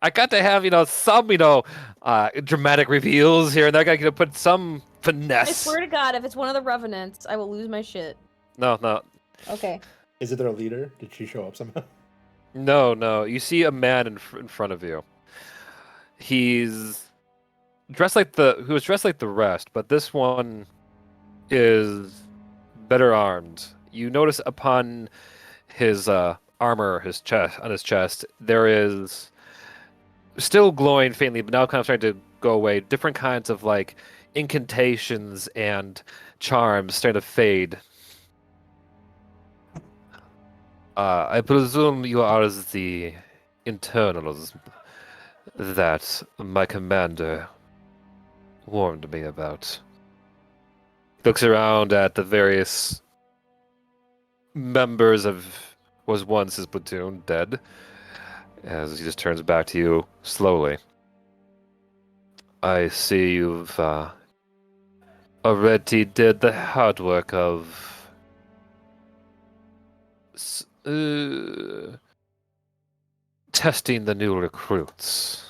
I got to have some dramatic reveals here and there. I got to put some I finesse. swear to God, if it's one of the revenants, I will lose my shit. No. Okay. Is it their leader? Did she show up somehow? No. You see a man in front of you. He's dressed like who was dressed like the rest, but this one is better armed. You notice upon his armor, on his chest, there is still glowing faintly, but now kind of starting to go away. Different kinds of like incantations and charms starting to fade. I presume you are the internals that my commander warned me about. Looks around at the various members of was once his platoon dead, as he just turns back to you slowly. I see you've already did the hard work of testing the new recruits.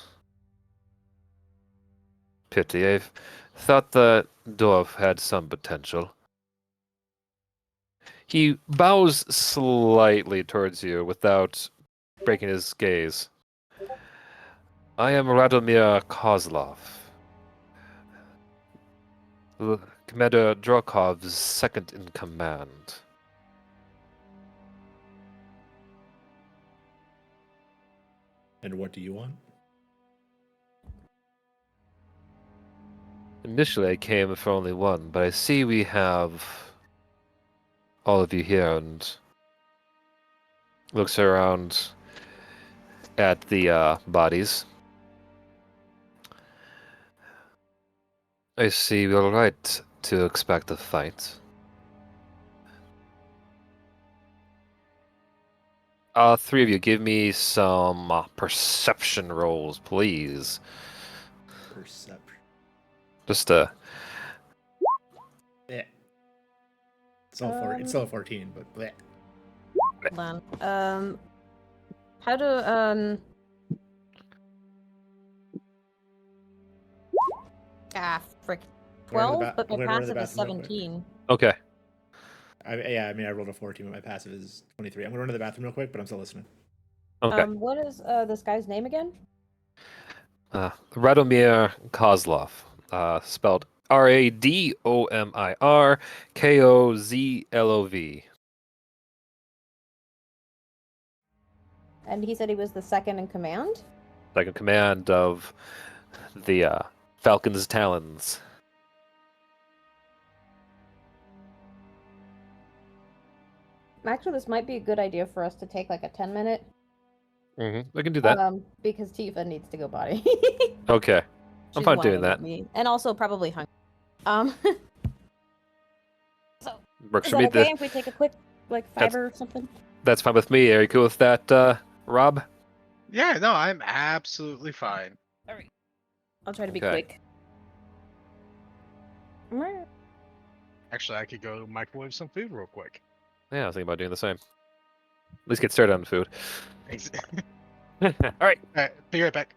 Pity, I thought the dwarf had some potential. He bows slightly towards you without breaking his gaze. I am Radomir Kozlov, Commander Drokov's second in command. And what do you want? Initially, I came for only one, but I see we have all of you here, and looks around at the bodies. I see we're right to expect a fight. Three of you, give me some perception rolls, please. Perception. Just Yeah. It's still a 14, but bleh. Hold on. How to frick. I'm going to 12, but my I'm gonna run to the passive is bathroom real quick. 17. Okay. I rolled a 14, but my passive is 23. I'm going to run to the bathroom real quick, but I'm still listening. Okay. What is this guy's name again? Radomir Kozlov, spelled Radomir Kozlov. And he said he was the second in command? Second command of the Falcon's Talons. Actually, this might be a good idea for us to take like a 10-minute. We can do that. Because Tifa needs to go potty. Okay. I'm She's fine doing whining that. at me. And also probably hungry. So, Works is for that me. okay if we take a quick, like, That's- fiber or something? That's fine with me. Are you cool with that, Rob? Yeah, no, I'm absolutely fine. Alright. I'll try to be Okay. quick. Actually, I could go microwave some food real quick. Yeah, I was thinking about doing the same. At least get started on food. Ex- All right. Alright, be right back.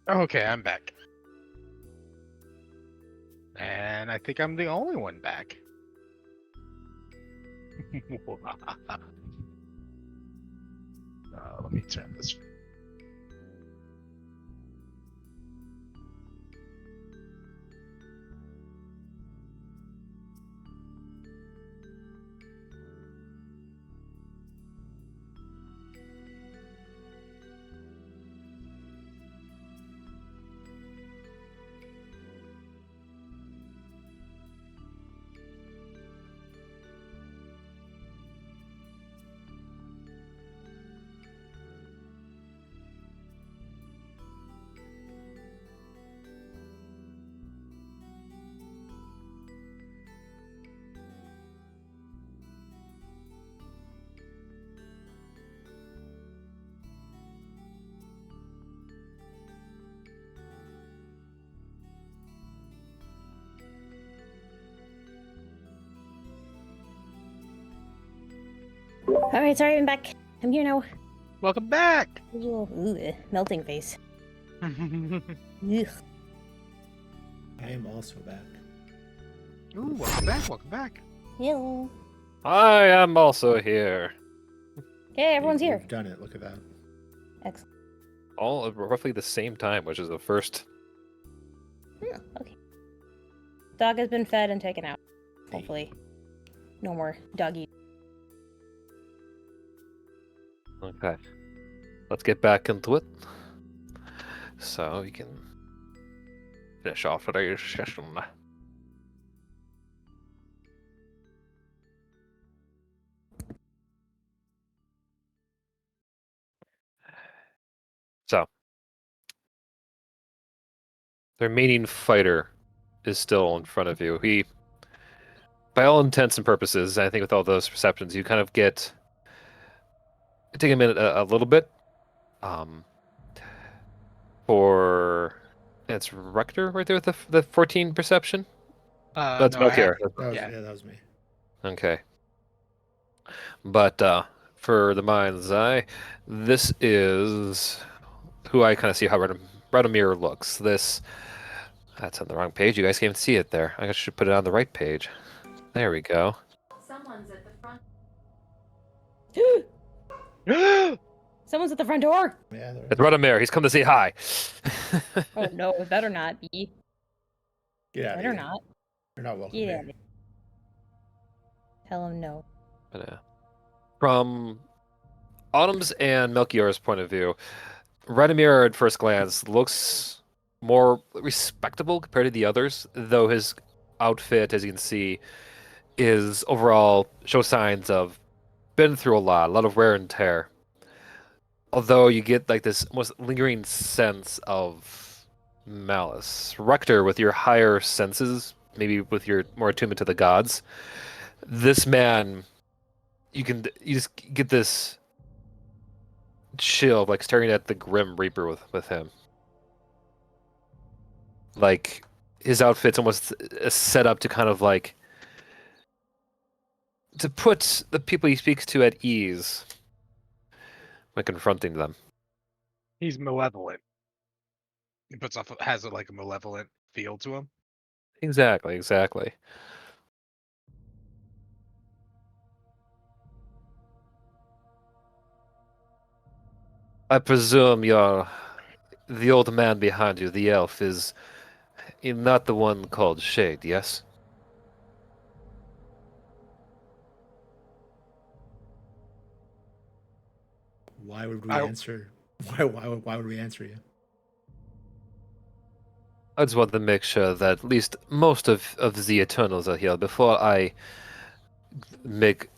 Okay, I'm back. And I think I'm the only one back. Let me turn this. Alright, sorry, I'm back. I'm here now. Welcome back. Melting face. Ooh, Ugh. I am also back. welcome back. Welcome back. Hello. I am also here. Okay, everyone's We've here. done it. Look at that. Excellent. All at roughly the same time, which is the first. Oh, okay. Dog has been fed and taken out. Hopefully. No more doggy. Okay. Let's get back into it. So we can finish off today's session. So, the remaining fighter is still in front of you. He, by all intents and purposes, I think with all those perceptions, you kind of get take a minute, a little bit, um, for it's Rector right there with the 14 perception. That's No, I had. Melchior. Yeah. That was me. Okay, but for the mind's eye, this is who I kind of see how Radomir looks. That's on the wrong page. You guys can't even see it there. I should put it on the right page. There we go. Someone's at the front. Someone's at the front door! Yeah, there It's is. Radomir. He's come to say hi. Oh no, it better not be. Get out of Better here. not. You're not welcome Get here. out of here. Tell him no. But, from Autumn's and Melchior's point of view, Radomir at first glance looks more respectable compared to the others, though his outfit, as you can see, is overall shows signs of been through a lot of wear and tear. Although you get like this almost lingering sense of malice. Rector, with your higher senses, maybe with your more attunement to the gods, this man, you just get this chill of like staring at the Grim Reaper with him. Like his outfit's almost set up to kind of like to put the people he speaks to at ease when confronting them. He's malevolent. He puts off has like a malevolent feel to him. Exactly. I presume the old man behind you, the elf, is not the one called Shade, yes? Why would we I- answer? Why would we answer you? I just want to make sure that at least most of the Eternals are here before I make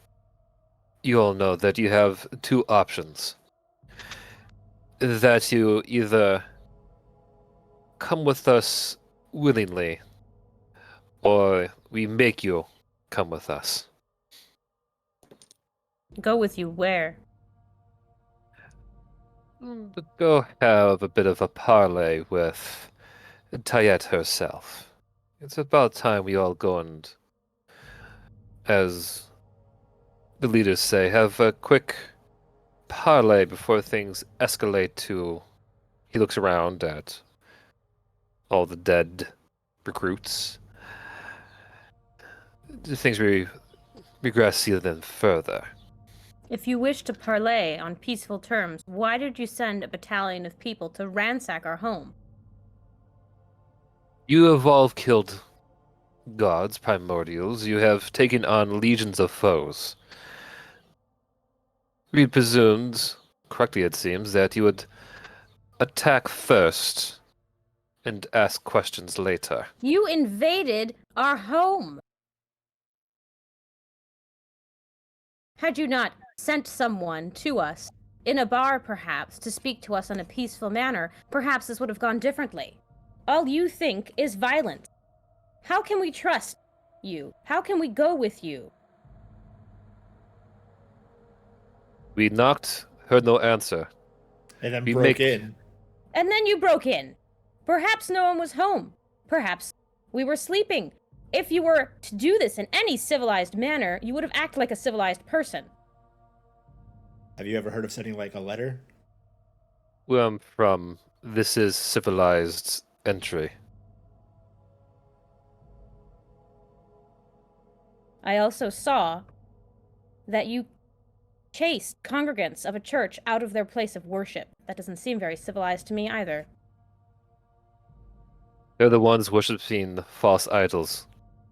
you all know that you have two options. That you either come with us willingly, or we make you come with us. Go with you where? To go have a bit of a parley with Tiyet herself. It's about time we all go and, as the leaders say, have a quick parley before things escalate to. He looks around at all the dead recruits. Things regress even further. If you wish to parley on peaceful terms, why did you send a battalion of people to ransack our home? You have all killed gods, primordials. You have taken on legions of foes. We presumed, correctly it seems, that you would attack first and ask questions later. You invaded our home! Had you not sent someone to us, in a bar perhaps, to speak to us in a peaceful manner, perhaps this would have gone differently. All you think is violence. How can we trust you? How can we go with you? We knocked, heard no answer. And then We broke make- in. And then you broke in. Perhaps no one was home. Perhaps we were sleeping. If you were to do this in any civilized manner, you would have acted like a civilized person. Have you ever heard of sending like a letter? Where I'm from, this is civilized entry. I also saw that you chased congregants of a church out of their place of worship. That doesn't seem very civilized to me either. They're the ones worshipping false idols.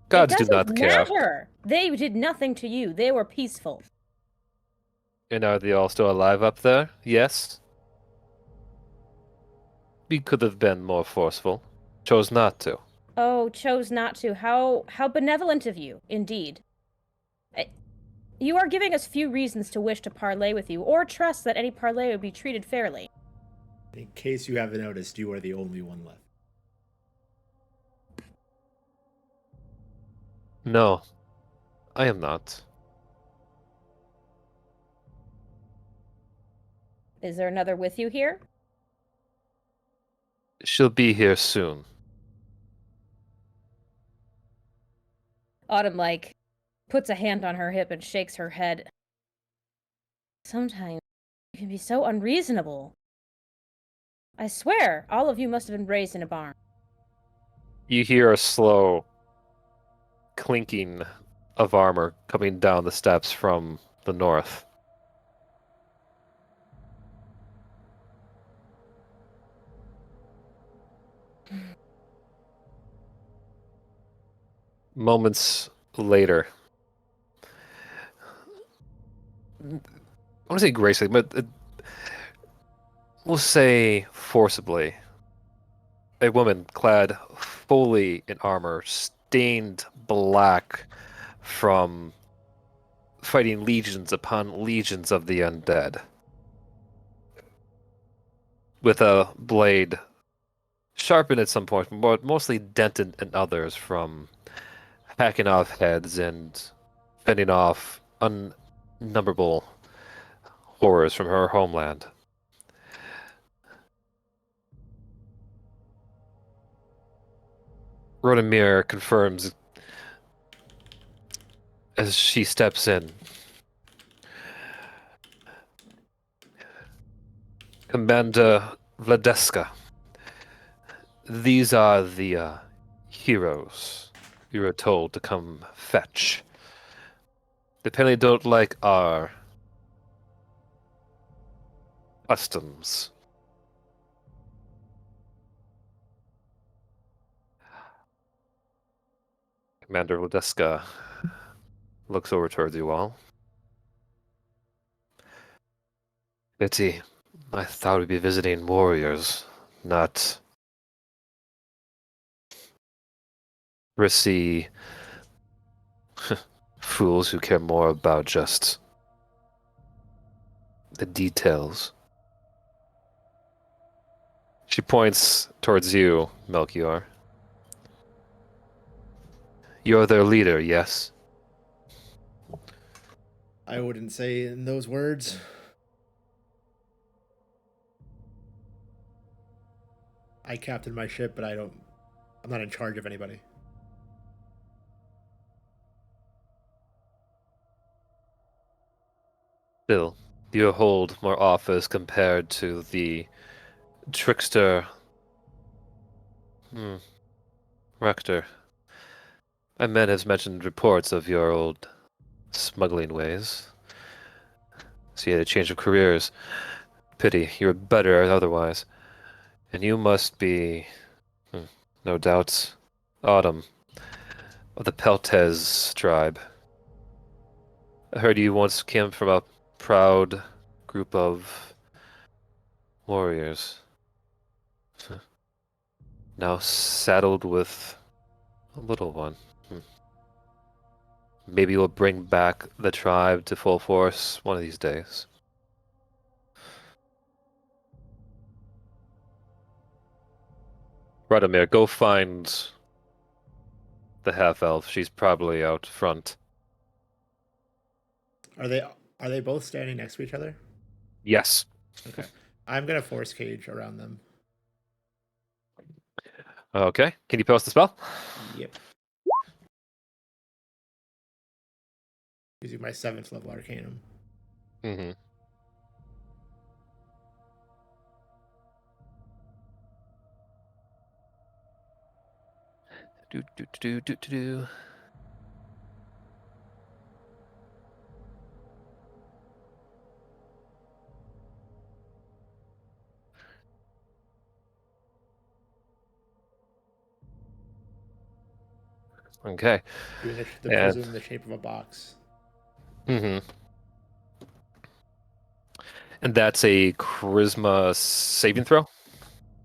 Gods it do doesn't not care. matter. They did nothing to you. They were peaceful. And are they all still alive up there? Yes. We could have been more forceful. Chose not to. Oh, chose not to. How benevolent of you, indeed. You are giving us few reasons to wish to parley with you, or trust that any parley would be treated fairly. In case you haven't noticed, you are the only one left. No, I am not. Is there another with you here? She'll be here soon. Autumn, puts a hand on her hip and shakes her head. Sometimes you can be so unreasonable. I swear, all of you must have been raised in a barn. You hear a slow clinking of armor coming down the steps from the north. Moments later, I want to say gracefully, but we'll say forcibly, a woman clad fully in armor, stained black from fighting legions upon legions of the undead, with a blade sharpened at some point, but mostly dented in others from hacking off heads and fending off unnumberable horrors from her homeland. Rodemir confirms as she steps in. Commander Vladeska, these are the heroes you were told to come fetch. They apparently don't like our customs. Commander Vladeska looks over towards you all. Pity. I thought we'd be visiting warriors, not prissy fools who care more about just the details. She points towards you, Melchior. You're their leader, yes? I wouldn't say in those words. I captain my ship, but I'm not in charge of anybody. Still, you hold more office compared to the trickster Hmm. Rector, my men have mentioned reports of your old smuggling ways. So you had a change of careers. Pity, you were better otherwise. And you must be, no doubts, Autumn of the Peltez tribe. I heard you once came from a proud group of warriors. Now saddled with a little one. Maybe you'll bring back the tribe to full force one of these days. Radomir, go find the half-elf. She's probably out front. Are they both standing next to each other? Yes. Okay. I'm gonna force cage around them. Okay. Can you post the spell? Yep. Using my 7th level arcanum. Mm-hmm. Do. Okay. Doing the And prism in the shape of a box. mm-hmm. And that's a charisma saving throw?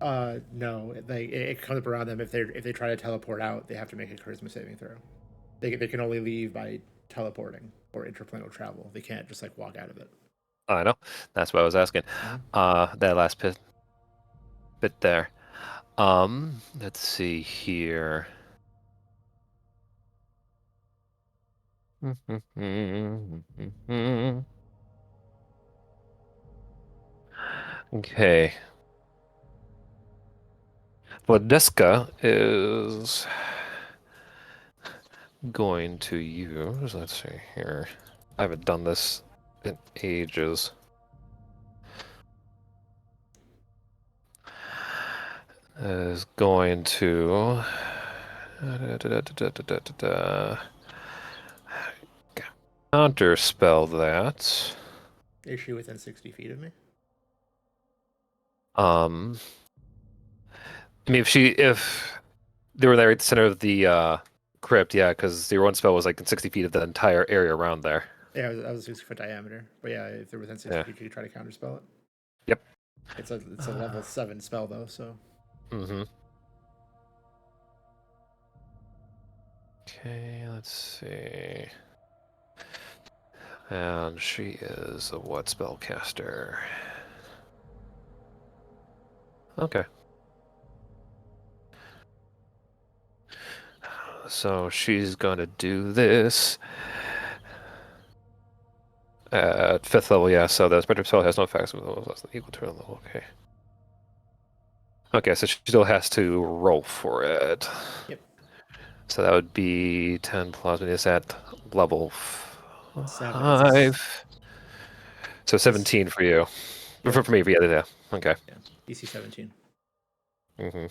No, it comes up around them if they try to teleport out, they have to make a charisma saving throw. They can only leave by teleporting or interplanar travel. They can't just like walk out of it. I know. That's what I was asking. That last bit there. Let's see here. Okay. Vladeska is going to use, let's see here. I haven't done this in ages. Is going to counter spell that. Is she within 60 feet of me? I mean, if they were there at the center of the crypt, yeah, because your one spell was like in 60 feet of the entire area around there. Yeah, I was 60-foot diameter. But yeah, if they're within 60 Yeah. feet, you could try to counterspell it. Yep. It's a level 7 spell though, so. Mm-hmm. Okay, let's see. And she is a what spellcaster? Okay. So she's gonna do this at 5th level, yeah. So the spectrum spell has no effects less than equal to her level. Okay. Okay, so she still has to roll for it. Yep. So that would be 10 plus minus at level 7. It's a 5. So 17 for you. Yep. For me, yeah. Okay. Yeah. DC 17. Mm-hmm.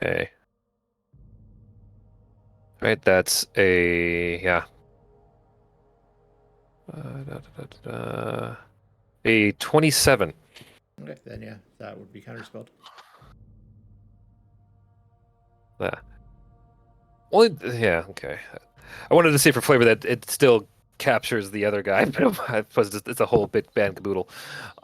Okay. Right, that's a yeah. A 27. Okay, then yeah, that would be counterspelled. Yeah. Only, yeah, okay. I wanted to say for flavor that it still captures the other guy, but I suppose it's a whole bit band caboodle.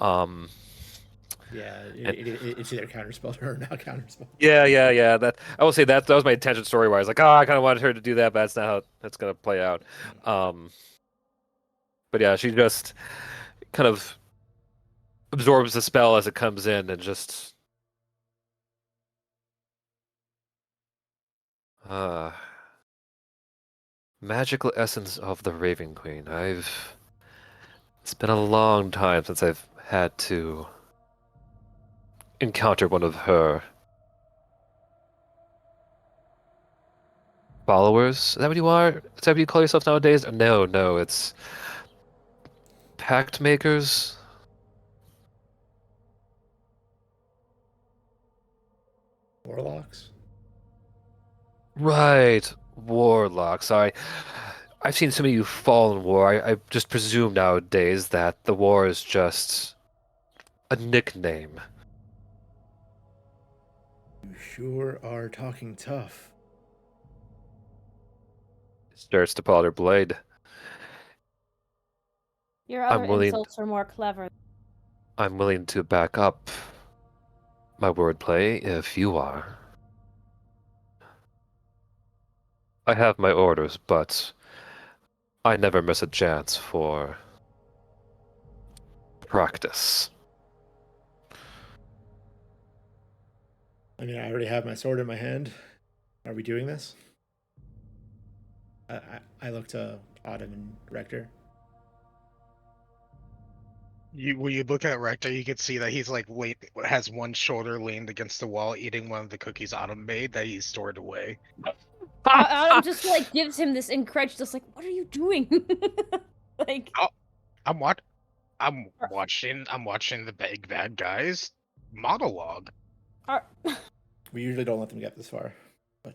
Yeah, it's either counterspelled or not counterspelled. Yeah. That I will say that was my intention story wise. Like, I kind of wanted her to do that, but that's not how that's gonna play out. But yeah, she just kind of absorbs the spell as it comes in and just magical essence of the Raven Queen. It's been a long time since I've had to encounter one of her followers? Is that what you are? Is that what you call yourself nowadays? No, no, it's pact makers. Warlocks. Right, warlock. Sorry, I've seen so many of you fall in war. I just presume nowadays that the war is just a nickname. You sure are talking tough. Starts to pull out her blade. Your other I'm willing. insults are more clever. I'm willing to back up my wordplay if you are. I have my orders, but I never miss a chance for practice. I mean, I already have my sword in my hand. Are we doing this? I look to Autumn and Rector. When you look at Rector, you can see that he's like has one shoulder leaned against the wall, eating one of the cookies Autumn made that he's stored away. Autumn just like gives him this incredulous, like, "What are you doing?" Like, I'm what? I'm watching the big bad guys monologue. are... We usually don't let them get this far, but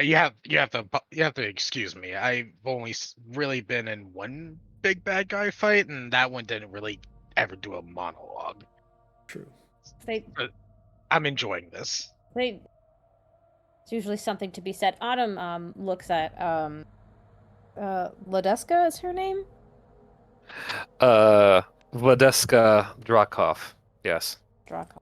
You have to excuse me. I've only really been in one big bad guy fight, and that one didn't really ever do a monologue. true. they I'm enjoying this. they. It's usually something to be said. Autumn looks at Ladeska is her name. Vladeska Drakov. Yes. Draco.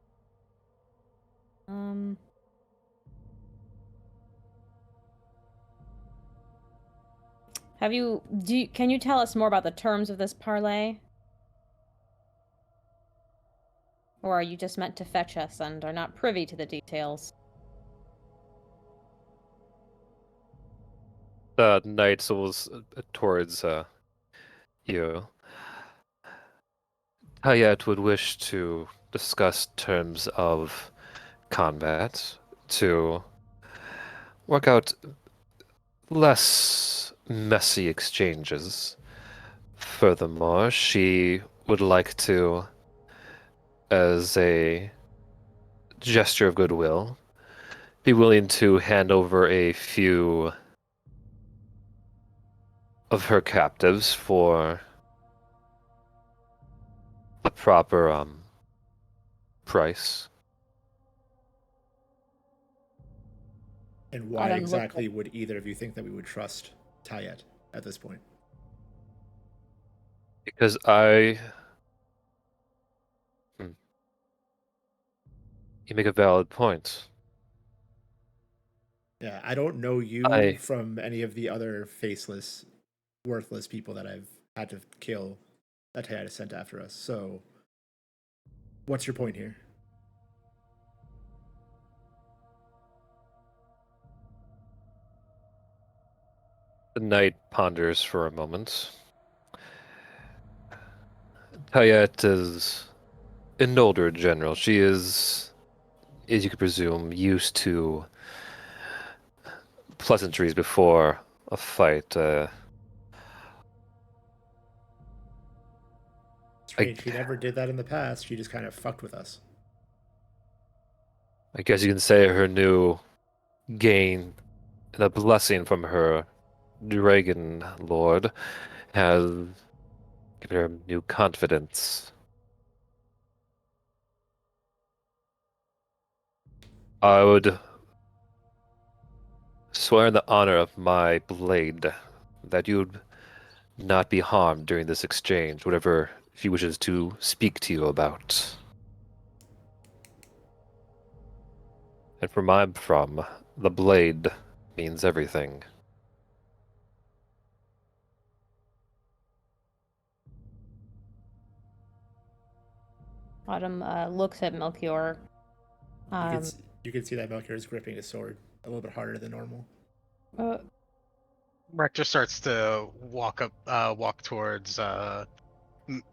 Can you tell us more about the terms of this parlay? Or are you just meant to fetch us and are not privy to the details? The knight swivels towards you. Tiyet would wish to discuss terms of combat to work out less messy exchanges. Furthermore, she would like to, as a gesture of goodwill, be willing to hand over a few of her captives for the proper price. And why Autumn exactly would either of you think that we would trust Tayet at this point? Because you make a valid point. Yeah, I don't know you I- from any of the other faceless, worthless people that I've had to kill that Tayet has sent after us. So, what's your point here? The knight ponders for a moment. Tayet is an older general. She is, as you could presume, used to pleasantries before a fight. Strange, she never did that in the past. She just kind of fucked with us. I guess you can say her new gain and a blessing from her dragon lord has given her new confidence. I would swear in the honor of my blade that you'd not be harmed during this exchange, whatever she wishes to speak to you about. And from I'm from, the blade means everything. Autumn looks at Melchior. You can see that Melchior is gripping his sword a little bit harder than normal. Rector starts to walk towards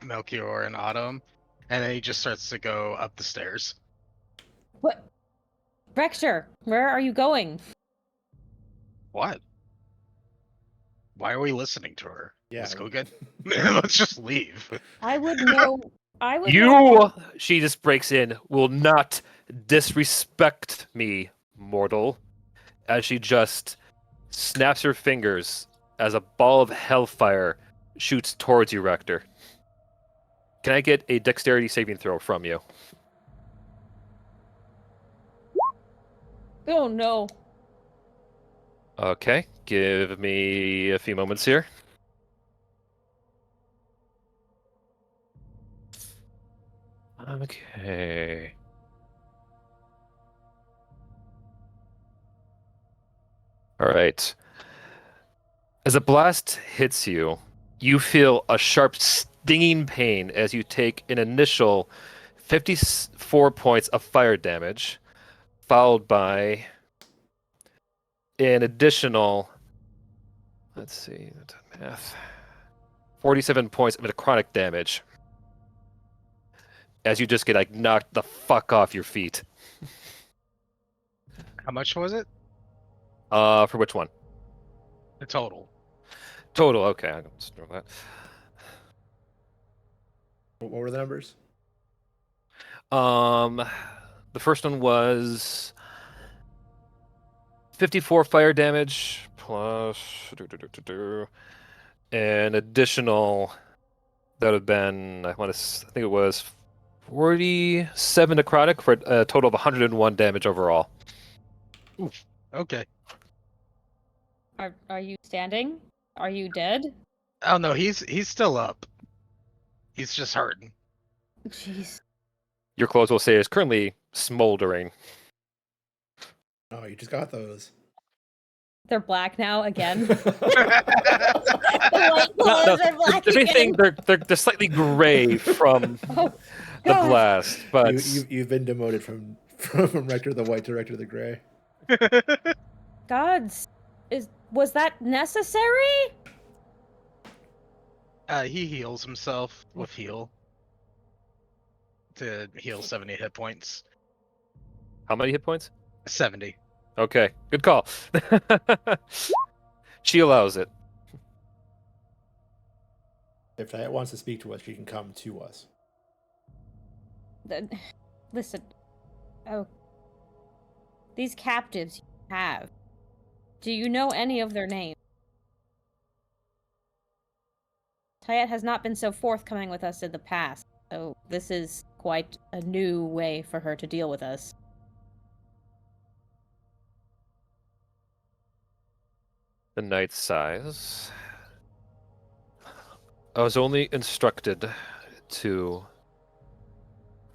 Melchior and Autumn, and then he just starts to go up the stairs. What? Rector, where are you going? What? Why are we listening to her? Yeah. Let's go get. Let's just leave. I would know. I would know. You, she just breaks in, will not disrespect me, mortal, as she just snaps her fingers as a ball of hellfire shoots towards you, Rector. Can I get a dexterity saving throw from you? Oh no. Okay, give me a few moments here. Okay. All right. As a blast hits you, you feel a sharp stinging pain as you take an initial 54 points of fire damage, followed by an additional, let's see, math, 47 points of necrotic damage as you just get like knocked the fuck off your feet. How much was it? For which one? The total. Total. Okay, I can just throw that. What were the numbers? The first one was 54 fire damage plus an additional. That would have been, I think it was 47 necrotic for a total of 101 damage overall. Okay. Are you standing? Are you dead? Oh no, he's still up. He's just hurting. Jeez. Your clothes will say is currently smoldering. Oh, you just got those. They're black now again. You The white clothes are black If anything, again. they're slightly gray from Oh, the God. blast, but you've been demoted from Rector the White to Rector the Gray. Gods, was that necessary? He heals himself with heal to heal 70 hit points. how many hit points? 70. Okay, good call. She allows it. If Tiyet wants to speak to us, she can come to us. Listen. Oh. These captives you have. Do you know any of their names? Tiyet has not been so forthcoming with us in the past, so this is quite a new way for her to deal with us. The knight sighs. I was only instructed to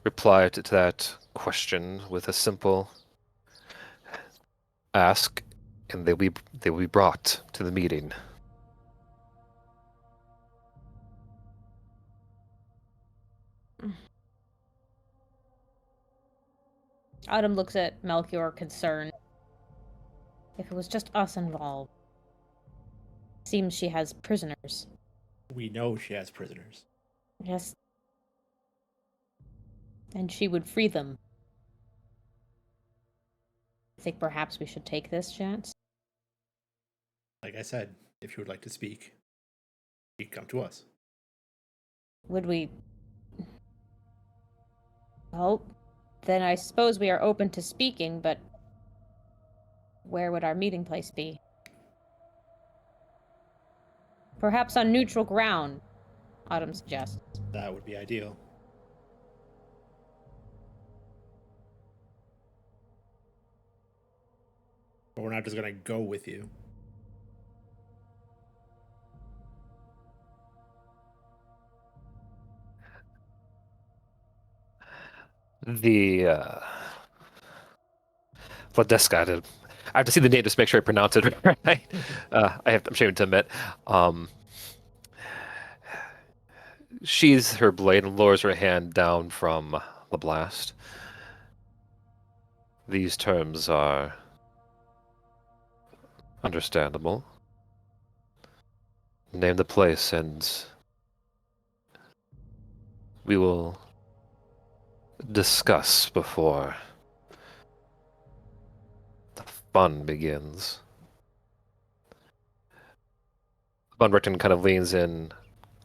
reply to that question with a simple ask, and they will be brought to the meeting. Autumn looks at Melchior concerned. If it was just us involved. Seems she has prisoners. We know she has prisoners. Yes. And she would free them. I think perhaps we should take this chance. Like I said, if you would like to speak, you can come to us. Would we... Well, then I suppose we are open to speaking, but where would our meeting place be? Perhaps on neutral ground, Autumn suggests. That would be ideal. But we're not just gonna go with you. The Vladeska. I have to see the name just to make sure I pronounce it right. I'm ashamed to admit. Sheathes her blade and lowers her hand down from the blast. These terms are understandable. Name the place and we will discuss before fun begins. Von Richten kind of leans in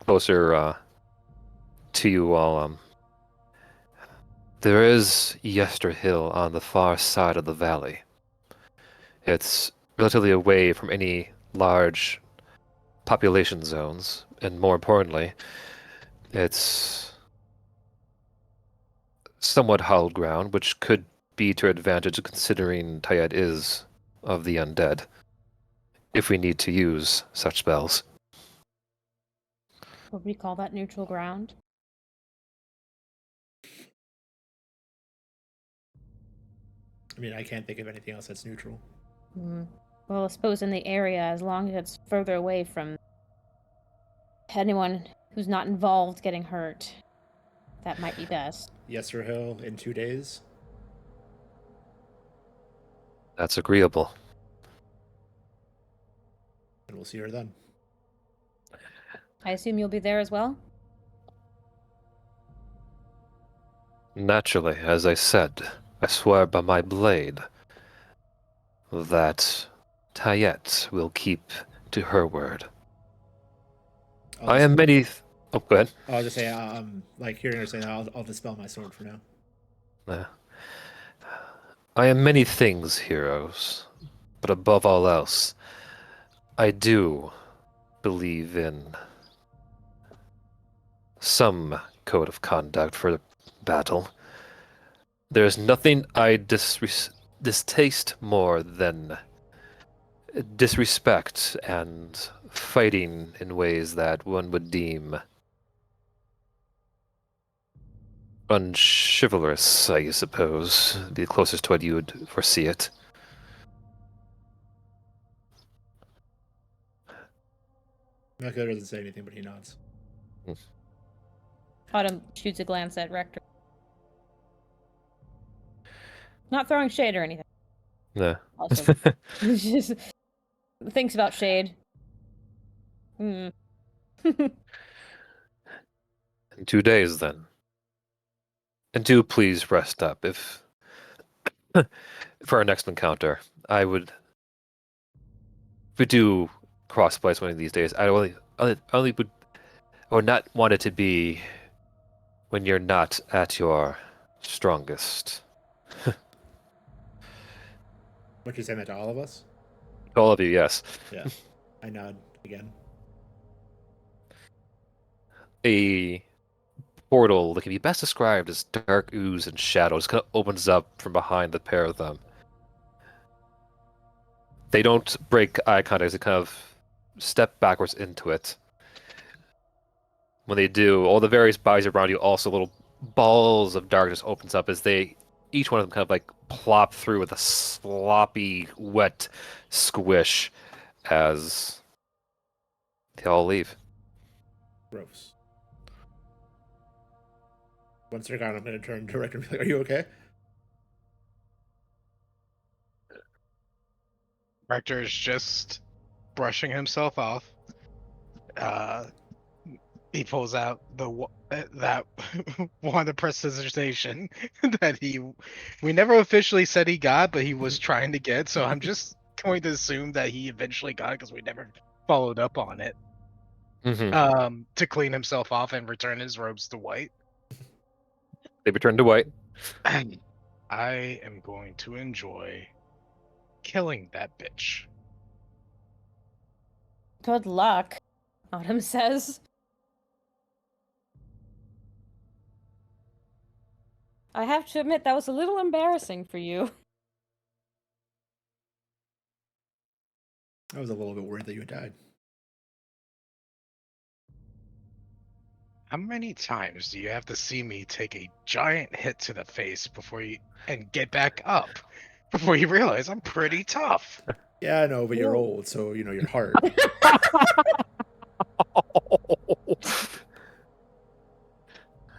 closer to you all. There is Yester Hill on the far side of the valley. It's relatively away from any large population zones, and more importantly, it's somewhat hallowed ground, which could be to our advantage considering Tiyet is of the undead, if we need to use such spells. Would we call that neutral ground? I mean, I can't think of anything else that's neutral. Well, I suppose in the area, as long as it's further away from anyone who's not involved getting hurt, that might be best. Yester Hill in 2 days. That's agreeable. And we'll see her then. I assume you'll be there as well? Naturally, as I said, I swear by my blade that Tayet will keep to her word. I am many. Oh, go ahead. I'll just say, like hearing her say that, I'll dispel my sword for now. I am many things, heroes, but above all else, I do believe in some code of conduct for battle. There is nothing I distaste more than disrespect and fighting in ways that one would deem unchivalrous, I suppose. The closest to what you would foresee it. Mako doesn't say anything, but he nods. Autumn shoots a glance at Rector. Not throwing shade or anything. No. Also, just thinks about shade. In 2 days, then. And do please rest up. If for our next encounter, I would. If we do cross place one of these days, I only would not want it to be when you're not at your strongest. What, you saying that to all of us? All of you, yes. Yeah. I nod again. A portal that can be best described as dark ooze and shadows kind of opens up from behind the pair of them. They don't break eye contact, they kind of step backwards into it. When they do, all the various bodies around you, also little balls of darkness opens up as each one of them kind of like plop through with a sloppy, wet squish as they all leave. Gross. Once they're gone, I'm going to turn to Rector and be like, are you okay? Rector is just brushing himself off. He pulls out that wand of prestidigitation that we never officially said he got, but he was trying to get. So I'm just going to assume that he eventually got it because we never followed up on it. To clean himself off and return his robes to white. They return to white. I am going to enjoy killing that bitch. Good luck, Autumn says. I have to admit, that was a little embarrassing for you. I was a little bit worried that you had died. How many times do you have to see me take a giant hit to the face and get back up before you realize I'm pretty tough? Yeah, I know, but you're old, so, your heart.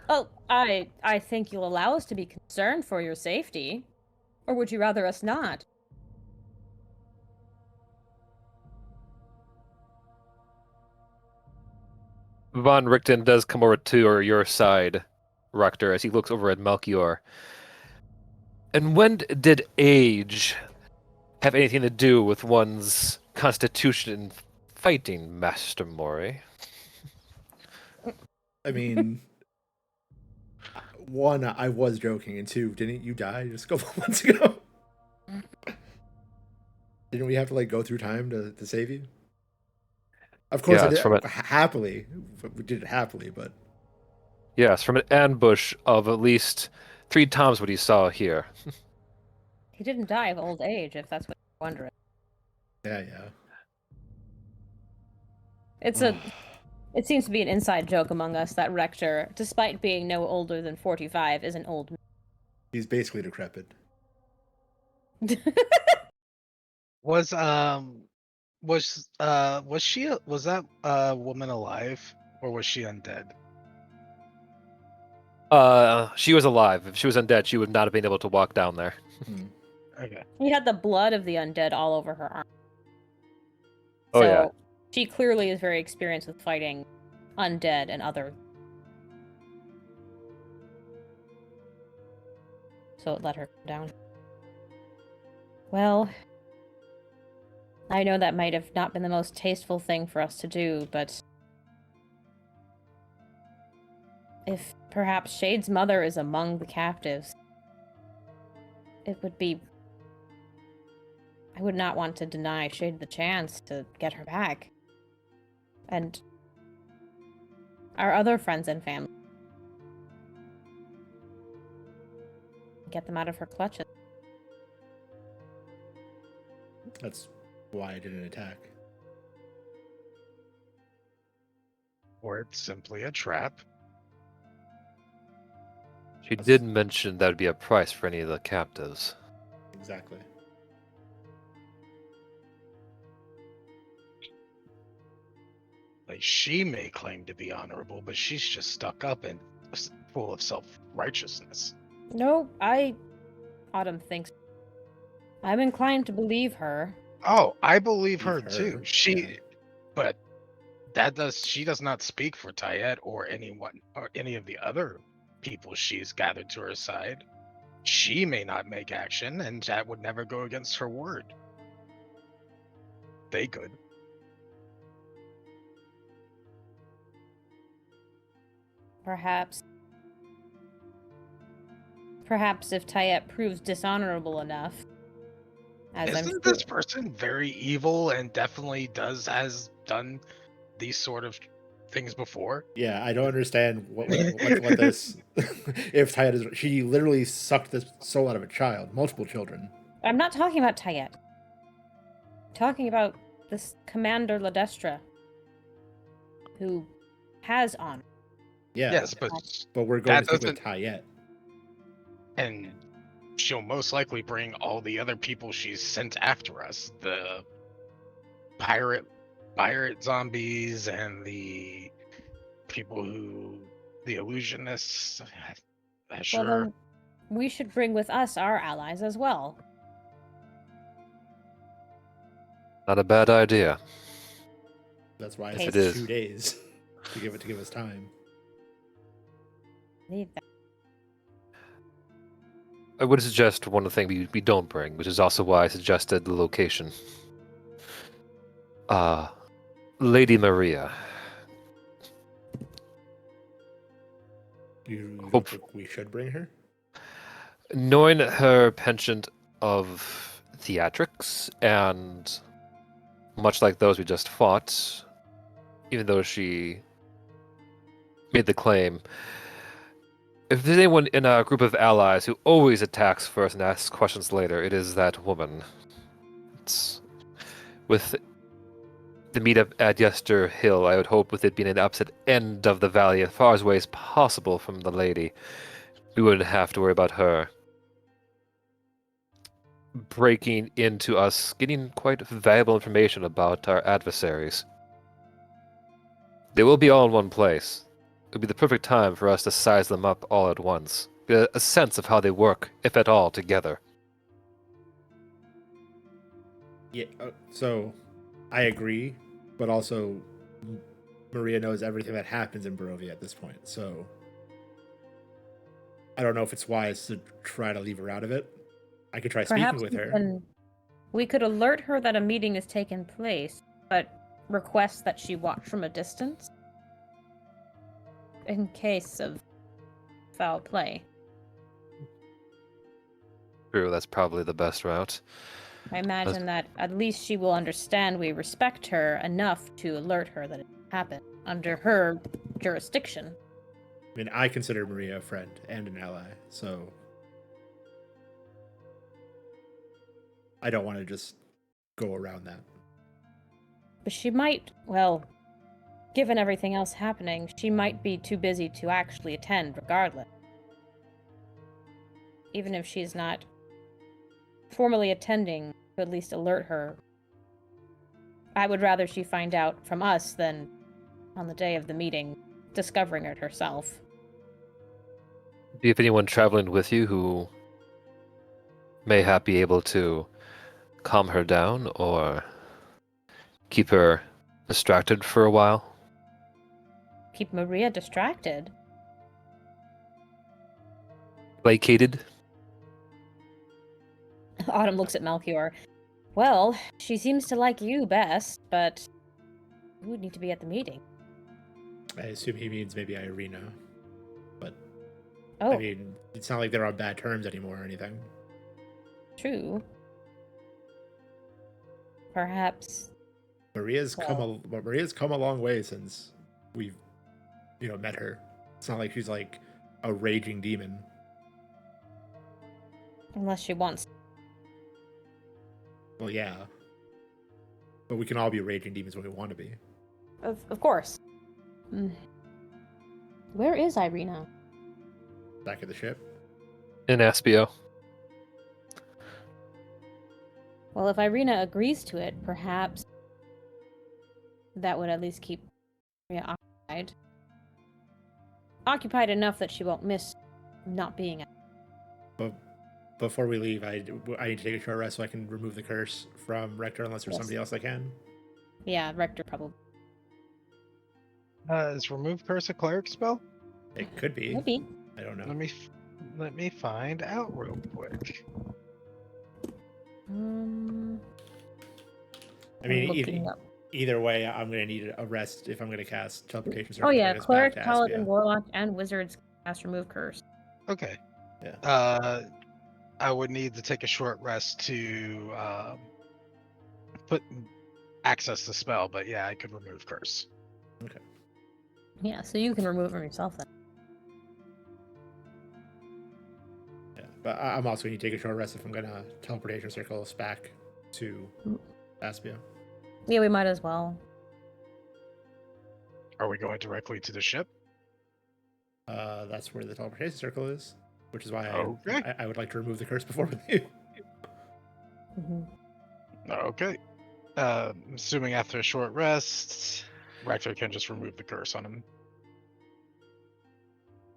Well, I think you'll allow us to be concerned for your safety. Or would you rather us not? Von Richten does come over to your side, Rector, as he looks over at Melchior. And when did age have anything to do with one's constitution in fighting, Master Mori. I mean, one, I was joking, and two, didn't you die just a couple months ago? Didn't we have to like go through time to save you? Of course, I Yes, did from it. happily. We did it happily, but Yes, from an ambush of at least 3 times what he saw here. He didn't die of old age, if that's what you're wondering. yeah, yeah. It's a. It seems to be an inside joke among us that Rector, despite being no older than 45, is an old He's basically decrepit. man. Was was that woman alive, or was she undead? She was alive. If she was undead, she would not have been able to walk down there. Okay. He had the blood of the undead all over her arm. Oh, So yeah. she clearly is very experienced with fighting undead and other. So it let her come down. Well, I know that might have not been the most tasteful thing for us to do, but if perhaps Shade's mother is among the captives, it would be. I would not want to deny Shade the chance to get her back. And our other friends and family. Get them out of her clutches. That's why I didn't attack. Or it's simply a trap. She did mention that would be a price for any of the captives. Exactly. Like, she may claim to be honorable, but she's just stuck up and full of self-righteousness. No, Autumn thinks. I'm inclined to believe her. Oh, I believe her Believe too. her, She, yeah. but she does not speak for Tiyet or anyone or any of the other people she's gathered to her side. She may not make action, and that would never go against her word. They could. Perhaps if Tayet proves dishonorable enough, as I'm Isn't sure. this person very evil and definitely has done these sort of things before? Yeah, I don't understand what this. If Tayet is, she literally sucked the soul out of a child, multiple children. I'm not talking about Tayet. I'm talking about this Commander Ladestra, who has honor. Yeah, Yes, but we're going that to stick with doesn't. Tayet. And she'll most likely bring all the other people she's sent after us, the pirate zombies and the people the illusionists. Sure. Well, then we should bring with us our allies as well. Not a bad idea. That's why I Yes, said it is. 2 days to give us time. Need that. I would suggest one thing we don't bring, which is also why I suggested the location. Lady Maria. You don't Hope- think we should bring her? Knowing her penchant of theatrics, and much like those we just fought, even though she made the claim, if there's anyone in a group of allies who always attacks first and asks questions later, it is that woman. It's, with the meetup at Yester Hill, I would hope with it being an opposite end of the valley, as far away as possible from the lady, we wouldn't have to worry about her breaking into us, getting quite valuable information about our adversaries. They will be all in one place. It would be the perfect time for us to size them up all at once, get a sense of how they work, if at all, together. Yeah. So, I agree, but also Maria knows everything that happens in Barovia at this point. So, I don't know if it's wise to try to leave her out of it. I could try Perhaps speaking with we her. can We could alert her that a meeting has taken place, but request that she watch from a distance in case of foul play. True, that's probably the best route. I imagine that at least she will understand we respect her enough to alert her that it happened under her jurisdiction. I mean, I consider Maria a friend and an ally, so I don't want to just go around that. But she might, well, given everything else happening, she might be too busy to actually attend regardless. Even if she's not formally attending, to at least alert her. I would rather she find out from us than on the day of the meeting, discovering it herself. Do you have anyone traveling with you who mayhap be able to calm her down or keep her distracted for a while? Keep Maria distracted. Placated? Autumn looks at Melchior. Well, she seems to like you best, but you would need to be at the meeting. I assume he means maybe Irina, but Oh, I mean, it's not like they're on bad terms anymore or anything. true. Perhaps. Maria's come a long way since we've met her. It's not like she's like a raging demon. Unless she wants. Well, yeah, but we can all be raging demons when we want to be. Of course. Where is Irina? Back at the ship. In Aspio. Well, if Irina agrees to it, perhaps that would at least keep Maria occupied. Occupied enough that she won't miss not being at. But before we leave, I need to take a short rest so I can remove the curse from Rector, unless there's Yes. somebody else I can. Yeah, Rector probably. Is remove curse a cleric spell? It could be. Maybe. I don't know. Let me find out real quick. I I'm mean, looking up. either way, I'm going to need a rest if I'm going to cast teleportation. Oh circle to yeah, bring us back cleric, to paladin, Aspia. warlock, and wizards cast remove curse. Okay. Yeah. I would need to take a short rest to access the spell, but yeah, I could remove curse. Okay. Yeah, so you can remove them yourself then. Yeah, but I'm also going to take a short rest if I'm going to teleportation circle us back to Aspia. Yeah, we might as well. Are we going directly to the ship? That's where the teleportation circle is, which is why Okay. I would like to remove the curse before we leave. Okay. Assuming after a short rest, Rector can just remove the curse on him.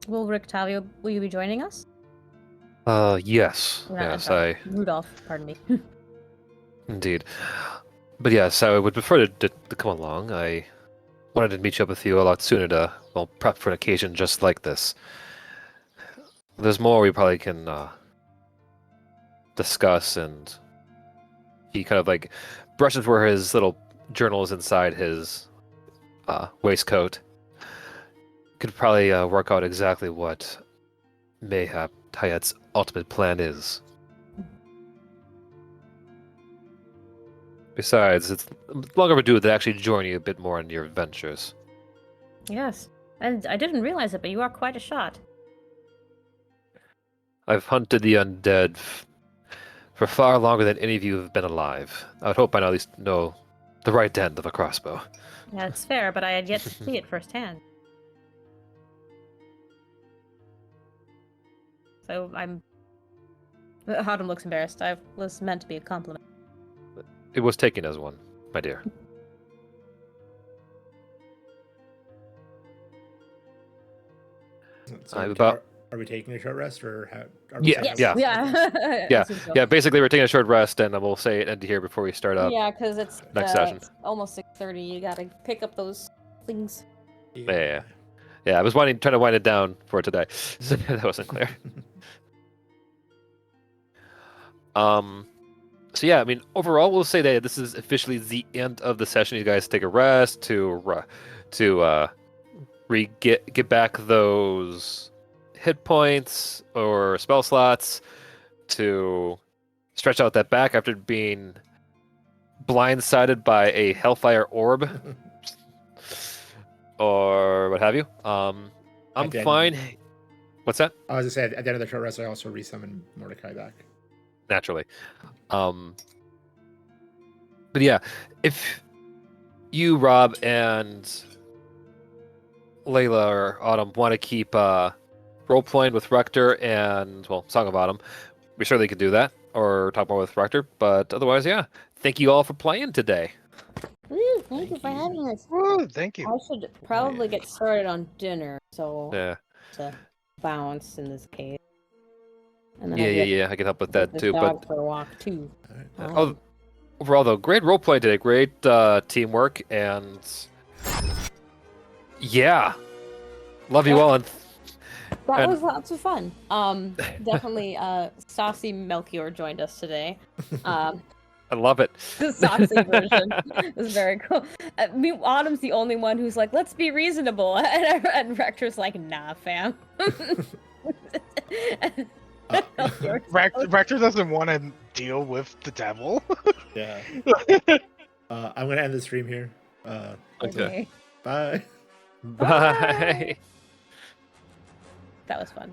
Will Rictavio, will you be joining us? Yes. Not Yes, Rictavio, Rudolph, pardon me. indeed. But yes, I would prefer to come along. I wanted to meet up with you a lot sooner to, well, prep for an occasion just like this. There's more we probably can discuss, and he kind of like brushes where his little journal is inside his waistcoat. Could probably work out exactly what mayhap Tiyet's ultimate plan is. Besides, it's long overdue to actually join you a bit more in your adventures. Yes, and I didn't realize it, but you are quite a shot. I've hunted the undead for far longer than any of you have been alive. I would hope I at least know the right end of a crossbow. Yeah, it's fair, but I had yet to see it firsthand. So I'm. Autumn looks embarrassed. I was meant to be a compliment. It was taken as one, my dear. So are we taking a short rest, or are we Yeah, setting yeah. up- Yeah. Yeah, I assume so. yeah. Basically, we're taking a short rest, and we'll say it end here before we start up. Yeah, because it's next session. almost 6:30. You gotta pick up those things. Yeah. Yeah, I was trying to wind it down for today. So that wasn't clear. So yeah, I mean, overall, we'll say that this is officially the end of the session. You guys take a rest to get back those hit points or spell slots, to stretch out that back after being blindsided by a hellfire orb or what have you. I'm At the end- fine. What's that? I was just saying, at the end of the short rest, I also resummon Mordecai back. Naturally. But yeah, if you, Rob, and Layla or Autumn want to keep role playing with Rector and, well, Song of Autumn, we certainly could do that or talk more with Rector. But otherwise, yeah, thank you all for playing today. Woo, thank you Thank for you. having us. Woo, thank you. I should probably get started on dinner, so Yeah, to bounce in this case. And then yeah. I can help with take that this too. dog But for a walk too. Alright. oh, overall, though, great role play today. Great teamwork, and yeah, love you Yeah. all. And That And- was lots of fun. Definitely, Saucy Melchior joined us today. I love it. The saucy version is very cool. Autumn's the only one who's like, let's be reasonable. And Rector's like, nah, fam. Rector doesn't want to deal with the devil. Yeah. I'm gonna end the stream here. Okay. Bye. Bye. That was fun.